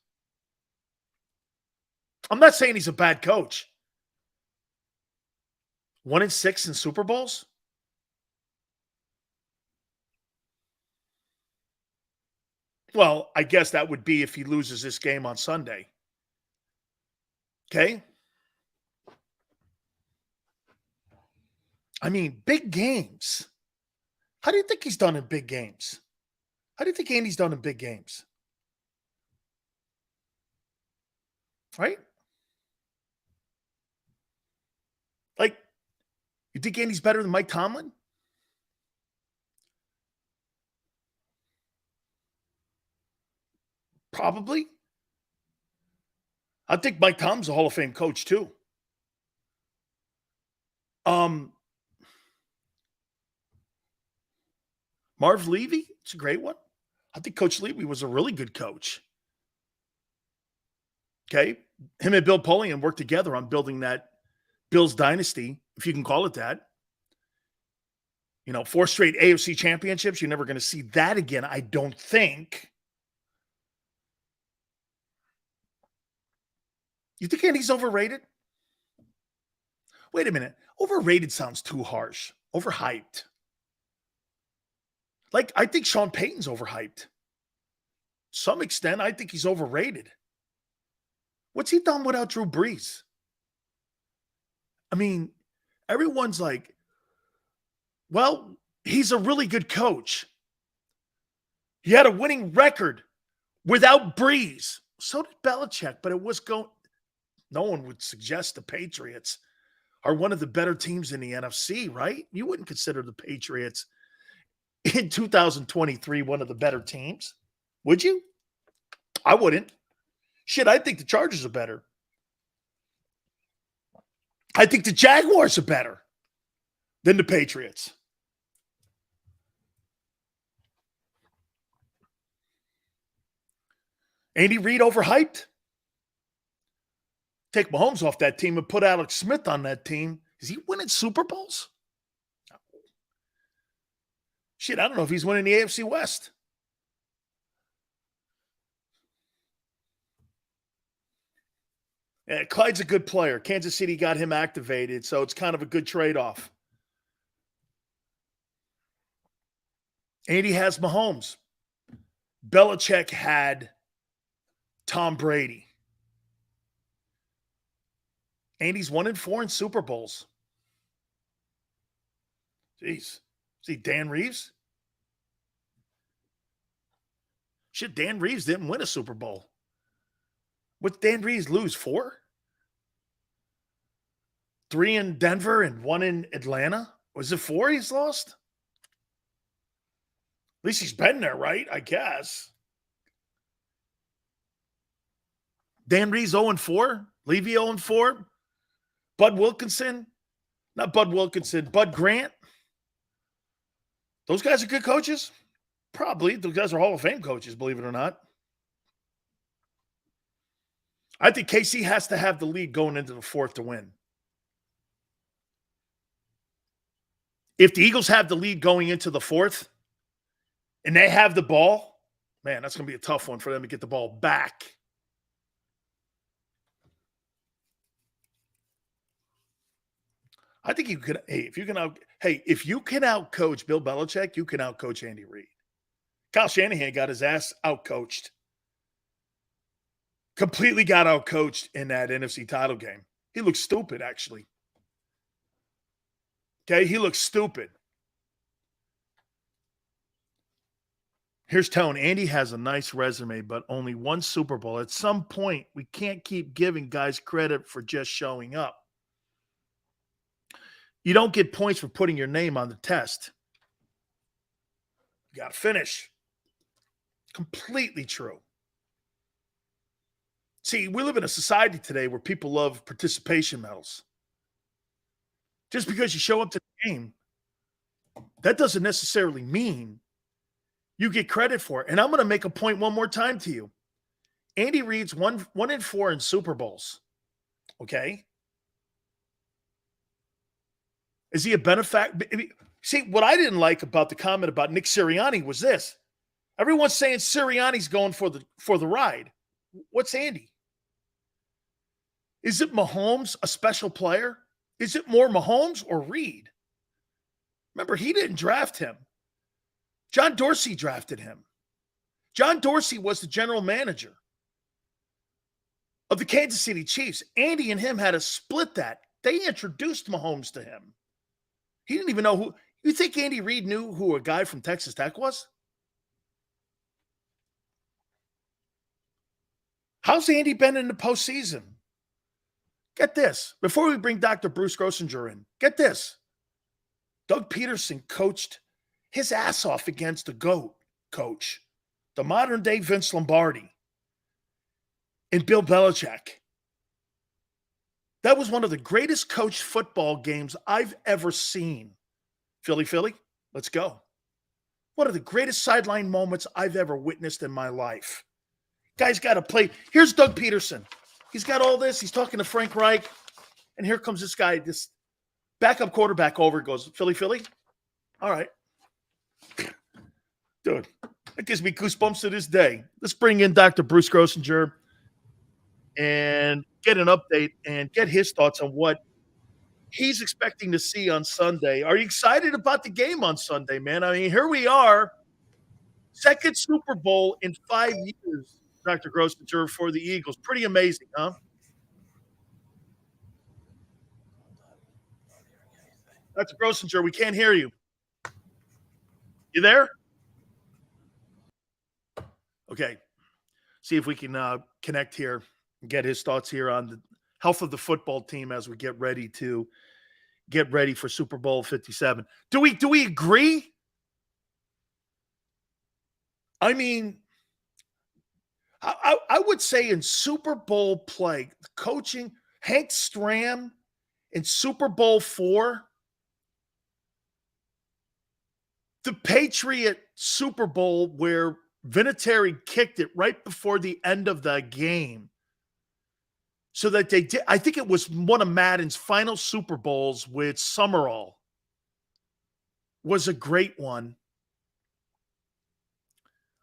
I'm not saying he's a bad coach. 1-6 in Super Bowls? Well, I guess that would be if he loses this game on Sunday. Okay? I mean, big games. How do you think he's done in big games? How do you think Andy's done in big games? Right? Like, you think Andy's better than Mike Tomlin? Probably. I think Mike Tomlin's a Hall of Fame coach too. Marv Levy, it's a great one. I think Coach Levy was a really good coach. Okay. Him and Bill Polian worked together on building that Bills dynasty, if you can call it that. 4 straight AFC championships. You're never going to see that again, I don't think. You think Andy's overrated? Wait a minute. Overrated sounds too harsh. Overhyped. Like, I think Sean Payton's overhyped. To some extent, I think he's overrated. What's he done without Drew Brees? I mean, everyone's like, well, he's a really good coach. He had a winning record without Brees. So did Belichick, but it was going. No one would suggest the Patriots are one of the better teams in the NFC, right? You wouldn't consider the Patriots in 2023 one of the better teams, would you? I wouldn't. Shit, I think the Chargers are better. I think the Jaguars are better than the Patriots. Andy Reid overhyped? Take Mahomes off that team and put Alex Smith on that team. Is he winning Super Bowls? No. Shit, I don't know if he's winning the AFC West. Yeah, Clyde's a good player. Kansas City got him activated, so it's kind of a good trade-off. Andy has Mahomes. Belichick had Tom Brady. Andy's 1-4 in Super Bowls. Jeez. See, Dan Reeves? Shit, Dan Reeves didn't win a Super Bowl. What did Dan Reeves lose? 4? 3 in Denver and 1 in Atlanta? Was it 4 he's lost? At least he's been there, right? I guess. Dan Reeves 0-4. Levy 0-4. Bud Wilkinson. Not Bud Wilkinson. Bud Grant. Those guys are good coaches? Probably. Those guys are Hall of Fame coaches, believe it or not. I think KC has to have the lead going into the 4th to win. If the Eagles have the lead going into the 4th and they have the ball, man, that's going to be a tough one for them to get the ball back. I think you could. Hey, if you can outcoach Bill Belichick, you can outcoach Andy Reid. Kyle Shanahan got his ass outcoached. Completely got outcoached in that NFC title game. He looked stupid, actually. Okay, he looked stupid. Here's Tone. Andy has a nice resume, but only one Super Bowl. At some point, we can't keep giving guys credit for just showing up. You don't get points for putting your name on the test. You got to finish. Completely true. See, we live in a society today where people love participation medals. Just because you show up to the game, that doesn't necessarily mean you get credit for it. And I'm going to make a point one more time to you. Andy Reid's 1-4 in Super Bowls. Okay? Is he a benefactor? See, what I didn't like about the comment about Nick Sirianni was this. Everyone's saying Sirianni's going for the ride. What's Andy? Is it Mahomes, a special player? Is it more Mahomes or Reid? Remember, he didn't draft him. John Dorsey drafted him. John Dorsey was the general manager of the Kansas City Chiefs. Andy and him had to split that. They introduced Mahomes to him. He didn't even know who. You think Andy Reid knew who a guy from Texas Tech was? How's Andy been in the postseason? Get this. Before we bring Dr. Bruce Grosinger in, get this. Doug Peterson coached his ass off against the GOAT coach, the modern-day Vince Lombardi, and Bill Belichick. That was one of the greatest coached football games I've ever seen. Philly, let's go. One of the greatest sideline moments I've ever witnessed in my life. Guy's got to play. Here's Doug Peterson. He's got all this. He's talking to Frank Reich. And here comes this guy, this backup quarterback over, goes, Philly. All right. Dude, that gives me goosebumps to this day. Let's bring in Dr. Bruce Grosinger and get an update and get his thoughts on what he's expecting to see on Sunday. Are you excited about the game on Sunday, man? I mean, here we are. Second Super Bowl in 5 years, Dr. Grosinger, for the Eagles. Pretty amazing, huh? Dr. Grosinger, we can't hear you. You there? Okay. See if we can connect here and get his thoughts here on the health of the football team as we get ready for Super Bowl 57. Do we agree? I mean, I would say in Super Bowl play, coaching, Hank Stram in Super Bowl 4, the Patriot Super Bowl where Vinatieri kicked it right before the end of the game so that they did. I think it was one of Madden's final Super Bowls with Summerall. Was a great one.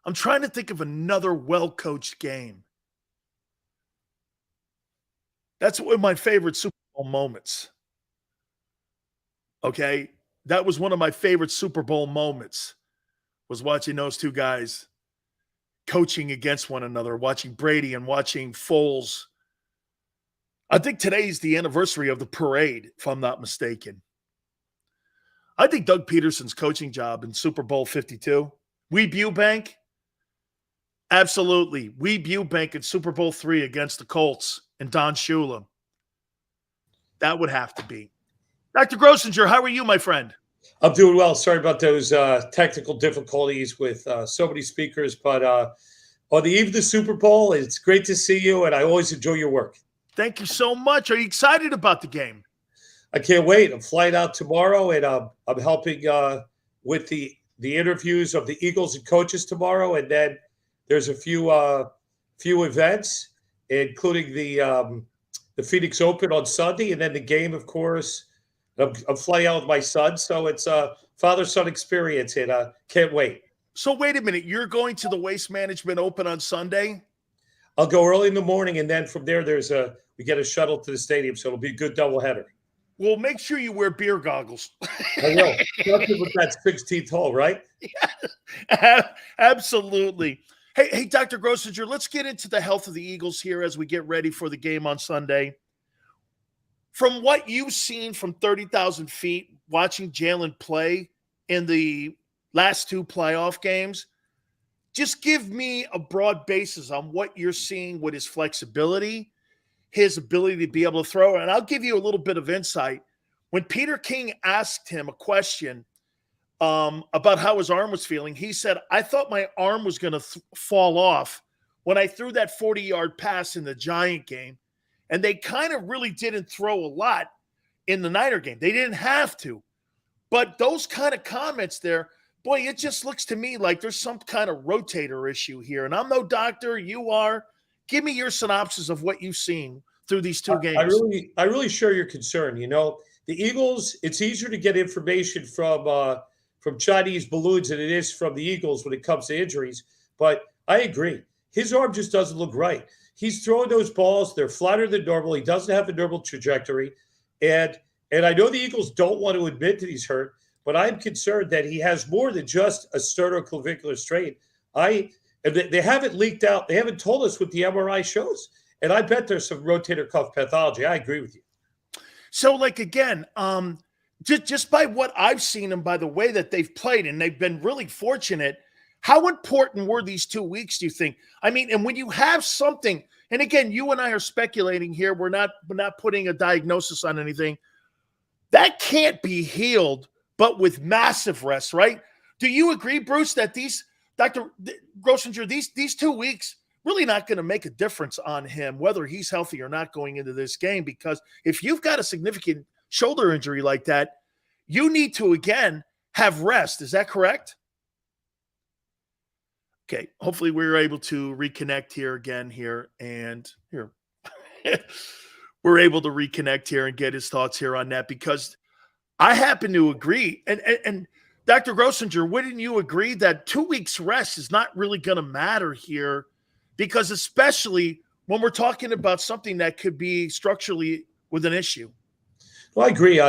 I'm trying to think of another well-coached game. That's one of my favorite Super Bowl moments. Okay? That was one of my favorite Super Bowl moments, was watching those two guys coaching against one another, watching Brady and watching Foles. I think today's the anniversary of the parade, if I'm not mistaken. I think Doug Peterson's coaching job in Super Bowl 52, Weeb Eubank, absolutely. Weeb Eubank in Super Bowl 3 against the Colts and Don Shula. That would have to be. Dr. Grosinger, how are you, my friend? I'm doing well. Sorry about those technical difficulties with so many speakers. But on the eve of the Super Bowl, it's great to see you, and I always enjoy your work. Thank you so much. Are you excited about the game? I can't wait. I'm flying out tomorrow, and I'm helping with the interviews of the Eagles and coaches tomorrow. And then there's a few events, including the Phoenix Open on Sunday, and then the game, of course. I'm flying out with my son, so it's a father-son experience, and can't wait. So wait a minute. You're going to the Waste Management Open on Sunday? I'll go early in the morning, and then from there, we get a shuttle to the stadium, so it'll be a good doubleheader. Well, make sure you wear beer goggles. I will. Especially with that 16th hole, right? Yeah, absolutely. Hey, Dr. Grosinger, let's get into the health of the Eagles here as we get ready for the game on Sunday. From what you've seen from 30,000 feet, watching Jalen play in the last two playoff games, just give me a broad basis on what you're seeing with his flexibility, his ability to be able to throw. And I'll give you a little bit of insight. When Peter King asked him a question about how his arm was feeling, he said, I thought my arm was going to fall off when I threw that 40-yard pass in the Giant game. And they kind of really didn't throw a lot in the Niner game. They didn't have to. But those kind of comments there, boy, it just looks to me like there's some kind of rotator issue here. And I'm no doctor. You are. Give me your synopsis of what you've seen through these two games. I really share your concern. You know, the Eagles, it's easier to get information from Chinese balloons than it is from the Eagles when it comes to injuries. But I agree. His arm just doesn't look right. He's throwing those balls. They're flatter than normal. He doesn't have a normal trajectory. And I know the Eagles don't want to admit that he's hurt, but I'm concerned that he has more than just a sternoclavicular strain. They haven't leaked out. They haven't told us what the MRI shows. And I bet there's some rotator cuff pathology. I agree with you. So, like, again, just by what I've seen and by the way that they've played, and they've been really fortunate, how important were these 2 weeks, do you think? I mean, and when you have something, and again, you and I are speculating here. We're not putting a diagnosis on anything. That can't be healed, but with massive rest, right? Do you agree, Bruce, that Dr. Grosinger, these 2 weeks really not going to make a difference on him, whether he's healthy or not going into this game? Because if you've got a significant shoulder injury like that, you need to, again, have rest. Is that correct? Okay, hopefully we're able to reconnect here again here. And here, we're able to reconnect here and get his thoughts here on that, because I happen to agree. And Dr. Grosinger, wouldn't you agree that 2 weeks rest is not really going to matter here? Because especially when we're talking about something that could be structurally with an issue. Well, I agree.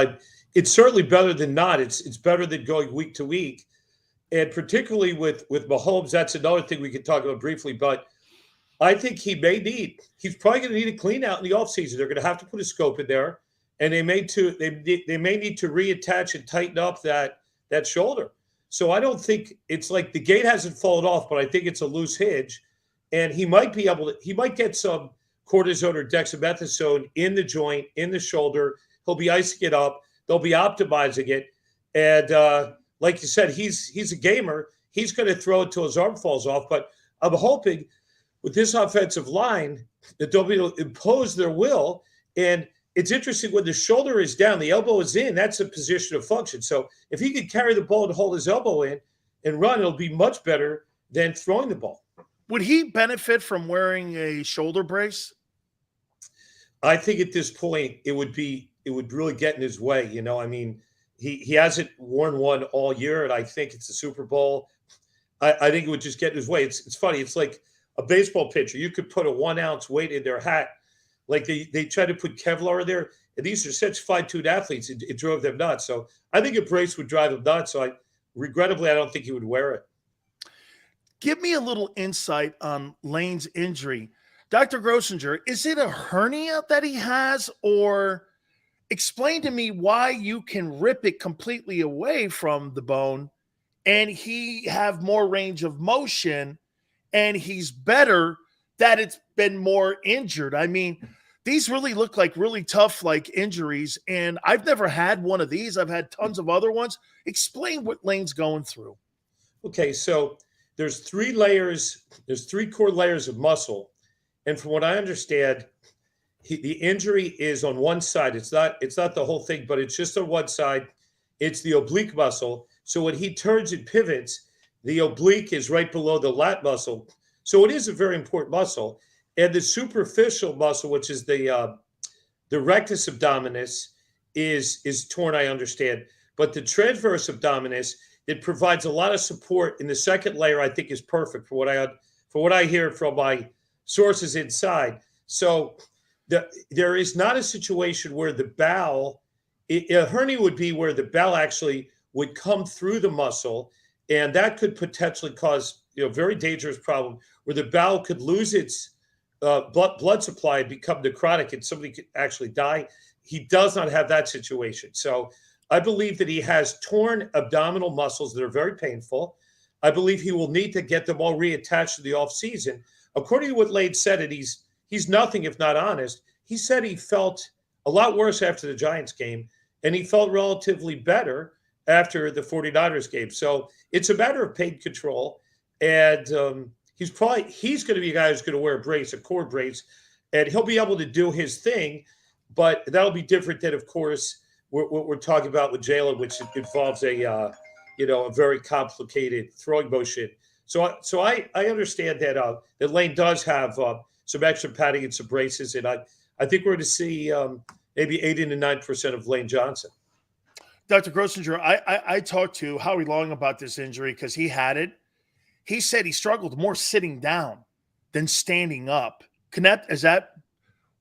It's certainly better than not. It's better than going week to week. And particularly with Mahomes, that's another thing we could talk about briefly. But I think he's probably going to need a clean out in the offseason. They're going to have to put a scope in there. And they may need to reattach and tighten up that shoulder. So I don't think it's like the gate hasn't fallen off, but I think it's a loose hinge. And he might get some cortisone or dexamethasone in the joint, in the shoulder. He'll be icing it up. They'll be optimizing it. And like you said, he's a gamer. He's going to throw it till his arm falls off. But I'm hoping with this offensive line that they'll be able to impose their will. And it's interesting, when the shoulder is down, the elbow is in, that's a position of function. So if he can carry the ball and hold his elbow in and run, it'll be much better than throwing the ball. Would he benefit from wearing a shoulder brace? I think at this point it would really get in his way. You know, I mean, he hasn't worn one all year, and I think it's the Super Bowl. I think it would just get in his way. It's funny. It's like a baseball pitcher. You could put a 1 ounce weight in their hat. Like they try to put Kevlar in there. And these are such fine-tuned athletes. It drove them nuts. So I think a brace would drive him nuts. So regrettably, I don't think he would wear it. Give me a little insight on Lane's injury. Dr. Grosinger, is it a hernia that he has, or explain to me why you can rip it completely away from the bone and he have more range of motion and he's better that it's been more injured? I mean, these really look like really tough injuries, and I've never had one of these. I've had tons of other ones. Explain what Lane's going through. Okay, so there's 3 layers. There's 3 core layers of muscle. And from what I understand, the injury is on one side. It's not the whole thing, but it's just on one side. It's the oblique muscle. So when he turns and pivots, the oblique is right below the lat muscle. So it is a very important muscle. And the superficial muscle, which is the rectus abdominis, is torn, I understand. But the transverse abdominis, it provides a lot of support in the second layer, I think is perfect for what I hear from my sources inside. So there is not a situation where the bowel, a hernia would be where the bowel actually would come through the muscle, and that could potentially cause very dangerous problem where the bowel could lose its blood supply and become necrotic, and somebody could actually die. He does not have that situation. So I believe that he has torn abdominal muscles that are very painful. I believe he will need to get them all reattached to the offseason. According to what Lane said, and he's nothing if not honest, he said he felt a lot worse after the Giants game, and he felt relatively better after the 49ers game. So it's a matter of pain control, and he's going to be a guy who's going to wear a core brace, and he'll be able to do his thing, but that'll be different than, of course, what we're talking about with Jalen, which involves a very complicated throwing motion. So I understand that Lane does have some extra padding and some braces, and I think we're going to see maybe 80 to 9% of Lane Johnson. Dr. Grossinger, I talked to Howie Long about this injury because he had it. He said he struggled more sitting down than standing up. Is that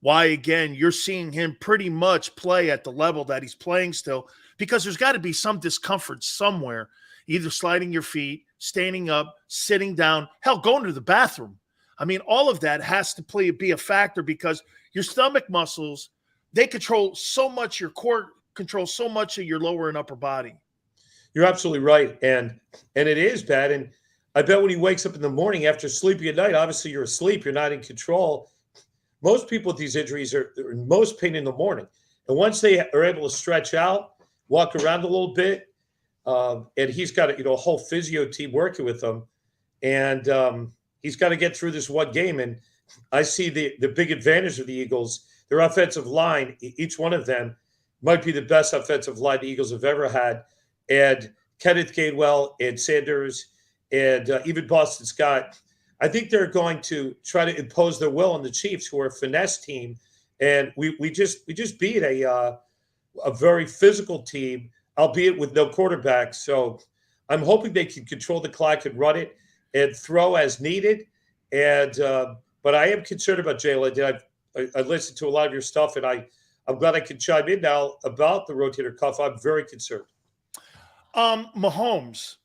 why, again, you're seeing him pretty much play at the level that he's playing still? Because there's got to be some discomfort somewhere, either sliding your feet, standing up, sitting down, hell, going to the bathroom. I mean, all of that has to be a factor because your stomach muscles, they control so much, your core controls so much of your lower and upper body. You're absolutely right. And it is bad. And I bet when he wakes up in the morning after sleeping at night, obviously you're asleep, you're not in control. Most people with these injuries are in most pain in the morning. And once they are able to stretch out, walk around a little bit, and he's got a whole physio team working with him, and he's got to get through this one game. And I see the big advantage of the Eagles. Their offensive line, each one of them might be the best offensive line the Eagles have ever had. And Kenneth Gainwell and Sanders and even Boston Scott, I think they're going to try to impose their will on the Chiefs, who are a finesse team. And we just beat a very physical team, albeit with no quarterback. So I'm hoping they can control the clock and run it and throw as needed. And but I am concerned about Jalen. I listened to a lot of your stuff, and I'm glad I can chime in now about the rotator cuff. I'm very concerned. Mahomes,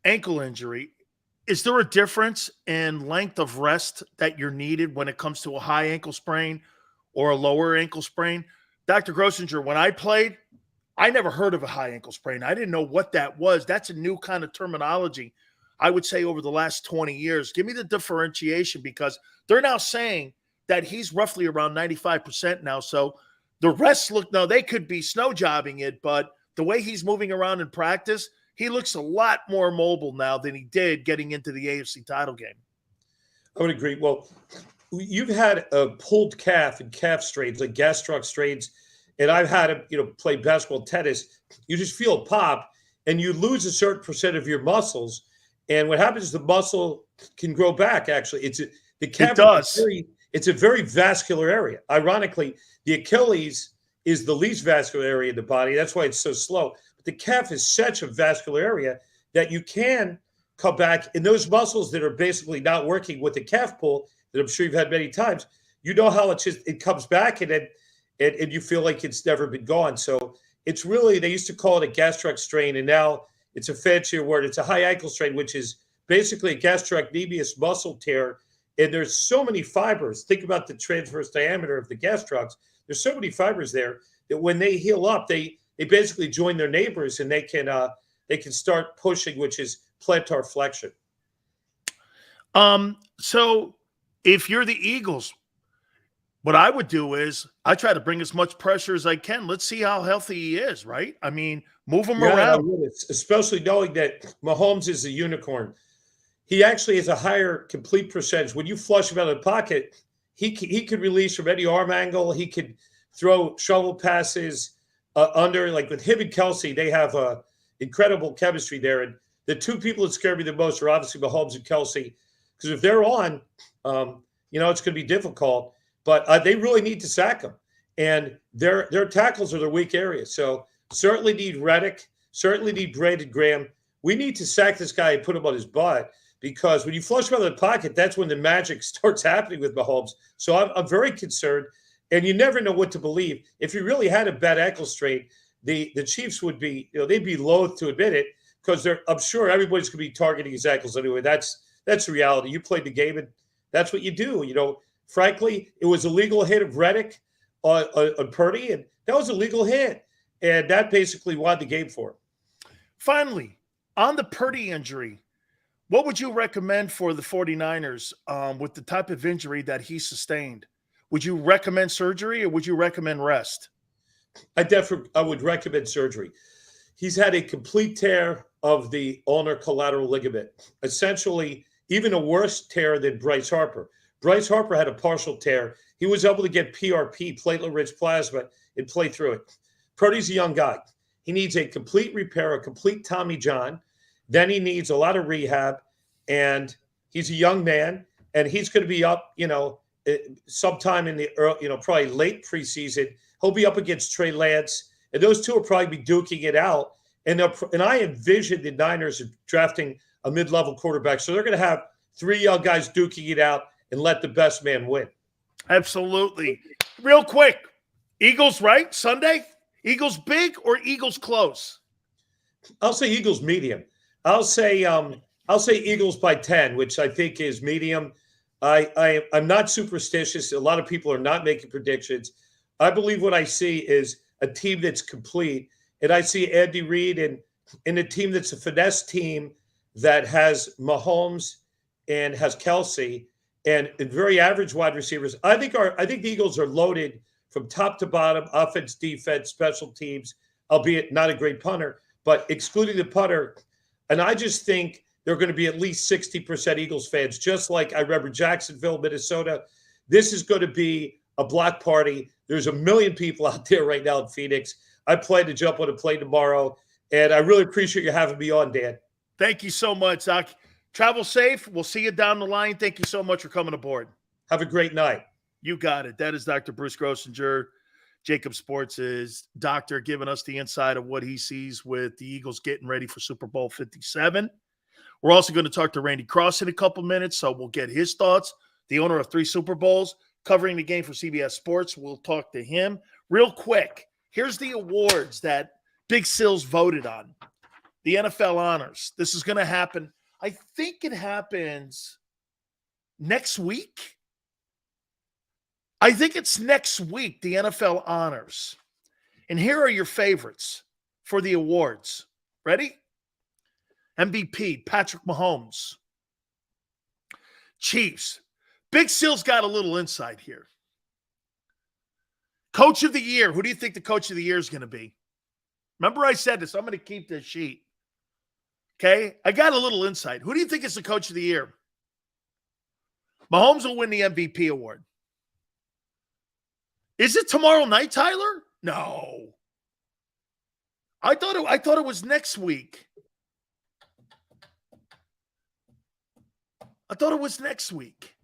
ankle injury. Is there a difference in length of rest that you're needed when it comes to a high ankle sprain or a lower ankle sprain? Dr. Grossinger, when I played, I never heard of a high ankle sprain. I didn't know what that was. That's a new kind of terminology, I would say, over the last 20 years. Give me the differentiation, because they're now saying that he's roughly around 95% now. So the rest now they could be snow jobbing it, but the way he's moving around in practice, he looks a lot more mobile now than he did getting into the AFC title game. I would agree. Well, you've had a pulled calf and calf strains, like gastroc strains, and I've had him, play basketball, tennis. You just feel a pop, and you lose a certain percent of your muscles. And what happens is the muscle can grow back. Actually, the calf. It does. It's a very vascular area. Ironically, the Achilles is the least vascular area in the body. That's why it's so slow. But the calf is such a vascular area that you can come back. And those muscles that are basically not working with the calf pull, that I'm sure you've had many times, you know how it comes back, and then and you feel like it's never been gone. So it's really, they used to call it a gastroc strain, and now it's a fancier word. It's a high ankle strain, which is basically a gastrocnemius muscle tear. And there's so many fibers. Think about the transverse diameter of the gastrocs. There's so many fibers there that when they heal up, they basically join their neighbors, and they can start pushing, which is plantar flexion. So if you're the Eagles, what I would do is I try to bring as much pressure as I can. Let's see how healthy he is, right? I mean, move him around. Especially knowing that Mahomes is a unicorn. He actually has a higher complete percentage. When you flush him out of the pocket, he could release from any arm angle. He could throw shovel passes under. Like with him and Kelsey, they have incredible chemistry there. And the two people that scare me the most are obviously Mahomes and Kelsey, because if they're on, it's going to be difficult. But they really need to sack him. And their tackles are their weak areas. So certainly need Reddick, certainly need Brandon Graham. We need to sack this guy and put him on his butt, because when you flush him out of the pocket, that's when the magic starts happening with Mahomes. So I'm very concerned, and you never know what to believe. If he really had a bad ankle strain, the Chiefs would be, they'd be loath to admit it, because I'm sure everybody's going to be targeting his ankles anyway. That's the reality. You played the game, and that's what you do. Frankly, it was a legal hit of Reddick on Purdy, and that was a legal hit, and that basically won the game for him. Finally, on the Purdy injury, What would you recommend for the 49ers with the type of injury that he sustained? Would you recommend surgery or would you recommend rest? I would recommend surgery. He's had a complete tear of the ulnar collateral ligament, essentially even a worse tear than Bryce Harper. Bryce Harper had a partial tear. He was able to get PRP, platelet-rich plasma, and play through it. Purdy's a young guy. He needs a complete repair, a complete Tommy John. Then he needs a lot of rehab, and he's a young man, and he's going to be up, sometime in the early, probably late preseason. He'll be up against Trey Lance, and those two will probably be duking it out. And I envision the Niners drafting a mid-level quarterback, so they're going to have three young guys duking it out and let the best man win. Absolutely. Real quick, Eagles, right? Sunday? Eagles big or Eagles close? I'll say Eagles medium. I'll say Eagles by 10, which I think is medium. I'm not superstitious. A lot of people are not making predictions. I believe what I see is a team that's complete, and I see Andy Reid in a team that's a finesse team that has Mahomes and has Kelsey and very average wide receivers. I think the Eagles are loaded from top to bottom, offense, defense, special teams, albeit not a great punter, but excluding the punter. And I just think there are going to be at least 60% Eagles fans, just like I remember Jacksonville, Minnesota. This is going to be a block party. There's a million people out there right now in Phoenix. I plan to jump on a plane tomorrow, and I really appreciate you having me on, Dan. Thank you so much, Zach. Travel safe. We'll see you down the line. Thank you so much for coming aboard. Have a great night. You got it. That is Dr. Bruce Grossinger, JAKIB Sports' doctor, giving us the insight of what he sees with the Eagles getting ready for Super Bowl 57. We're also going to talk to Randy Cross in a couple minutes, so we'll get his thoughts. The owner of 3 Super Bowls, covering the game for CBS Sports. We'll talk to him. Real quick, here's the awards that Big Sills voted on. The NFL honors. This is going to happen. I think it happens next week. I think it's next week, the NFL honors. And here are your favorites for the awards. Ready? MVP, Patrick Mahomes. Chiefs. Big Sil's got a little insight here. Coach of the year. Who do you think the coach of the year is going to be? Remember I said this. I'm going to keep this sheet. Okay? I got a little insight. Who do you think is the coach of the year? Mahomes will win the MVP award. Is it tomorrow night, Tyler? No. I thought it was next week. I thought it was next week.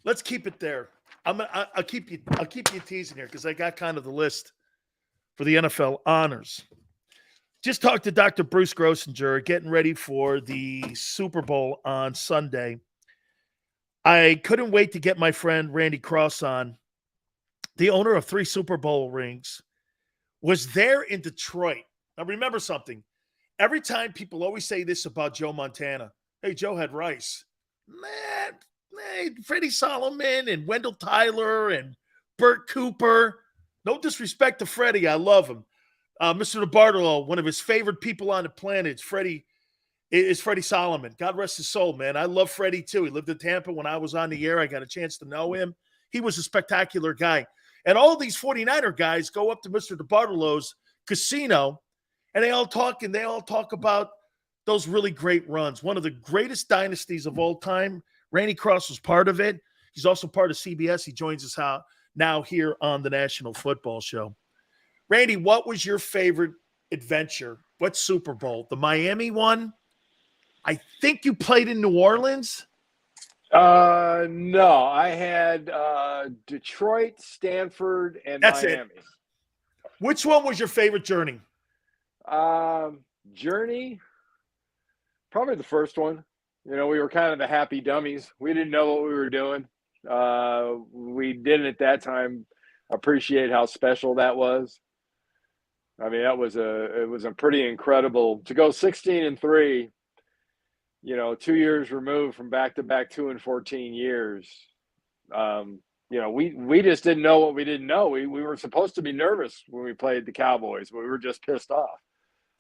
Let's keep it there. I'll keep you teasing here because I got kind of the list for the NFL honors. Just talked to Dr. Bruce Grossinger, getting ready for the Super Bowl on Sunday. I couldn't wait to get my friend Randy Cross on. The owner of 3 Super Bowl rings was there in Detroit. Now remember something. Every time people always say this about Joe Montana. Hey, Joe had Rice. Man, Freddie Solomon and Wendell Tyler and Burt Cooper. No disrespect to Freddie. I love him. Mr. DeBartolo, one of his favorite people on the planet is Freddie Solomon. God rest his soul, man. I love Freddie too. He lived in Tampa when I was on the air. I got a chance to know him. He was a spectacular guy. And all these 49er guys go up to Mr. DeBartolo's casino, and they all talk about those really great runs. One of the greatest dynasties of all time. Randy Cross was part of it. He's also part of CBS. He joins us now here on the National Football Show. Randy, what was your favorite adventure? What Super Bowl? The Miami one? I think you played in New Orleans? No, I had Detroit, Stanford, and That's Miami. It. Which one was your favorite journey? Journey, probably the first one. We were kind of the happy dummies. We didn't know what we were doing. We didn't at that time appreciate how special that was. I mean, it was a pretty incredible to go 16-3. 2 years removed from back-to-back 2-14 years. We just didn't know what we didn't know. We were supposed to be nervous when we played the Cowboys, but we were just pissed off.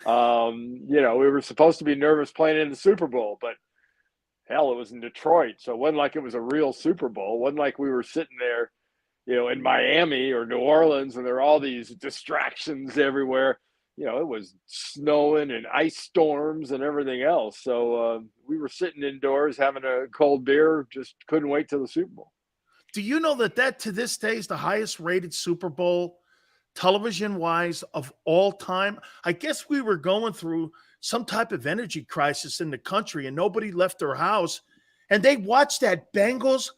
You know, we were supposed to be nervous playing in the Super Bowl, but hell, it was in Detroit. So it wasn't like it was a real Super Bowl. It wasn't like we were sitting there, you know, in Miami or New Orleans and there are all these distractions everywhere. You know, it was snowing and ice storms and everything else. So we were sitting indoors having a cold beer, just couldn't wait till the Super Bowl. Do you know that to this day is the highest rated Super Bowl television-wise of all time? I guess we were going through some type of energy crisis in the country and nobody left their house. And they watched that Bengals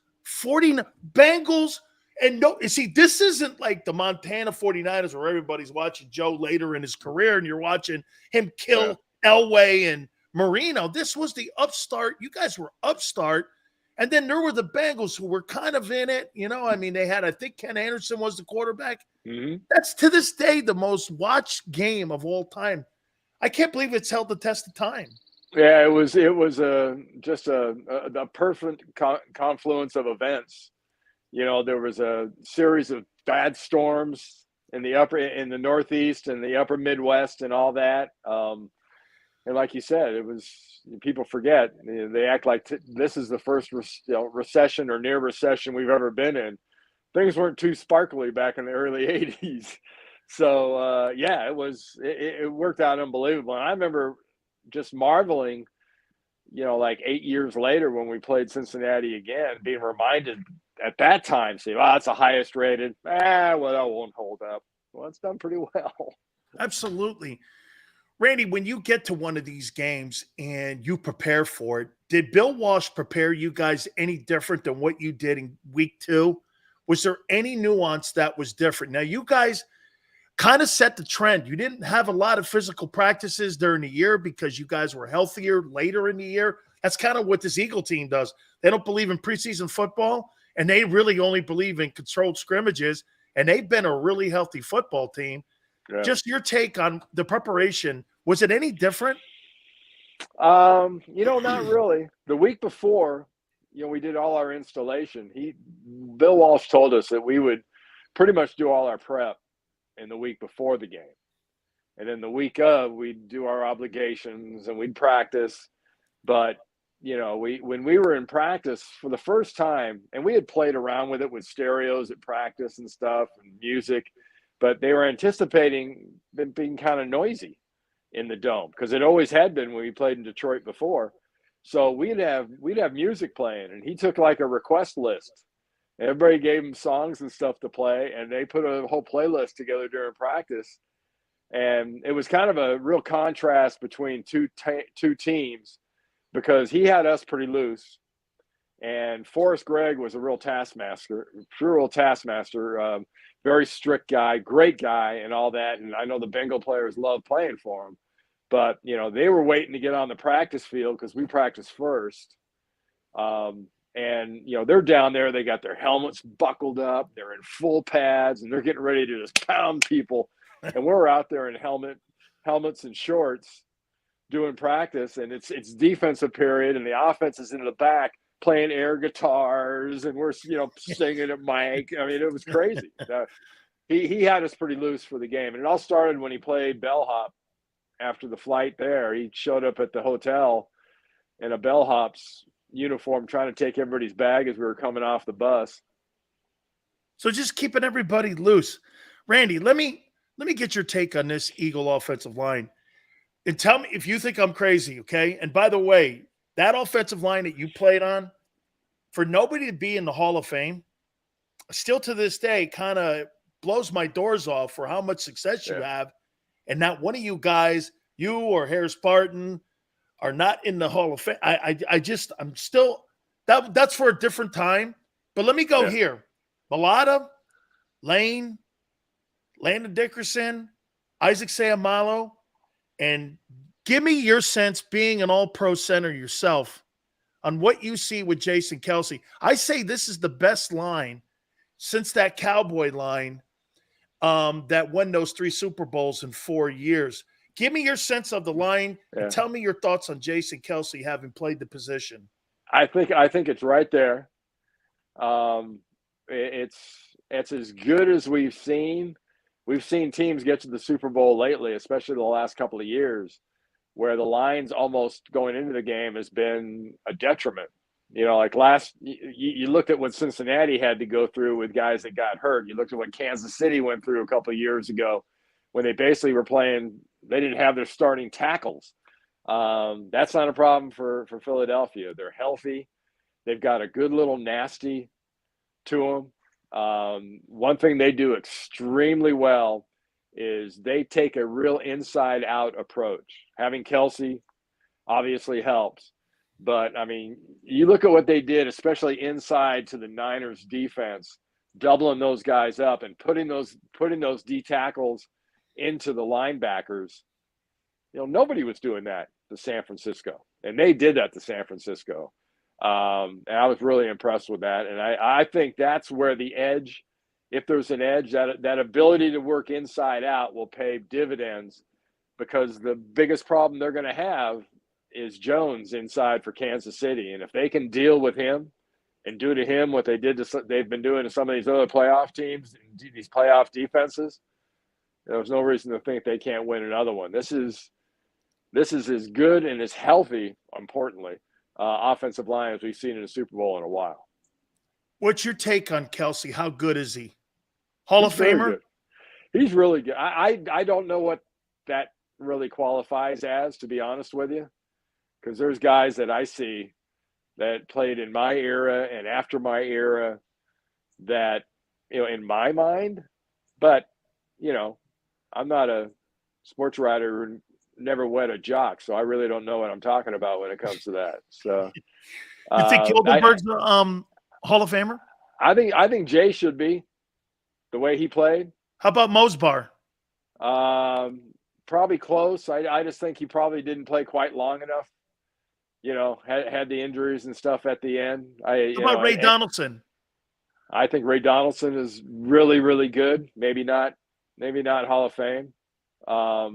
and no, you see, this isn't like the Montana 49ers where everybody's watching Joe later in his career and you're watching him kill Elway and Marino. This was the upstart. You guys were upstart. And then there were the Bengals who were kind of in it. You know, I mean, they had, I think Ken Anderson was the quarterback. Mm-hmm. That's to this day the most watched game of all time. I can't believe it's held the test of time. Yeah, it was just a perfect confluence of events. You know, there was a series of bad storms in the Northeast and the upper Midwest and all that. And like you said, it was, people forget. They act like this is the first recession or near recession we've ever been in. Things weren't too sparkly back in the early 80s. So, yeah, it worked out unbelievable. And I remember just marveling, you know, like 8 years later when we played Cincinnati again, being reminded at that time, say, "Wow, that's the highest rated." Well, that won't hold up. Well, it's done pretty well. Absolutely. Randy, when you get to one of these games and you prepare for it, did Bill Walsh prepare you guys any different than what you did in week 2? Was there any nuance that was different? Now, you guys kind of set the trend. You didn't have a lot of physical practices during the year because you guys were healthier later in the year. That's kind of what this Eagle team does. They don't believe in preseason football, and they really only believe in controlled scrimmages, and they've been a really healthy football team. Yeah. Just your take on the preparation. Was it any different? You know, not really. The week before, you know, we did all our installation. Bill Walsh told us that we would pretty much do all our prep in the week before the game. And then the week of, we'd do our obligations and we'd practice. But, you know, when we were in practice for the first time, and we had played around with it with stereos at practice and stuff and music, but they were anticipating it being kind of noisy in the dome because it always had been when we played in Detroit before. So we'd have music playing, and he took like a request list. Everybody gave him songs and stuff to play, and they put a whole playlist together during practice. And it was kind of a real contrast between two teams because he had us pretty loose, and Forrest Gregg was a real taskmaster, very strict guy, great guy, and all that. And I know the Bengal players love playing for him, but you know they were waiting to get on the practice field because we practiced first. And you know they're down there, they got their helmets buckled up, they're in full pads, and they're getting ready to just pound people. And we're out there in helmets and shorts doing practice, and it's defensive period, and the offense is in the back playing air guitars, and we're singing at Mike. I mean, it was crazy. He had us pretty loose for the game, and it all started when he played bellhop after the flight there. He showed up at the hotel in a bellhop's uniform, trying to take everybody's bag as we were coming off the bus. So just keeping everybody loose. Randy, let me get your take on this Eagle offensive line. And tell me if you think I'm crazy, okay? And by the way, that offensive line that you played on, for nobody to be in the Hall of Fame, still to this day kind of blows my doors off for how much success you have. And not one of you guys, you or Harris Barton, are not in the Hall of Fame. I'm still – that's for a different time. But let me go here. Mulata, Lane, Landon Dickerson, Isaac Seumalo, and give me your sense, being an all-pro center yourself, on what you see with Jason Kelce. I say this is the best line since that Cowboy line that won those 3 Super Bowls in 4 years. Give me your sense of the line and tell me your thoughts on Jason Kelce having played the position. I think it's right there. It's as good as we've seen. we've seen teams get to the Super Bowl lately, especially the last couple of years, where the lines almost going into the game has been a detriment. You know, like you looked at what Cincinnati had to go through with guys that got hurt. You looked at what Kansas City went through a couple of years ago when they basically were playing, they didn't have their starting tackles. That's not a problem for Philadelphia. They're healthy. They've got a good little nasty to them. One thing they do extremely well is they take a real inside-out approach. Having Kelsey obviously helps. But, I mean, you look at what they did, especially inside to the Niners defense, doubling those guys up and putting those D tackles into the linebackers. You know, nobody was doing that to San Francisco. And they did that to San Francisco. And I was really impressed with that. And I think that's where the edge, if there's an edge, that ability to work inside out will pay dividends, because the biggest problem they're going to have is Jones inside for Kansas City. And if they can deal with him and do to him what they've been doing to some of these other playoff teams, these playoff defenses, there's no reason to think they can't win another one. This is as good and as healthy, importantly, offensive line as we've seen in the Super Bowl in a while. What's your take on Kelsey? How good is he? Hall of Famer? Good. He's really good. I don't know what that really qualifies as, to be honest with you. Because there's guys that I see that played in my era and after my era that, you know, in my mind, but, you know, I'm not a sports writer who never wed a jock, so I really don't know what I'm talking about when it comes to that. So, you think Gilbert's Hall of Famer? I think Jay should be, the way he played. How about Mosbar? Probably close. I just think he probably didn't play quite long enough. You know, had the injuries and stuff at the end. How about Ray Donaldson? I think Ray Donaldson is really, really good. Maybe not Hall of Fame. How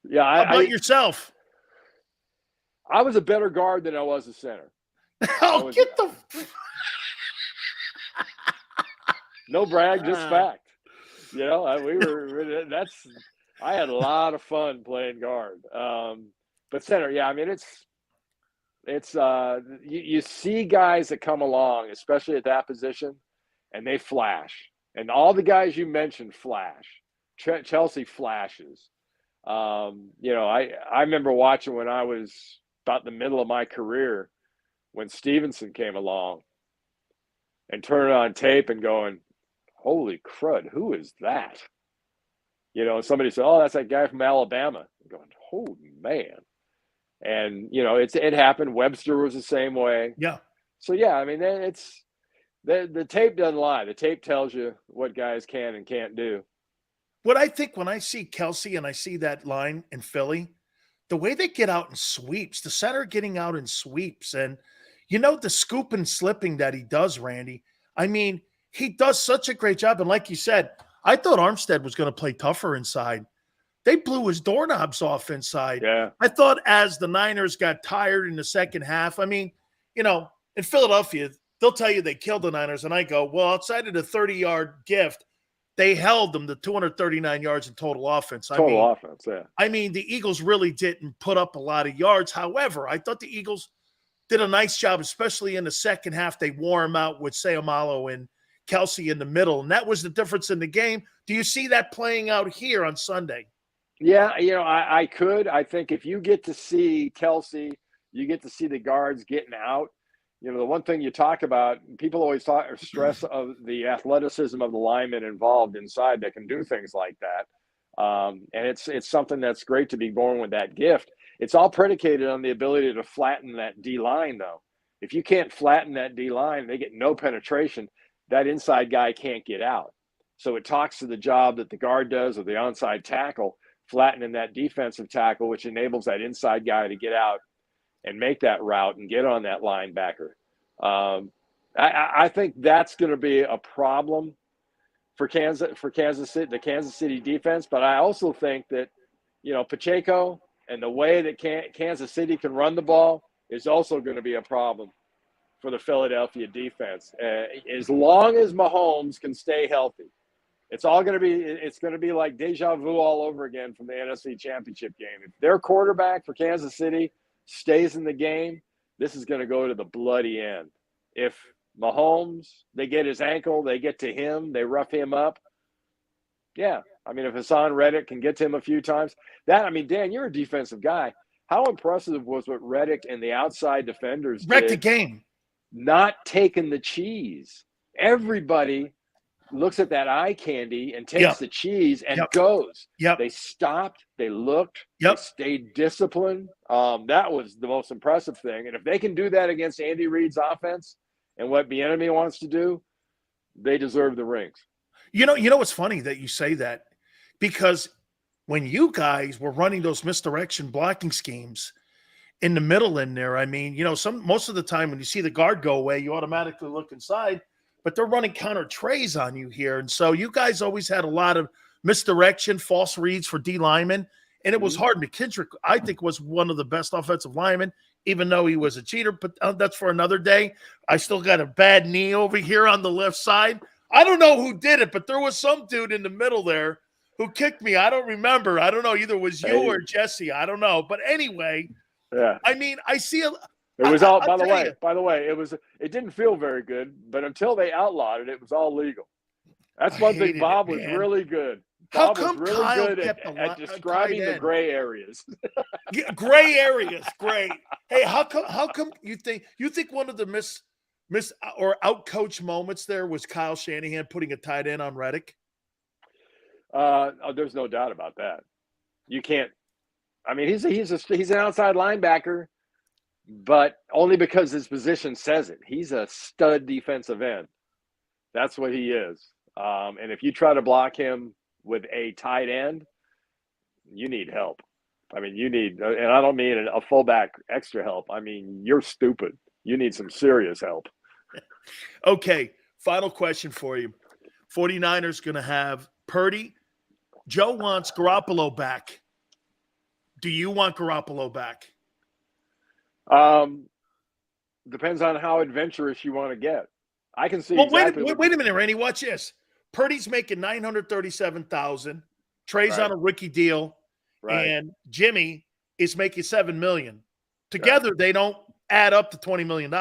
about yourself? I was a better guard than I was a center. Oh, get the no brag, just fact. You know, I had a lot of fun playing guard. But center, yeah, I mean, it's you see guys that come along, especially at that position, and they flash. And all the guys you mentioned flash. Chelsea flashes. You know, I remember watching when I was about the middle of my career when Stevenson came along and turning on tape and going, holy crud, who is that? You know, somebody said, oh, that's that guy from Alabama. I'm going, oh, man. And, you know, it happened. Webster was the same way. Yeah. So, yeah, I mean, it's the tape doesn't lie. The tape tells you what guys can and can't do. What I think when I see Kelsey and I see that line in Philly, the way they get out in sweeps, the center getting out in sweeps, and, you know, the scoop and slipping that he does, Randy. I mean, he does such a great job. And like you said, I thought Armstead was going to play tougher inside. They blew his doorknobs off inside. Yeah. I thought as the Niners got tired in the second half, I mean, you know, in Philadelphia, they'll tell you they killed the Niners. And I go, well, outside of the 30-yard gift, they held them to 239 yards in total offense. Offense, yeah. I mean, the Eagles really didn't put up a lot of yards. However, I thought the Eagles did a nice job, especially in the second half. They wore him out with Seumalo and Kelsey in the middle, and that was the difference in the game. Do you see that playing out here on Sunday? Yeah, you know, I could. I think if you get to see Kelsey, you get to see the guards getting out. You know, the one thing you talk about, people always stress of the athleticism of the linemen involved inside that can do things like that. And it's something that's great to be born with that gift. It's all predicated on the ability to flatten that D line, though. If you can't flatten that D line, they get no penetration. That inside guy can't get out. So it talks to the job that the guard does or the onside tackle, flattening that defensive tackle, which enables that inside guy to get out and make that route and get on that linebacker. I think that's going to be a problem for Kansas City, the Kansas City defense. But I also think that, you know, Pacheco and the way that Kansas City can run the ball is also going to be a problem for the Philadelphia defense. As long as Mahomes can stay healthy, It's going to be like deja vu all over again from the NFC Championship game. If their quarterback for Kansas City stays in the game, this is going to go to the bloody end. If Mahomes, they get his ankle, they get to him, they rough him up. Yeah. I mean, if Hassan Reddick can get to him a few times, Dan, you're a defensive guy. How impressive was what Reddick and the outside defenders wrecked did? the game. Not taking the cheese. Everybody looks at that eye candy and takes the cheese and goes. Yep. They stopped. They looked. They stayed disciplined. That was the most impressive thing. And if they can do that against Andy Reid's offense and what Bieniemy wants to do, they deserve the rings. You know what's funny that you say that, because when you guys were running those misdirection blocking schemes in the middle in there, I mean, most of the time when you see the guard go away, you automatically look inside, but they're running counter trays on you here. And so you guys always had a lot of misdirection, false reads for D linemen. And it was hard. McKittrick, I think, was one of the best offensive linemen, even though he was a cheater, but that's for another day. I still got a bad knee over here on the left side. I don't know who did it, but there was some dude in the middle there who kicked me. I don't remember. I don't know. Either it was you or Jesse. I don't know. But anyway, I mean, I see it was all, by the way, it didn't feel very good, but until they outlawed it, it was all legal. That's one thing Bob was really good. Bob was really good at describing the gray areas. Gray areas, great. Hey, how come you think one of the miss or outcoach moments there was Kyle Shanahan putting a tight end on Reddick? There's no doubt about that. You can't. I mean, he's an outside linebacker, but only because his position says it. He's a stud defensive end. That's what he is. And if you try to block him with a tight end, you need help. I mean, and I don't mean a fullback extra help. I mean, you're stupid. You need some serious help. Okay, final question for you. 49ers going to have Purdy. Joe wants Garoppolo back. Do you want Garoppolo back? Depends on how adventurous you want to get. I can see. Well, wait a minute, Randy. Watch this. Purdy's making $937,000. Trey's on a rookie deal, and Jimmy is making $7 million. Together, they don't add up to $20 million.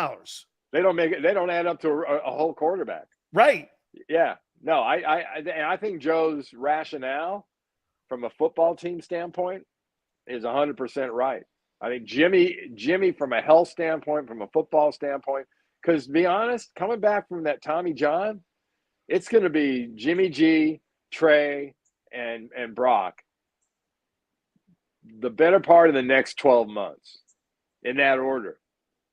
They don't add up to a whole quarterback. Right. Yeah. No, I think Joe's rationale from a football team standpoint is 100% right. I think Jimmy from a health standpoint, from a football standpoint, because to be honest, coming back from that Tommy John, it's going to be Jimmy G, Trey, and Brock the better part of the next 12 months in that order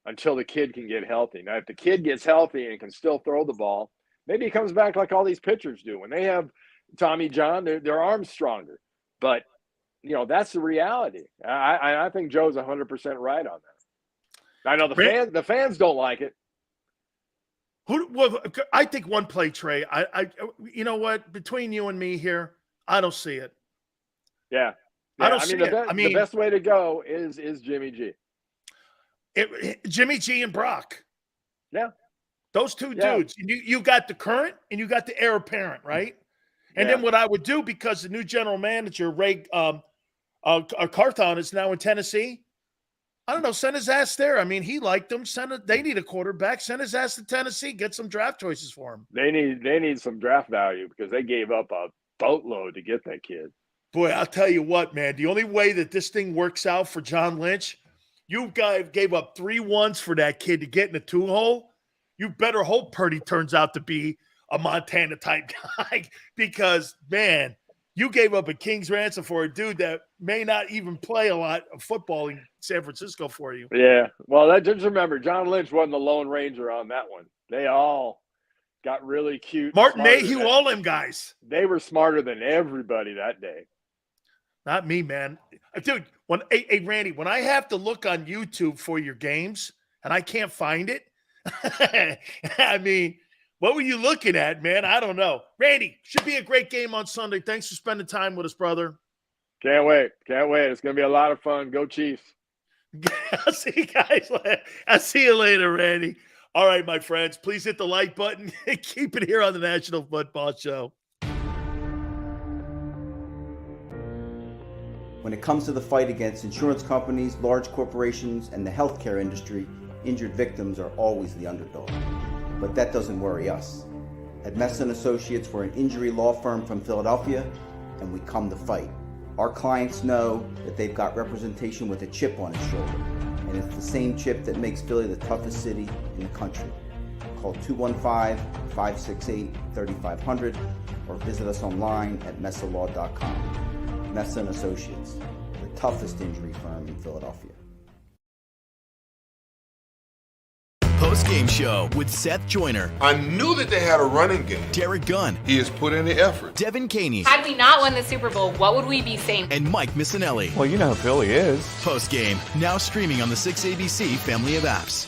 until the kid can get healthy. Now, if the kid gets healthy and can still throw the ball, maybe he comes back like all these pitchers do. When they have Tommy John, their arm's stronger. But, that's the reality. I think Joe's 100% right on that. I know the fans don't like it. I think one play, Trey. You know what? Between you and me here, I don't see it. Yeah. I don't see it. The best way to go is Jimmy G. Jimmy G and Brock. Yeah. Those two dudes. You got the current and you got the heir apparent, right? And then what I would do, because the new general manager, Ray Carthon, is now in Tennessee, I don't know, send his ass there. I mean, he liked them. They need a quarterback. Send his ass to Tennessee. Get some draft choices for him. They need some draft value because they gave up a boatload to get that kid. Boy, I'll tell you what, man. The only way that this thing works out for John Lynch, you guys gave up 3 1s for that kid to get in the 2-hole. You better hope Purdy turns out to be a Montana-type guy because, man, you gave up a king's ransom for a dude that may not even play a lot of football in San Francisco for you. Yeah. Well, just remember, John Lynch wasn't the Lone Ranger on that one. They all got really cute. Martin Mayhew, all them guys. They were smarter than everybody that day. Not me, man. Dude, Randy, when I have to look on YouTube for your games and I can't find it, I mean, what were you looking at, man? I don't know. Randy, should be a great game on Sunday. Thanks for spending time with us, brother. Can't wait. It's going to be a lot of fun. Go Chiefs. I'll see you guys later. I'll see you later, Randy. All right, my friends, please hit the like button and keep it here on the National Football Show. When it comes to the fight against insurance companies, large corporations, and the healthcare industry, injured victims are always the underdog. But that doesn't worry us. At Messon Associates, we're an injury law firm from Philadelphia, and we come to fight. Our clients know that they've got representation with a chip on its shoulder, and it's the same chip that makes Philly the toughest city in the country. Call 215-568-3500 or visit us online at messalaw.com. Messon Associates, the toughest injury firm in Philadelphia. Post-game show with Seth Joyner, I knew that they had a running game. Derek Gunn, He has put in the effort. Devin Caney, Had we not won the Super Bowl, what would we be saying? and Mike Missinelli. Well, you know how Philly is. Post-game, now streaming on the 6ABC family of apps.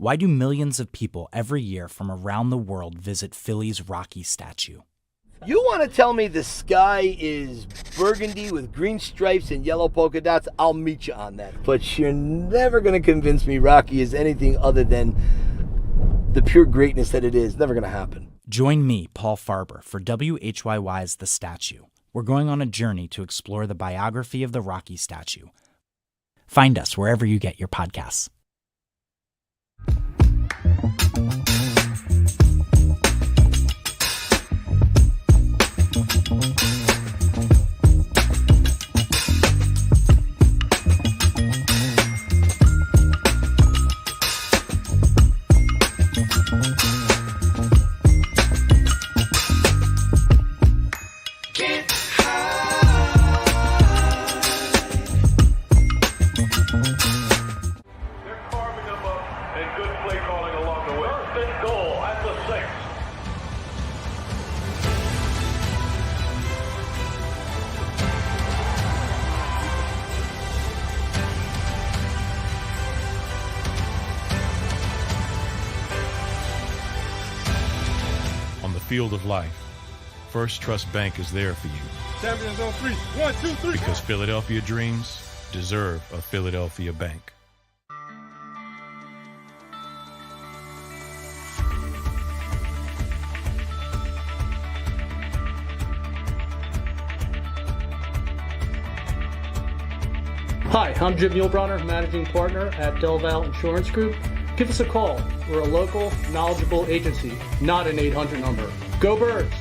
Why do millions of people every year from around the world visit Philly's Rocky statue? You want to tell me the sky is burgundy with green stripes and yellow polka dots? I'll meet you on that. But you're never going to convince me Rocky is anything other than the pure greatness that it is. Never going to happen. Join me, Paul Farber, for WHYY's The Statue. We're going on a journey to explore the biography of the Rocky statue. Find us wherever you get your podcasts. Field of life, First Trust Bank is there for you. Champions on three. 1, 2, 3. Because Philadelphia dreams deserve a Philadelphia bank. Hi, I'm Jim Muehlbronner, Managing Partner at Delval Insurance Group. Give us a call. We're a local, knowledgeable agency, not an 800 number. Go Birds!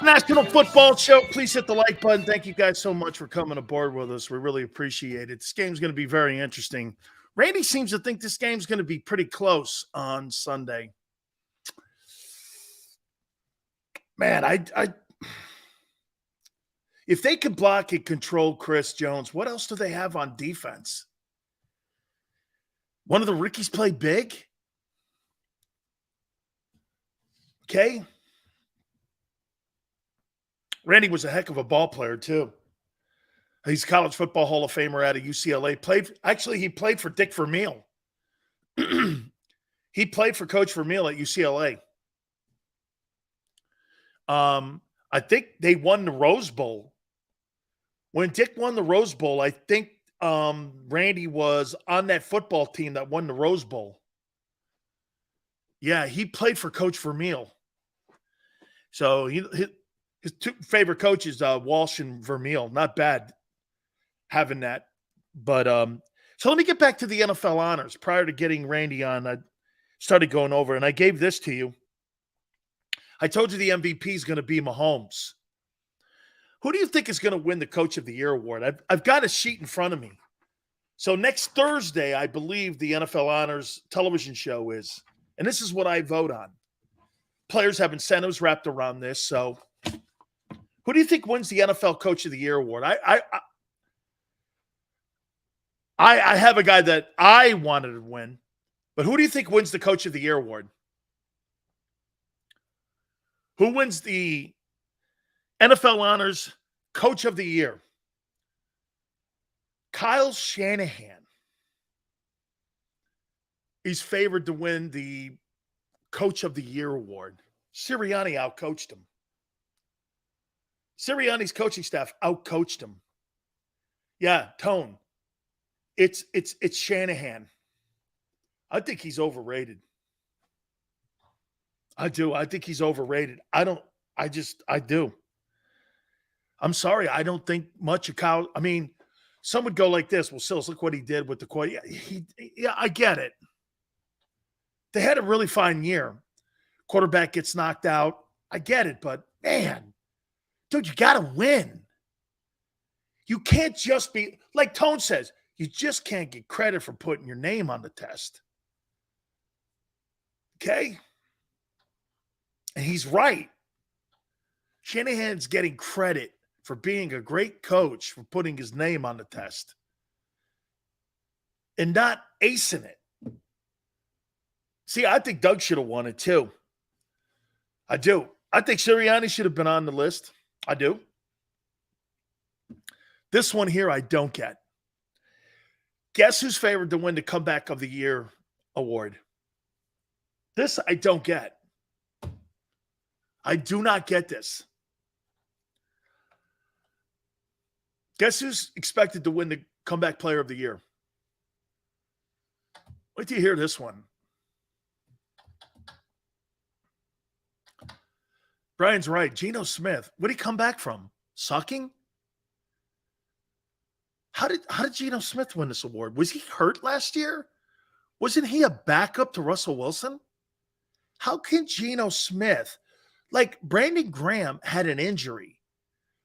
National Football Show. Please hit the like button. Thank you guys so much for coming aboard with us. We really appreciate it. This game's going to be very interesting. Randy seems to think this game's going to be pretty close on Sunday. Man, if they could block and control Chris Jones, what else do they have on defense? One of the rookies play big. Okay. Randy was a heck of a ball player, too. He's a college football Hall of Famer out of UCLA. He played for Dick Vermeil. He played for Coach Vermeil at UCLA. I think they won the Rose Bowl. When Dick won the Rose Bowl, I think Randy was on that football team that won the Rose Bowl. Yeah, he played for Coach Vermeil. So his two favorite coaches, Walsh and Vermeil. Not bad having that. But so let me get back to the NFL honors prior to getting Randy on. started going over, and I gave this to you. I told you the MVP is going to be Mahomes. Who do you think is going to win the Coach of the Year award? I've got a sheet in front of me. So next Thursday, I believe the NFL Honors television show is, and this is what I vote on. Players have incentives wrapped around this. So who do you think wins the NFL Coach of the Year award? I have a guy that I wanted to win, but who do you think wins the Coach of the Year award? Who wins the NFL Honors Coach of the Year? Kyle Shanahan. He's favored to win the Coach of the Year award. Sirianni outcoached him. Sirianni's coaching staff outcoached him. Yeah, Tone. It's Shanahan. I think he's overrated. I do. I think he's overrated. I do. I'm sorry. I don't think much of Kyle. I mean, some would go like this. Well, Sills, look what he did with the quarterback. Yeah, I get it. They had a really fine year. Quarterback gets knocked out. I get it, but man, dude, you got to win. You can't just be, like Tone says, you just can't get credit for putting your name on the test. Okay? And he's right. Shanahan's getting credit for being a great coach for putting his name on the test and not acing it. See, I think Doug should have won it too. I do. I think Sirianni should have been on the list. I do. This one here I don't get. Guess who's favored to win the Comeback of the Year award? This I don't get. I do not get this. Guess who's expected to win the Comeback Player of the Year? Wait till you hear this one. Brian's right. Geno Smith. What did he come back from? Sucking? How did Geno Smith win this award? Was he hurt last year? Wasn't he a backup to Russell Wilson? How can Geno Smith, like Brandon Graham had an injury.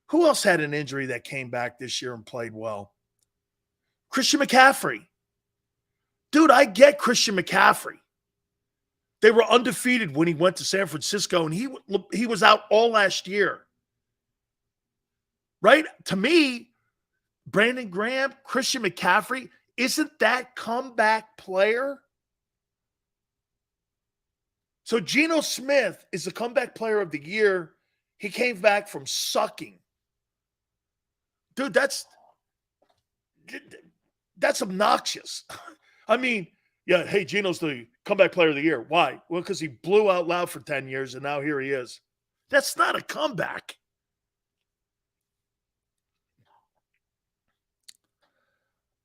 Who else had an injury that came back this year and played well? Christian McCaffrey. Dude, I get Christian McCaffrey. They were undefeated when he went to San Francisco, and he was out all last year. Right? To me, Brandon Graham, Christian McCaffrey, isn't that comeback player? So Geno Smith is the Comeback Player of the Year. He came back from sucking. Dude, that's obnoxious. I mean, yeah, hey, Geno's the Comeback Player of the Year. Why? Well, because he blew out loud for 10 years, and now here he is. That's not a comeback.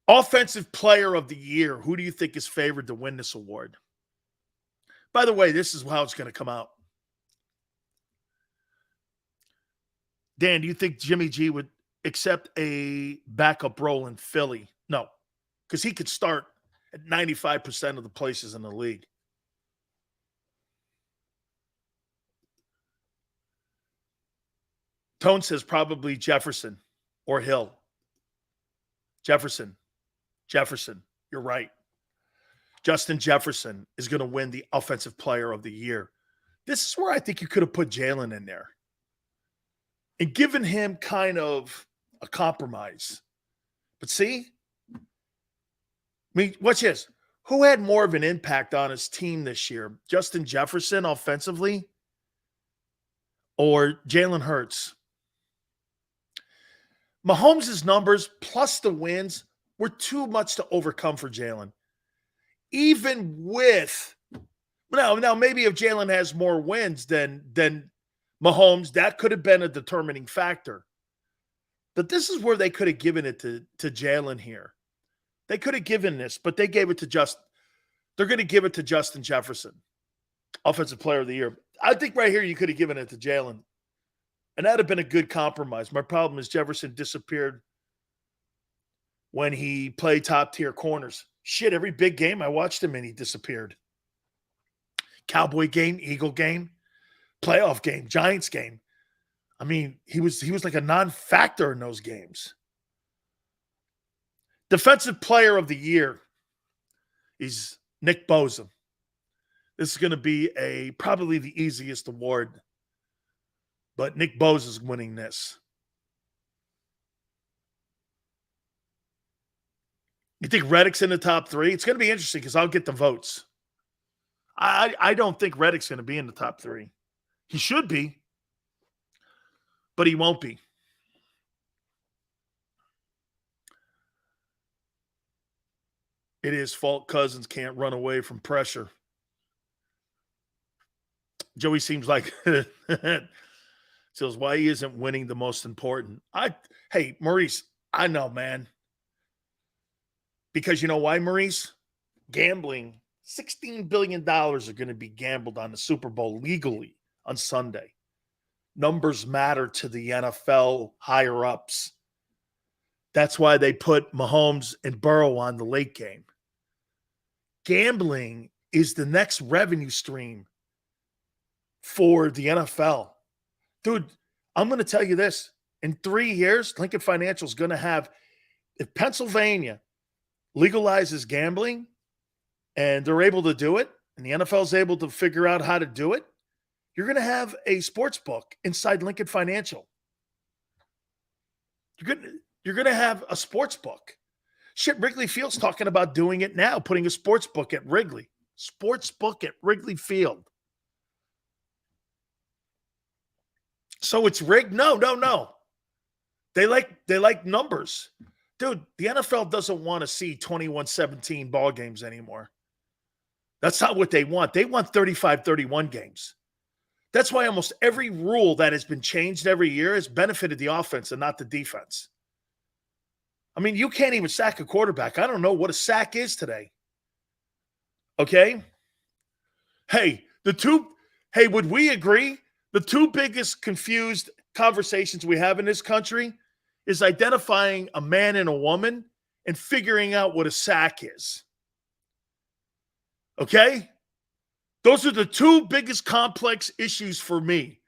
Offensive Player of the Year. Who do you think is favored to win this award? By the way, this is how it's going to come out. Dan, do you think Jimmy G would accept a backup role in Philly? No, because he could start at 95% of the places in the league. Tone says probably Jefferson or Hill. Jefferson. You're right. Justin Jefferson is going to win the Offensive Player of the Year. This is where I think you could have put Jalen in there and given him kind of a compromise. But see, I mean, watch this. Who had more of an impact on his team this year? Justin Jefferson offensively or Jalen Hurts? Mahomes' numbers plus the wins were too much to overcome for Jalen. Even with now maybe if Jalen has more wins than Mahomes, that could have been a determining factor. But this is where they could have given it to Jalen here. They could have given this, but they gave it to they're going to give it to Justin Jefferson, Offensive Player of the Year. I think right here you could have given it to Jalen. And that'd have been a good compromise. My problem is Jefferson disappeared when he played top-tier corners. Shit, every big game I watched him in, he disappeared. Cowboy game, Eagle game, playoff game, Giants game. I mean, he was like a non-factor in those games. Defensive Player of the Year is Nick Bosa. This is going to be probably the easiest award, but Nick Bosa is winning this. You think Reddick's in the top 3? It's going to be interesting because I'll get the votes. I don't think Reddick's going to be in the top 3. He should be, but he won't be. It is fault Cousins can't run away from pressure. Joey seems like says why he isn't winning the most important. Hey, Maurice, I know, man. Because you know why, Maurice? Gambling. $16 billion are going to be gambled on the Super Bowl legally on Sunday. Numbers matter to the NFL higher-ups. That's why they put Mahomes and Burrow on the late game. Gambling is the next revenue stream for the NFL. Dude, I'm going to tell you this. In 3 years, Lincoln Financial is going to have, if Pennsylvania legalizes gambling and they're able to do it, and the NFL is able to figure out how to do it, you're going to have a sports book inside Lincoln Financial. You're going to have a sports book. Shit, Wrigley Field's talking about doing it now, putting a sports book at Wrigley. Sports book at Wrigley Field. So it's rigged? No. They like numbers. Dude, the NFL doesn't want to see 21-17 ball games anymore. That's not what they want. They want 35-31 games. That's why almost every rule that has been changed every year has benefited the offense and not the defense. I mean, you can't even sack a quarterback. I don't know what a sack is today. Okay? Hey, would we agree? The two biggest confused conversations we have in this country is identifying a man and a woman and figuring out what a sack is. Okay? Those are the two biggest complex issues for me.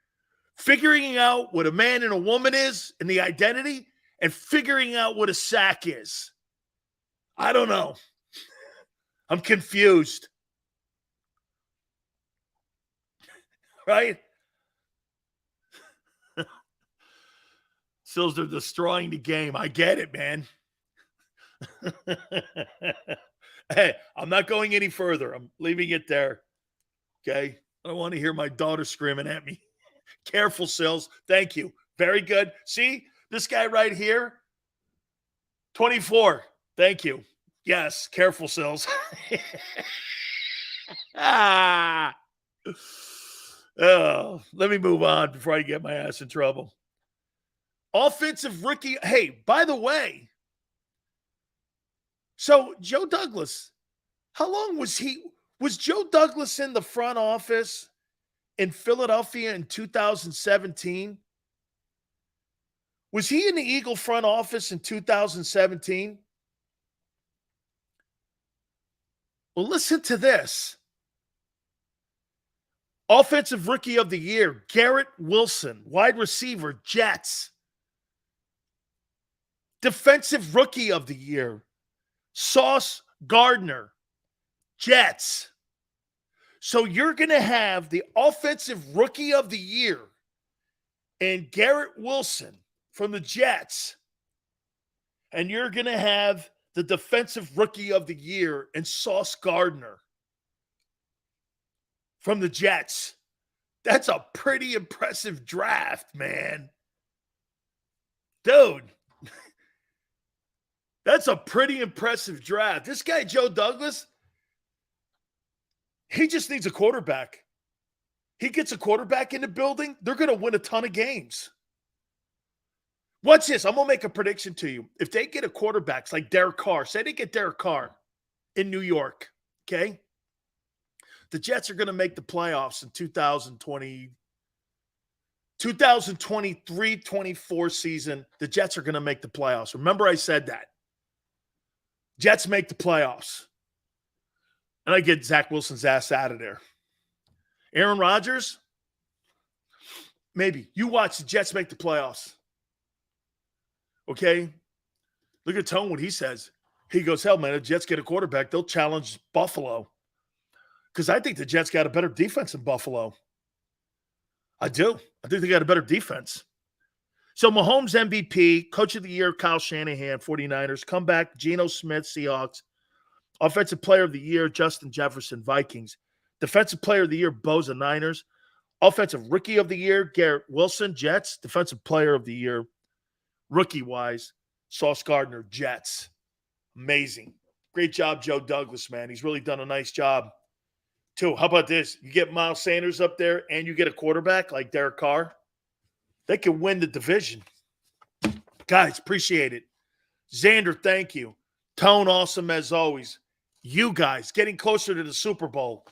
Figuring out what a man and a woman is and the identity, and figuring out what a sack is. I don't know. I'm confused. Right? Sills are destroying the game. I get it, man. Hey, I'm not going any further. I'm leaving it there. Okay? I don't want to hear my daughter screaming at me. Careful, Sills. Thank you. Very good. See, this guy right here, 24. Thank you. Yes, careful, Sills. Oh, let me move on before I get my ass in trouble. Offensive rookie. Hey, by the way, so Joe Douglas, how long was Joe Douglas in the front office in Philadelphia in 2017? Was he in the Eagle front office in 2017? Well, listen to this. Offensive Rookie of the Year, Garrett Wilson, wide receiver, Jets. Defensive Rookie of the Year, Sauce Gardner, Jets. So you're going to have the Offensive Rookie of the Year and Garrett Wilson from the Jets, and you're going to have the Defensive Rookie of the Year and Sauce Gardner from the Jets. That's a pretty impressive draft, man. Dude, that's a pretty impressive draft. This guy, Joe Douglas, he just needs a quarterback. He gets a quarterback in the building, they're going to win a ton of games. Watch this. I'm going to make a prediction to you. If they get a quarterback like Derek Carr, say they get Derek Carr in New York, okay? The Jets are going to make the playoffs in 2023-24 season. The Jets are going to make the playoffs. Remember I said that. Jets make the playoffs. And I get Zach Wilson's ass out of there. Aaron Rodgers, maybe. You watch the Jets make the playoffs. Okay? Look at Tone, what he says. He goes, hell, man, if the Jets get a quarterback, they'll challenge Buffalo. Because I think the Jets got a better defense than Buffalo. I do. I think they got a better defense. So Mahomes MVP, Coach of the Year, Kyle Shanahan, 49ers. Comeback, Geno Smith, Seahawks. Offensive Player of the Year, Justin Jefferson, Vikings. Defensive Player of the Year, Bosa, Niners. Offensive Rookie of the Year, Garrett Wilson, Jets. Defensive Player of the Year, rookie-wise, Sauce Gardner, Jets. Amazing. Great job, Joe Douglas, man. He's really done a nice job, too. How about this? You get Miles Sanders up there and you get a quarterback like Derek Carr. They can win the division. Guys, appreciate it. Xander, thank you. Tone, awesome as always. You guys getting closer to the Super Bowl.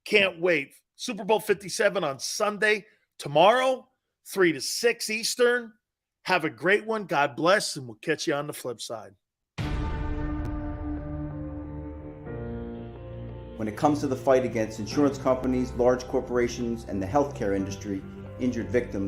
Can't wait. Super Bowl 57 on Sunday. Tomorrow, 3 to 6 Eastern. Have a great one. God bless, and we'll catch you on the flip side. When it comes to the fight against insurance companies, large corporations, and the healthcare industry, injured victims